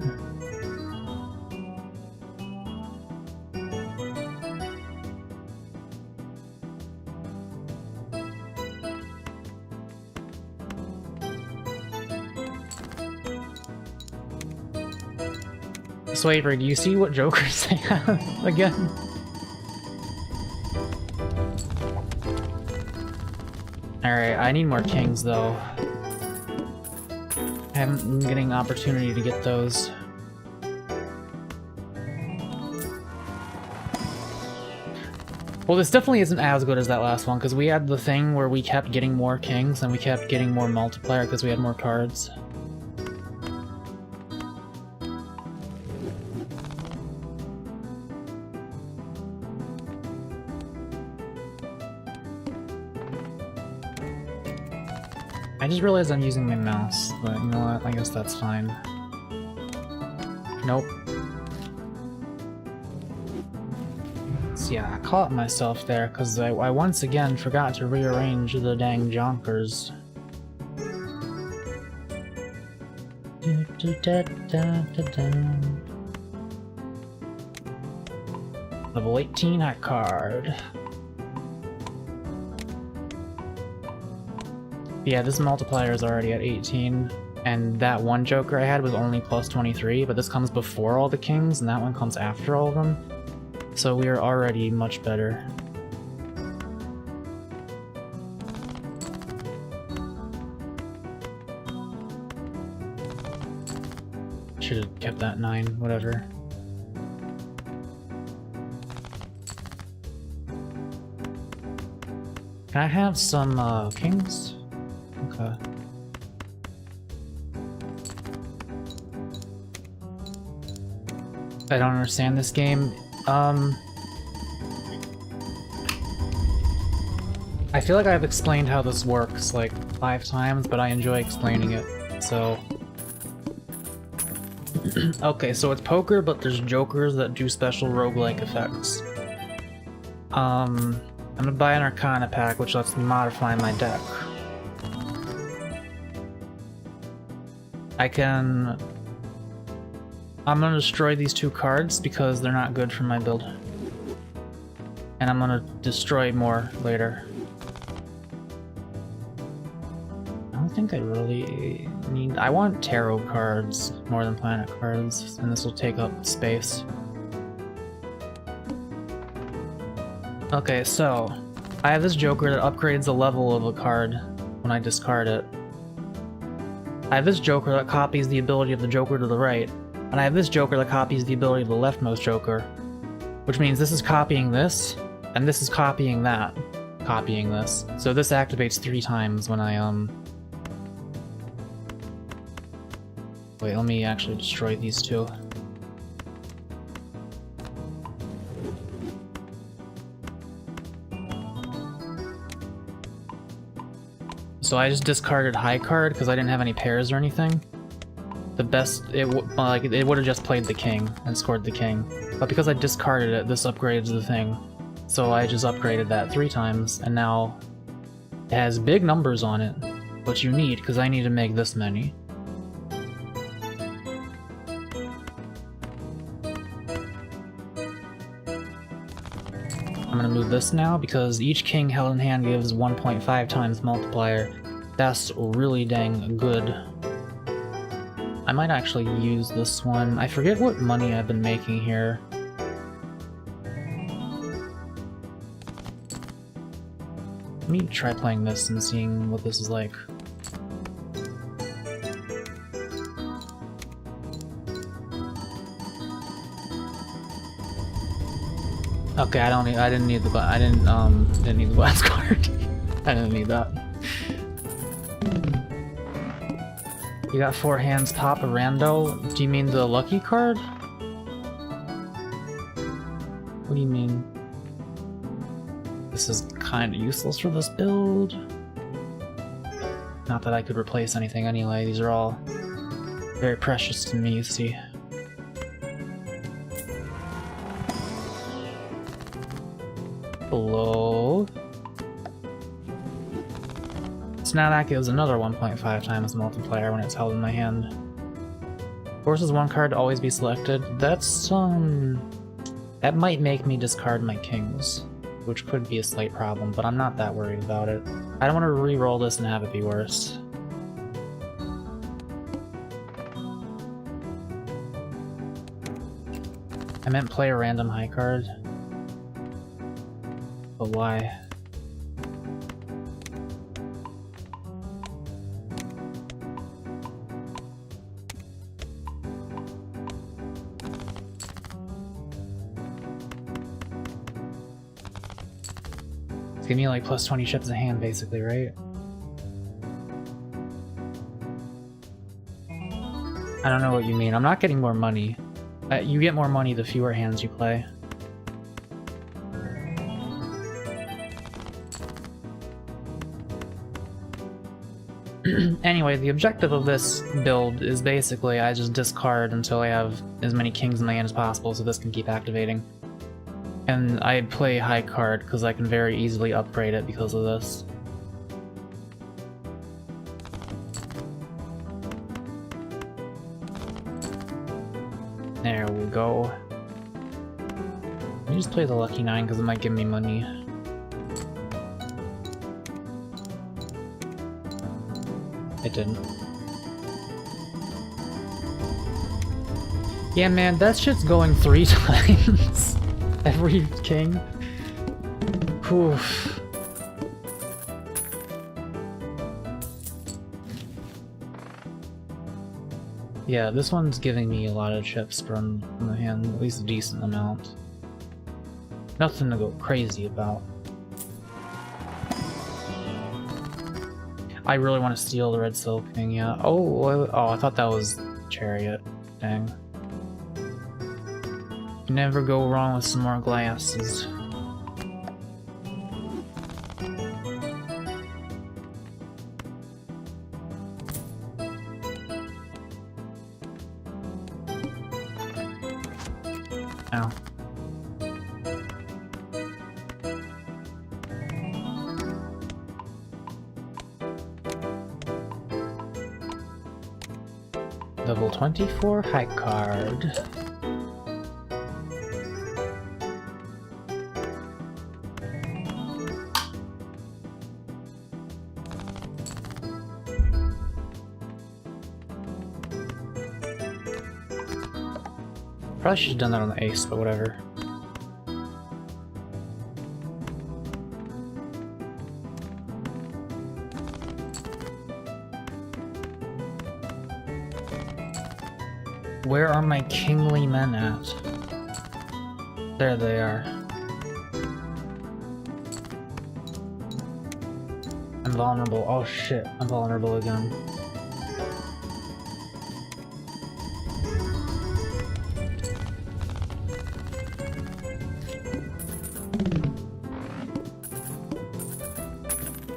So Avery, do you see what jokers they have again? Alright, I need more kings though. I haven't been getting opportunity to get those. Well, this definitely isn't as good as that last one, because we had the thing where we kept getting more kings and we kept getting more multiplier because we had more cards. I just realized I'm using my mouse, but you know what, I guess that's fine. Nope. So yeah, I caught myself there, because I once again forgot to rearrange the dang jonkers. Level 18 high card. Yeah, this multiplier is already at 18, and that one joker I had was only plus 23, but this comes before all the kings, and that one comes after all of them. So we are already much better. Should have kept that 9, whatever. Can I have some kings? Okay. I don't understand this game. I feel like I've explained how this works like 5 times, but I enjoy explaining it, so... Okay, so it's poker, but there's jokers that do special roguelike effects. I'm gonna buy an Arcana pack, which lets me modify my deck. I'm gonna destroy these 2 cards because they're not good for my build. And I'm gonna destroy more later. I don't think I really need... I want tarot cards more than planet cards, and this will take up space. Okay, so I have this Joker that upgrades the level of a card when I discard it. I have this Joker that copies the ability of the Joker to the right, and I have this Joker that copies the ability of the leftmost Joker, which means this is copying this, and this is copying that, copying this. So this activates 3 times when I, Wait, let me actually destroy these 2. So I just discarded high card because I didn't have any pairs or anything. The best, it would have just played the king and scored the king. But because I discarded it, this upgrades the thing. So I just upgraded that 3 times, and now it has big numbers on it, which you need, because I need to make this many. I'm gonna move this now, because each king held in hand gives 1.5 times multiplier. That's really dang good. I might actually use this one. I forget what money I've been making here. Let me try playing this and seeing what this is like. Okay, I didn't need the glass card. I didn't need that. You got 4 hands, pop a rando. Do you mean the lucky card? What do you mean? This is kind of useless for this build. Not that I could replace anything anyway, these are all very precious to me, you see. Hello? So now that gives another 1.5 times multiplier when it's held in my hand. Forces 1 card to always be selected. That's, that might make me discard my kings, which could be a slight problem, but I'm not that worried about it. I don't want to re-roll this and have it be worse. I meant play a random high card. But why? It's giving me like plus 20 chips a hand basically, right? I don't know what you mean. I'm not getting more money. You get more money the fewer hands you play. Anyway, the objective of this build is basically I just discard until I have as many kings in my hand as possible so this can keep activating. And I play high card because I can very easily upgrade it because of this. There we go. Let me just play the lucky 9 because it might give me money. It didn't. Yeah, man, that shit's going 3 times. Every king. Oof. Yeah, this one's giving me a lot of chips from the hand, at least a decent amount. Nothing to go crazy about. I really want to steal the red silk thing, yeah. Oh, I thought that was Chariot. Dang. Never go wrong with some more glasses. Ow. Level 24 high card. Probably should have done that on the ace, but whatever. Where are my kingly men at? There they are. I'm vulnerable. Oh shit, I'm vulnerable again.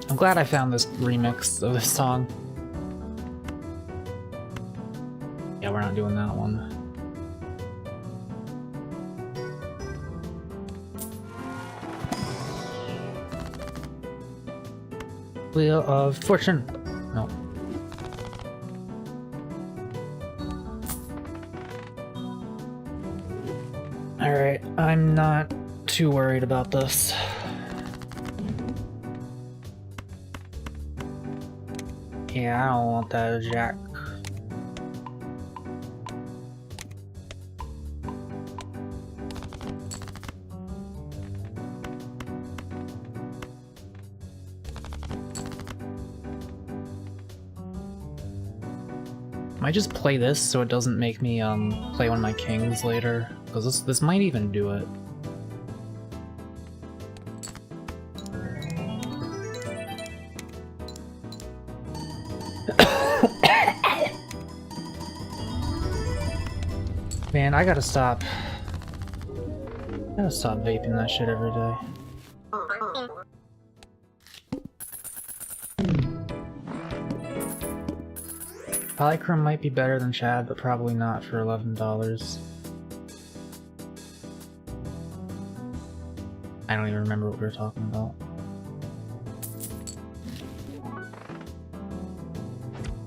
I'm glad I found this remix of this song. Yeah, we're not doing that one. Wheel of Fortune. No. Alright, I'm not too worried about this. Yeah, I don't want that jack. Might just play this so it doesn't make me play one of my kings later, because this might even do it. Man, I gotta stop. Vaping that shit every day. Polychrome might be better than Chad, but probably not for $11. I don't even remember what we were talking about.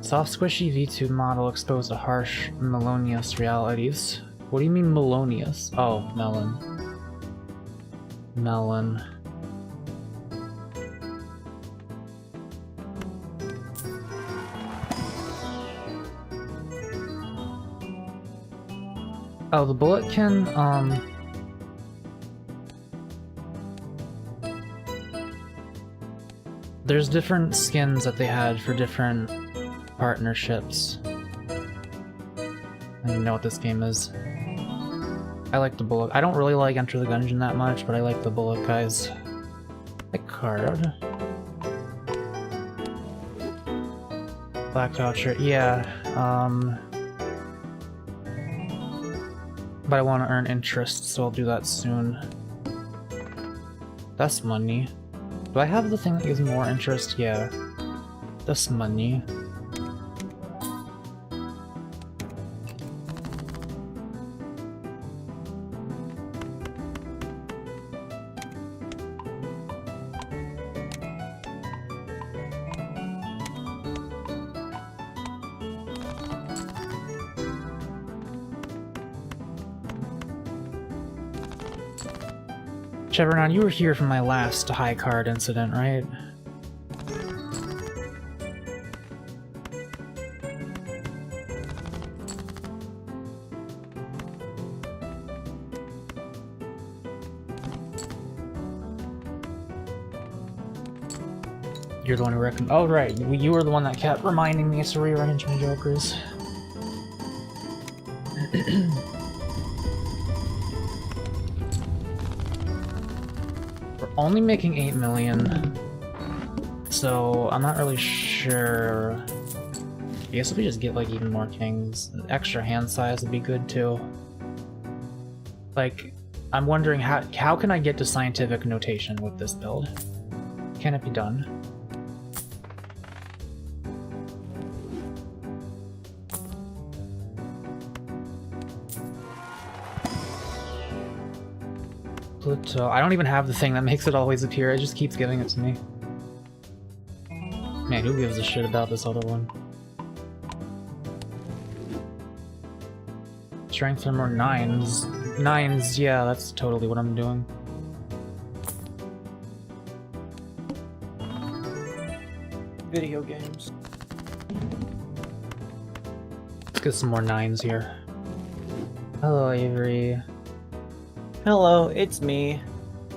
Soft squishy V2 model exposed to harsh, melonious realities. What do you mean melonious? Oh, melon. Melon. Oh, the bullet can, there's different skins that they had for different partnerships. I don't even know what this game is. I like the bullet. I don't really like Enter the Gungeon that much, but I like the bullet guys. That card. Black voucher, yeah. But I want to earn interest, so I'll do that soon. That's money. Do I have the thing that gives me more interest? Yeah. That's money. Chevron, you were here for my last high card incident, right? You're the one who recommended. Oh, right. You were the one that kept reminding me to rearrange my jokers. We're only making 8 million, so I'm not really sure. I guess if we just get like even more kings, extra hand size would be good too. Like, I'm wondering how can I get to scientific notation with this build? Can it be done? Pluto. I don't even have the thing that makes it always appear, it just keeps giving it to me. Man, who gives a shit about this other one? Strength armor 9s. 9s, yeah, that's totally what I'm doing. Video games. Let's get some more 9s here. Hello, Avery. Hello, it's me,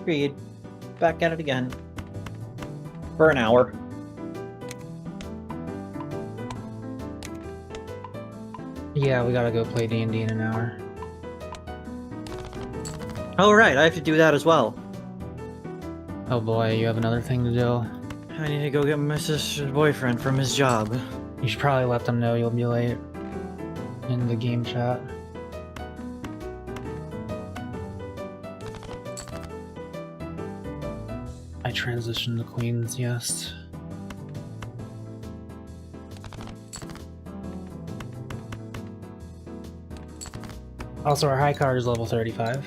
Reed. Back at it again. For an hour. Yeah, we gotta go play D&D in an hour. Oh right, I have to do that as well. Oh boy, you have another thing to do. I need to go get my sister's boyfriend from his job. You should probably let them know you'll be late. In the game chat. I transitioned to Queens, yes. Also, our high card is level 35.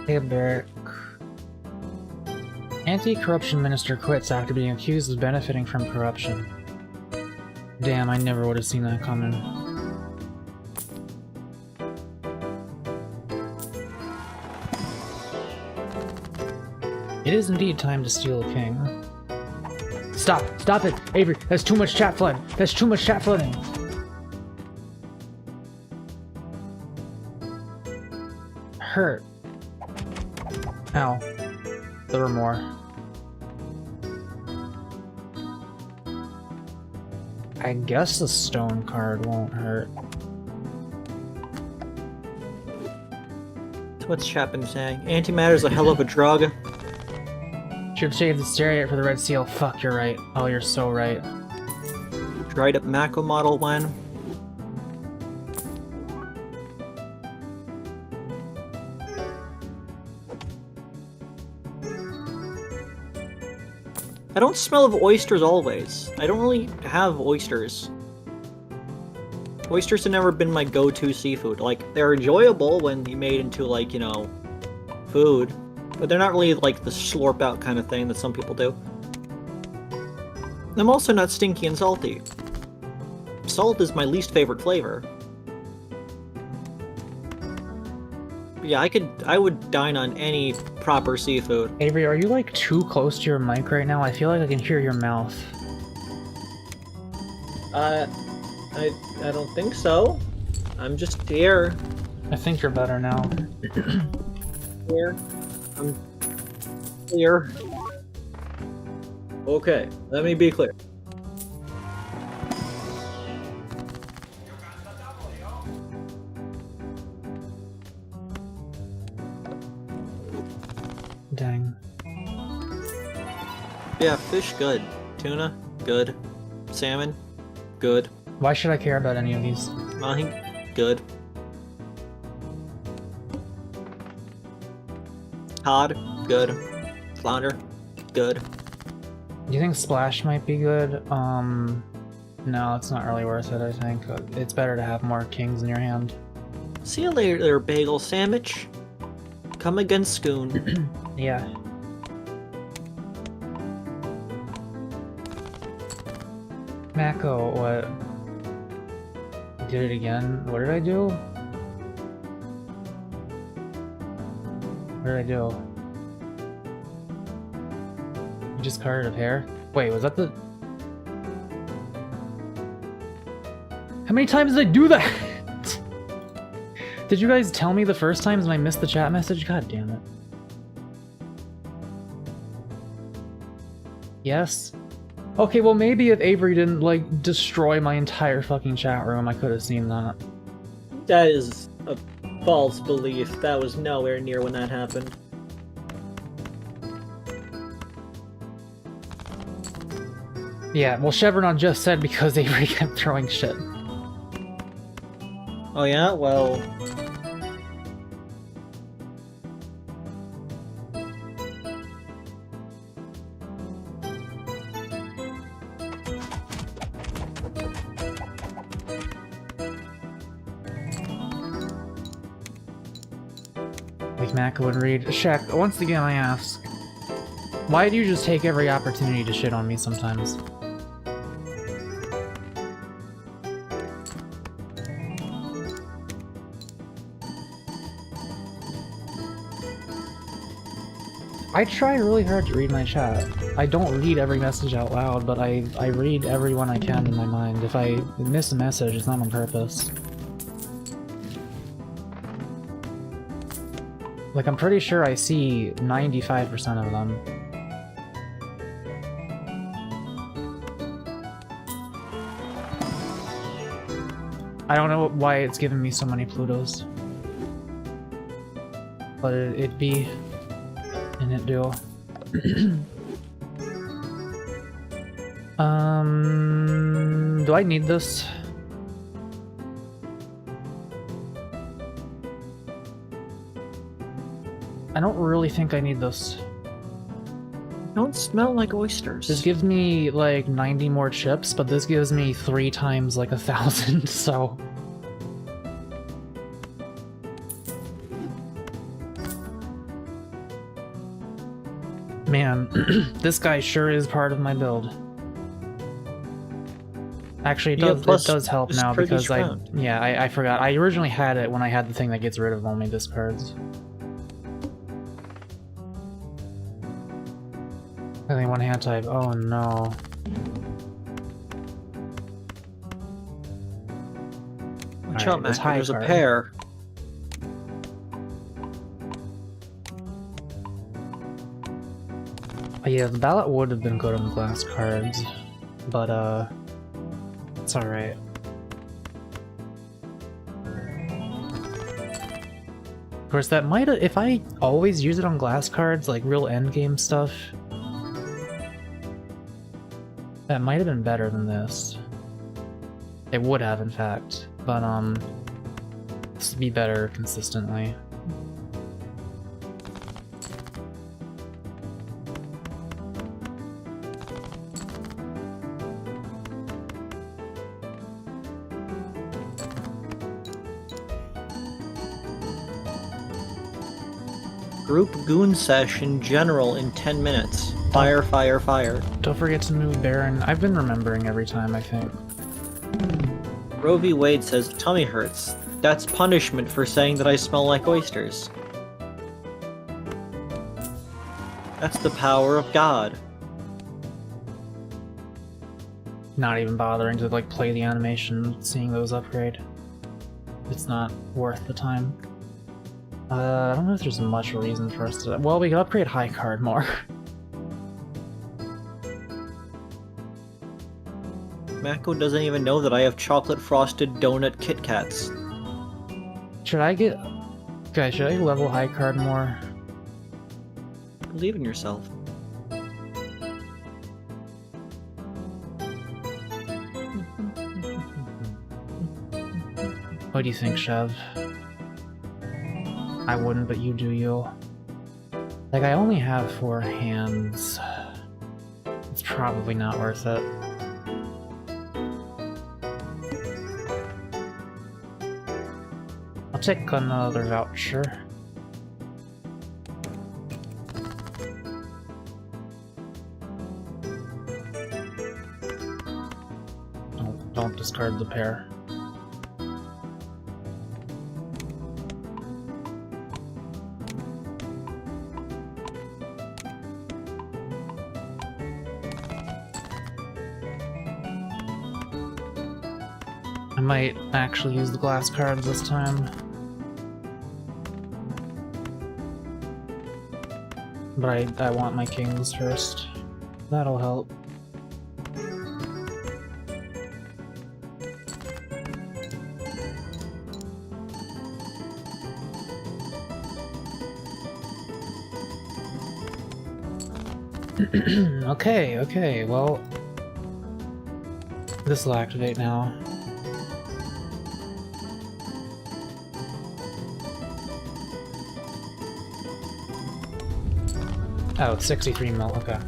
Hey, Barrick. Anti-corruption minister quits after being accused of benefiting from corruption. Damn, I never would have seen that coming. It is indeed time to steal a king. Stop! Stop it! Avery, that's too much chat flood! That's too much chat flooding! Hurt. Ow. There were more. I guess the stone card won't hurt. So what's chat been saying? Antimatter's a hell of a drug. Should save the stereo for the red seal. Fuck, you're right. Oh, you're so right. Dried up Mako model when? I don't smell of oysters always. I don't really have oysters. Oysters have never been my go-to seafood. Like, they're enjoyable when you made into, like, you know, food. But they're not really, like, the slurp-out kind of thing that some people do. I'm also not stinky and salty. Salt is my least favorite flavor. But yeah, I would dine on any proper seafood. Avery, are you like too close to your mic right now? I feel like I can hear your mouth. I don't think so. I'm just here. I think you're better now. Here. I'm here. Okay, let me be clear. Dang. Yeah, fish good. Tuna, good. Salmon, good. Why should I care about any of these? Mahi, good. Cod, good. Flounder, good. Do you think Splash might be good? No, it's not really worth it, I think. It's better to have more kings in your hand. See you later, bagel sandwich. Come again, Scoon. Yeah. Mako, what? Did it again? What did I do? What did I do? You just carded a pair? Wait, was that the... How many times did I do that? Did you guys tell me the first times and I missed the chat message? God damn it. Yes? Okay, well maybe if Avery didn't, like, destroy my entire fucking chat room, I could have seen that. That is a false belief. That was nowhere near when that happened. Yeah, well Chevron just said because Avery kept throwing shit. Oh yeah? Well... Like Mako would read. Shaq, once again I ask, why do you just take every opportunity to shit on me sometimes? I try really hard to read my chat. I don't read every message out loud, but I read every one I can in my mind. If I miss a message, it's not on purpose. Like, I'm pretty sure I see 95% of them. I don't know why it's giving me so many Plutos. But it be... and it do. Do I need this? I don't really think I need this. Don't smell like oysters. This gives me like 90 more chips, but this gives me 3 times like 1,000, so... Man, this guy sure is part of my build. Actually, it does help now because I forgot. I originally had it when I had the thing that gets rid of only discards. Only one hand type. Oh no. Watch out, Mac. There's a pair. Yeah, the ballot would have been good on the glass cards, but it's alright. Of course, that might have, if I always use it on glass cards, like real endgame stuff, that might have been better than this. It would have, in fact, but this would be better consistently. Group goon session general in 10 minutes. Fire, fire, fire. Don't forget to move Baron. I've been remembering every time, I think. Roe v. Wade says tummy hurts. That's punishment for saying that I smell like oysters. That's the power of God. Not even bothering to like play the animation, seeing those upgrade. It's not worth the time. I don't know if there's much reason for us to... Well, we can upgrade high card more. Mako doesn't even know that I have chocolate frosted donut Kit Kats. Should I get... Guys, should I level high card more? Believe in yourself. What do you think, Chev? I wouldn't, but you do you. Like, I only have 4 hands. It's probably not worth it. I'll take another voucher. Don't discard the pair. I might actually use the glass cards this time. But I want my kings first. That'll help. Okay, well... This will activate now. Oh, 63 mil, okay.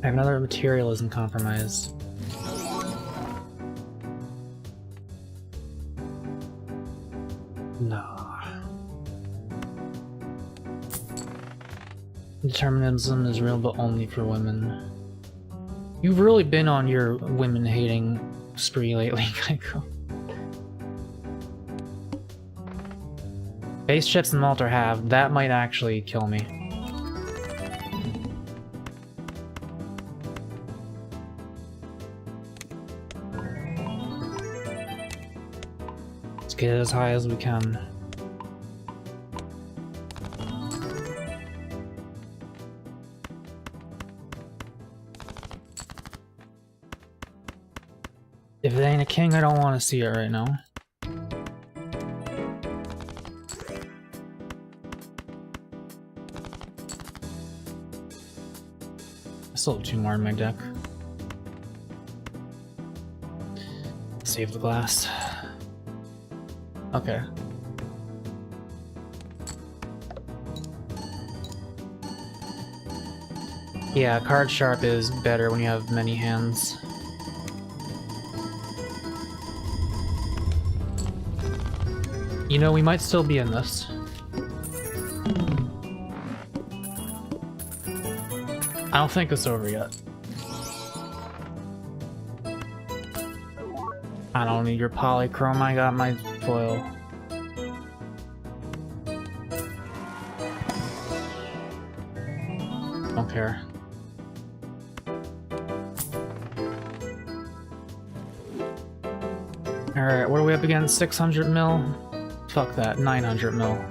I have another materialism compromise. No. Determinism is real, but only for women. You've really been on your women-hating spree lately, Mako. Base chips and malt are halved. That might actually kill me. Let's get it as high as we can. If it ain't a king, I don't want to see it right now. I still have 2 more in my deck. Save the glass. Okay. Yeah, card sharp is better when you have many hands. You know, we might still be in this. I don't think it's over yet. I don't need your polychrome, I got my foil. Don't care. Alright, what are we up against? 600 mil? Fuck that, 900 mil.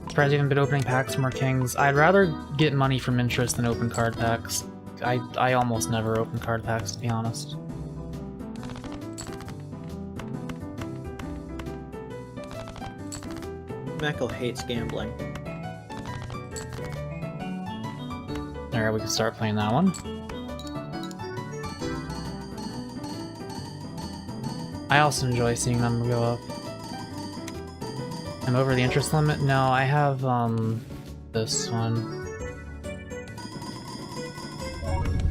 Surprised you haven't been opening packs from more kings. I'd rather get money from interest than open card packs. I almost never open card packs, to be honest. Mako hates gambling. Alright, we can start playing that one. I also enjoy seeing them go up. I'm over the interest limit? No, I have, this one.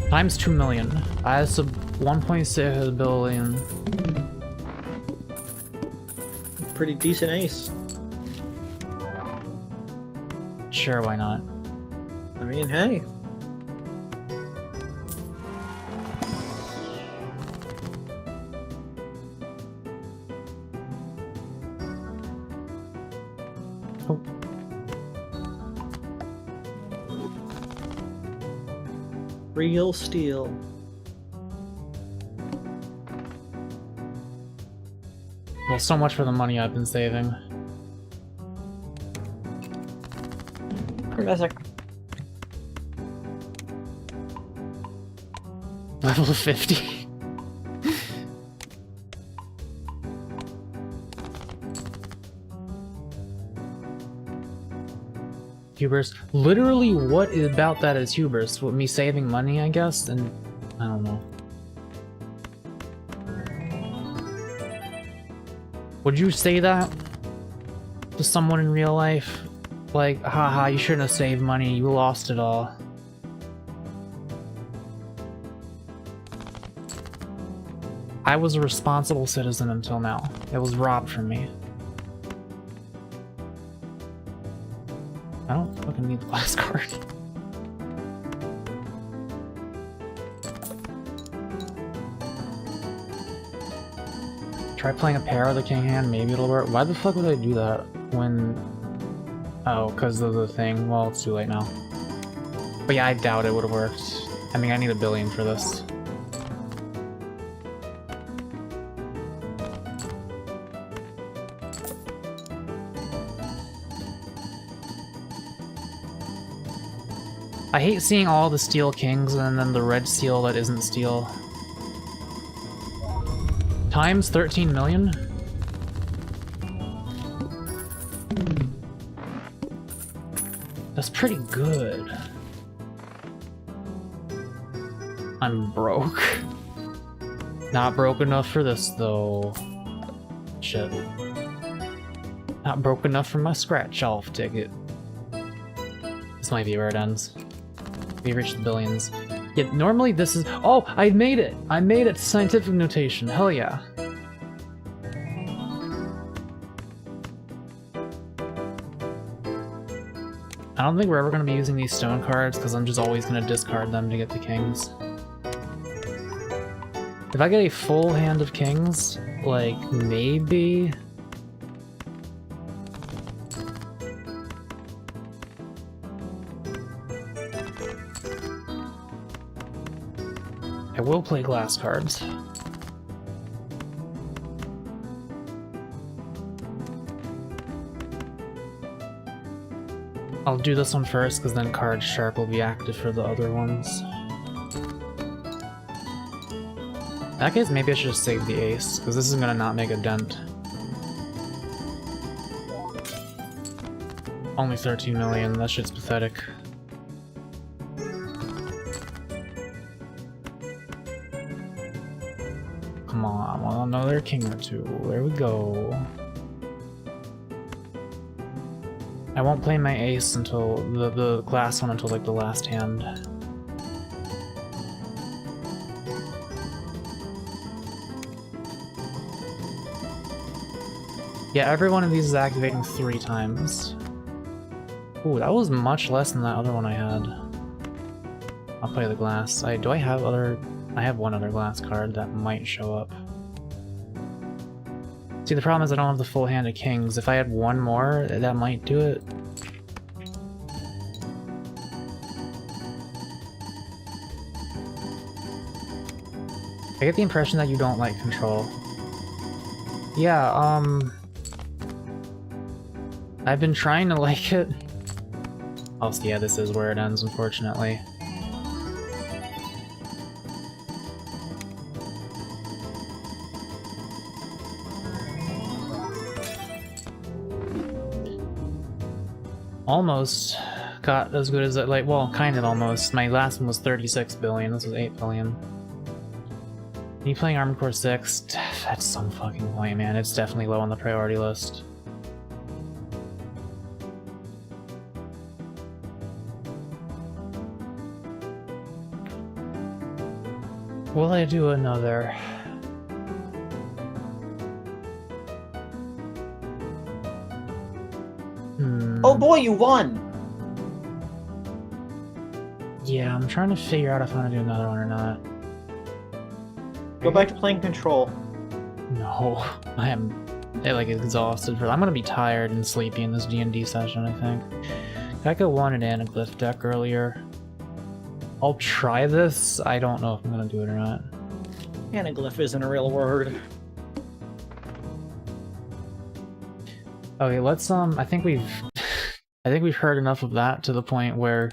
Times 2 million. That's a 1.6 billion. Pretty decent ace. Sure, why not? I mean, hey. Oh. Real steel. Well, so much for the money I've been saving. That's like Level 50. Hubris. Literally, what about that is hubris? With me saving money, I guess? And I don't know. Would you say that to someone in real life? Like, haha, you shouldn't have saved money, you lost it all. I was a responsible citizen until now. It was robbed from me. I don't fucking need the last card. Try playing a pair of the king hand, maybe it'll work. Why the fuck would I do that when... Oh, because of the thing. Well, it's too late now. But yeah, I doubt it would have worked. I mean, I need $1 billion for this. I hate seeing all the steel kings and then the red steel that isn't steel. Times 13 million? That's pretty good. I'm broke. Not broke enough for this, though. Shit. Not broke enough for my scratch-off ticket. This might be where it ends. We reached the billions. Yeah, normally this is— oh, I made it! I made it to scientific notation. Hell yeah. I don't think we're ever going to be using these stone cards because I'm just always going to discard them to get the kings. If I get a full hand of kings, like, maybe... I will play glass cards. I'll do this one first, because then Card Shark will be active for the other ones. In that case, maybe I should just save the ace, because this is gonna not make a dent. Only 13 million, that shit's pathetic. Come on, I want another king or two. There we go. I won't play my ace until the glass one until like the last hand. Yeah, every one of these is activating 3 times. Ooh, that was much less than that other one I had. I'll play the glass. Do I have other... I have one other glass card that might show up. See, the problem is I don't have the full hand of kings. If I had one more, that might do it. I get the impression that you don't like control. Yeah, I've been trying to like it. Oh, so yeah, this is where it ends, unfortunately. Almost got as good as it, like, well, kind of almost. My last one was 36 billion, this was 8 billion. Me playing Armored Core 6, at some fucking point, man, it's definitely low on the priority list. Will I do another? Oh boy, you won! Yeah, I'm trying to figure out if I want to do another one or not. Go back to playing Control. No, I am like exhausted for— I'm gonna be tired and sleepy in this D&D session, I think. Becca wanted Anaglyph deck earlier. I'll try this. I don't know if I'm gonna do it or not. Anaglyph isn't a real word. Okay, let's I think we've heard enough of that to the point where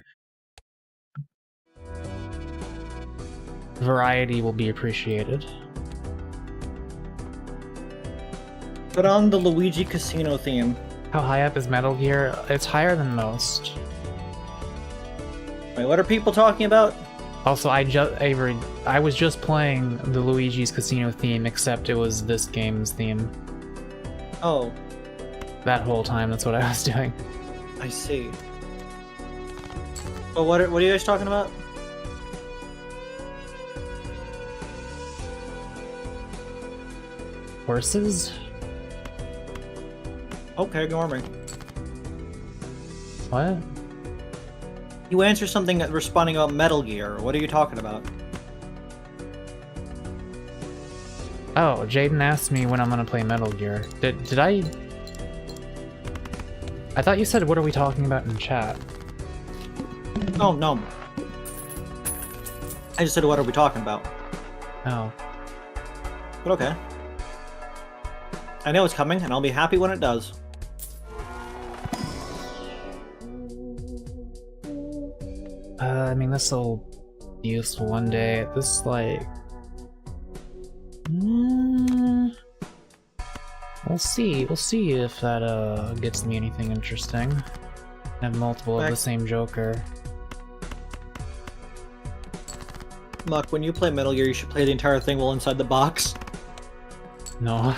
variety will be appreciated. Put on the Luigi Casino theme. How high up is Metal Gear? It's higher than most. Wait, what are people talking about? Also, Avery, I was just playing the Luigi's Casino theme, except it was this game's theme. Oh. That whole time, that's what I was doing. I see. Oh, what are you guys talking about? Horses? Okay, ignore me. What? You answered something responding about Metal Gear. What are you talking about? Oh, Jaden asked me when I'm gonna play Metal Gear. Did I... I thought you said, what are we talking about in chat? Oh, no. I just said, what are we talking about? Oh. But okay. I know it's coming, and I'll be happy when it does. I mean, this'll be useful one day. This, like... We'll see. We'll see if that, gets me anything interesting. I have multiple of the same Joker. Muck, when you play Metal Gear, you should play the entire thing while inside the box. No.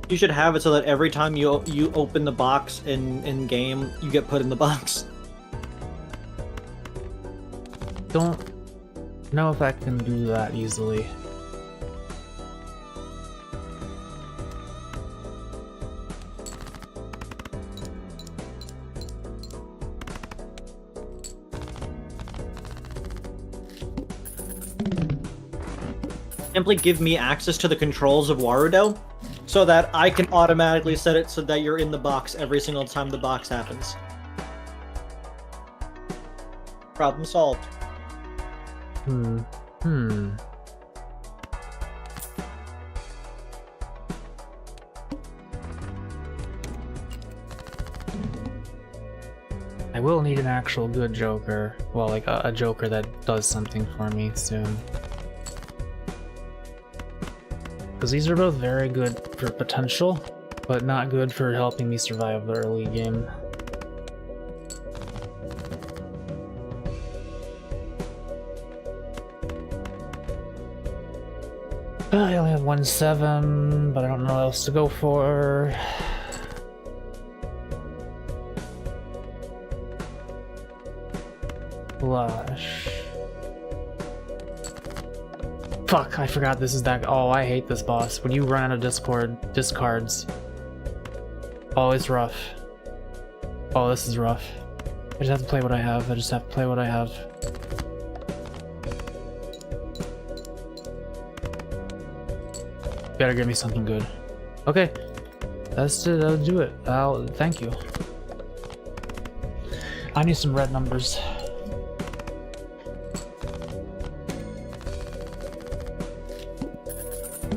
You should have it so that every time you open the box in game, you get put in the box. Don't know if I can do that easily. Simply give me access to the controls of Warudo, so that I can automatically set it so that you're in the box every single time the box happens. Problem solved. I will need an actual good Joker. Well, like a Joker that does something for me soon. Because these are both very good for potential, but not good for helping me survive the early game. I only have 1-7, but I don't know what else to go for. Blush. Fuck, I forgot this is that. Oh, I hate this boss. When you run out of discards. Oh, it's rough. Oh, this is rough. I just have to play what I have. Better give me something good. Okay. That'll do it. Thank you. I need some red numbers.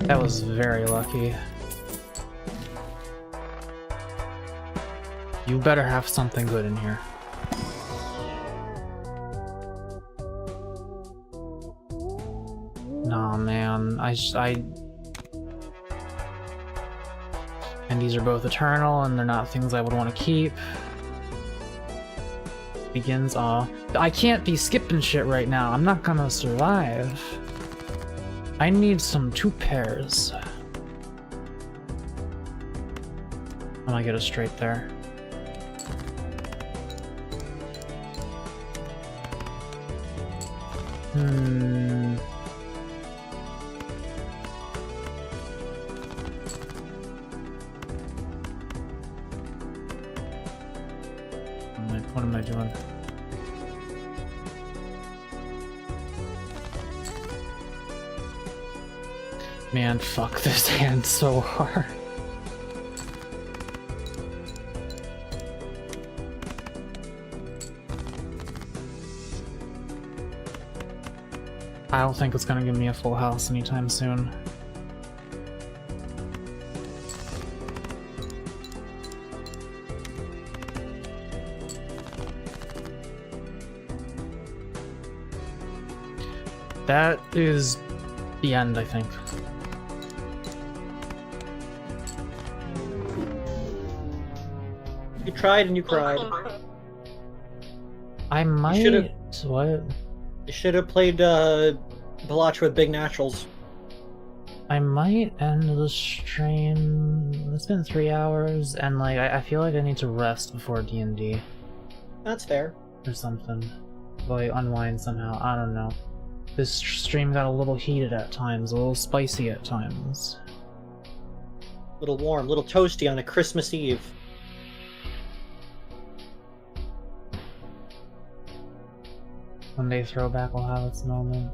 That was very lucky. You better have something good in here. Nah, man. And these are both eternal, and they're not things I would want to keep. Begins, I can't be skipping shit right now. I'm not gonna survive. I need some 2 pairs. I might get it straight there. What am I doing? Man, fuck this hand so hard. I don't think it's gonna give me a full house anytime soon. That is the end, I think. You tried and you cried. I might... What? You should have played Balatro with big naturals. I might end the stream. It's been 3 hours, and like I feel like I need to rest before D&D That's fair. or something. Like unwind somehow. I don't know. This stream got a little heated at times, a little spicy at times. Little warm, little toasty on a Christmas Eve. Monday throwback will have its moment.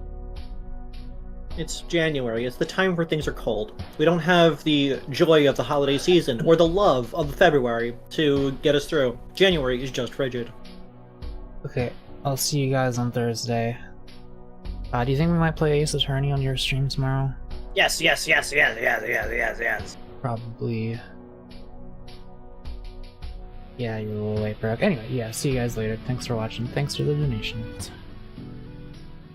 It's January. It's the time where things are cold. We don't have the joy of the holiday season or the love of February to get us through. January is just frigid. Okay, I'll see you guys on Thursday. Do you think we might play Ace Attorney on your stream tomorrow? Yes. Probably. Yeah, you're a little late, bro. Anyway, yeah, see you guys later. Thanks for watching. Thanks for the donations.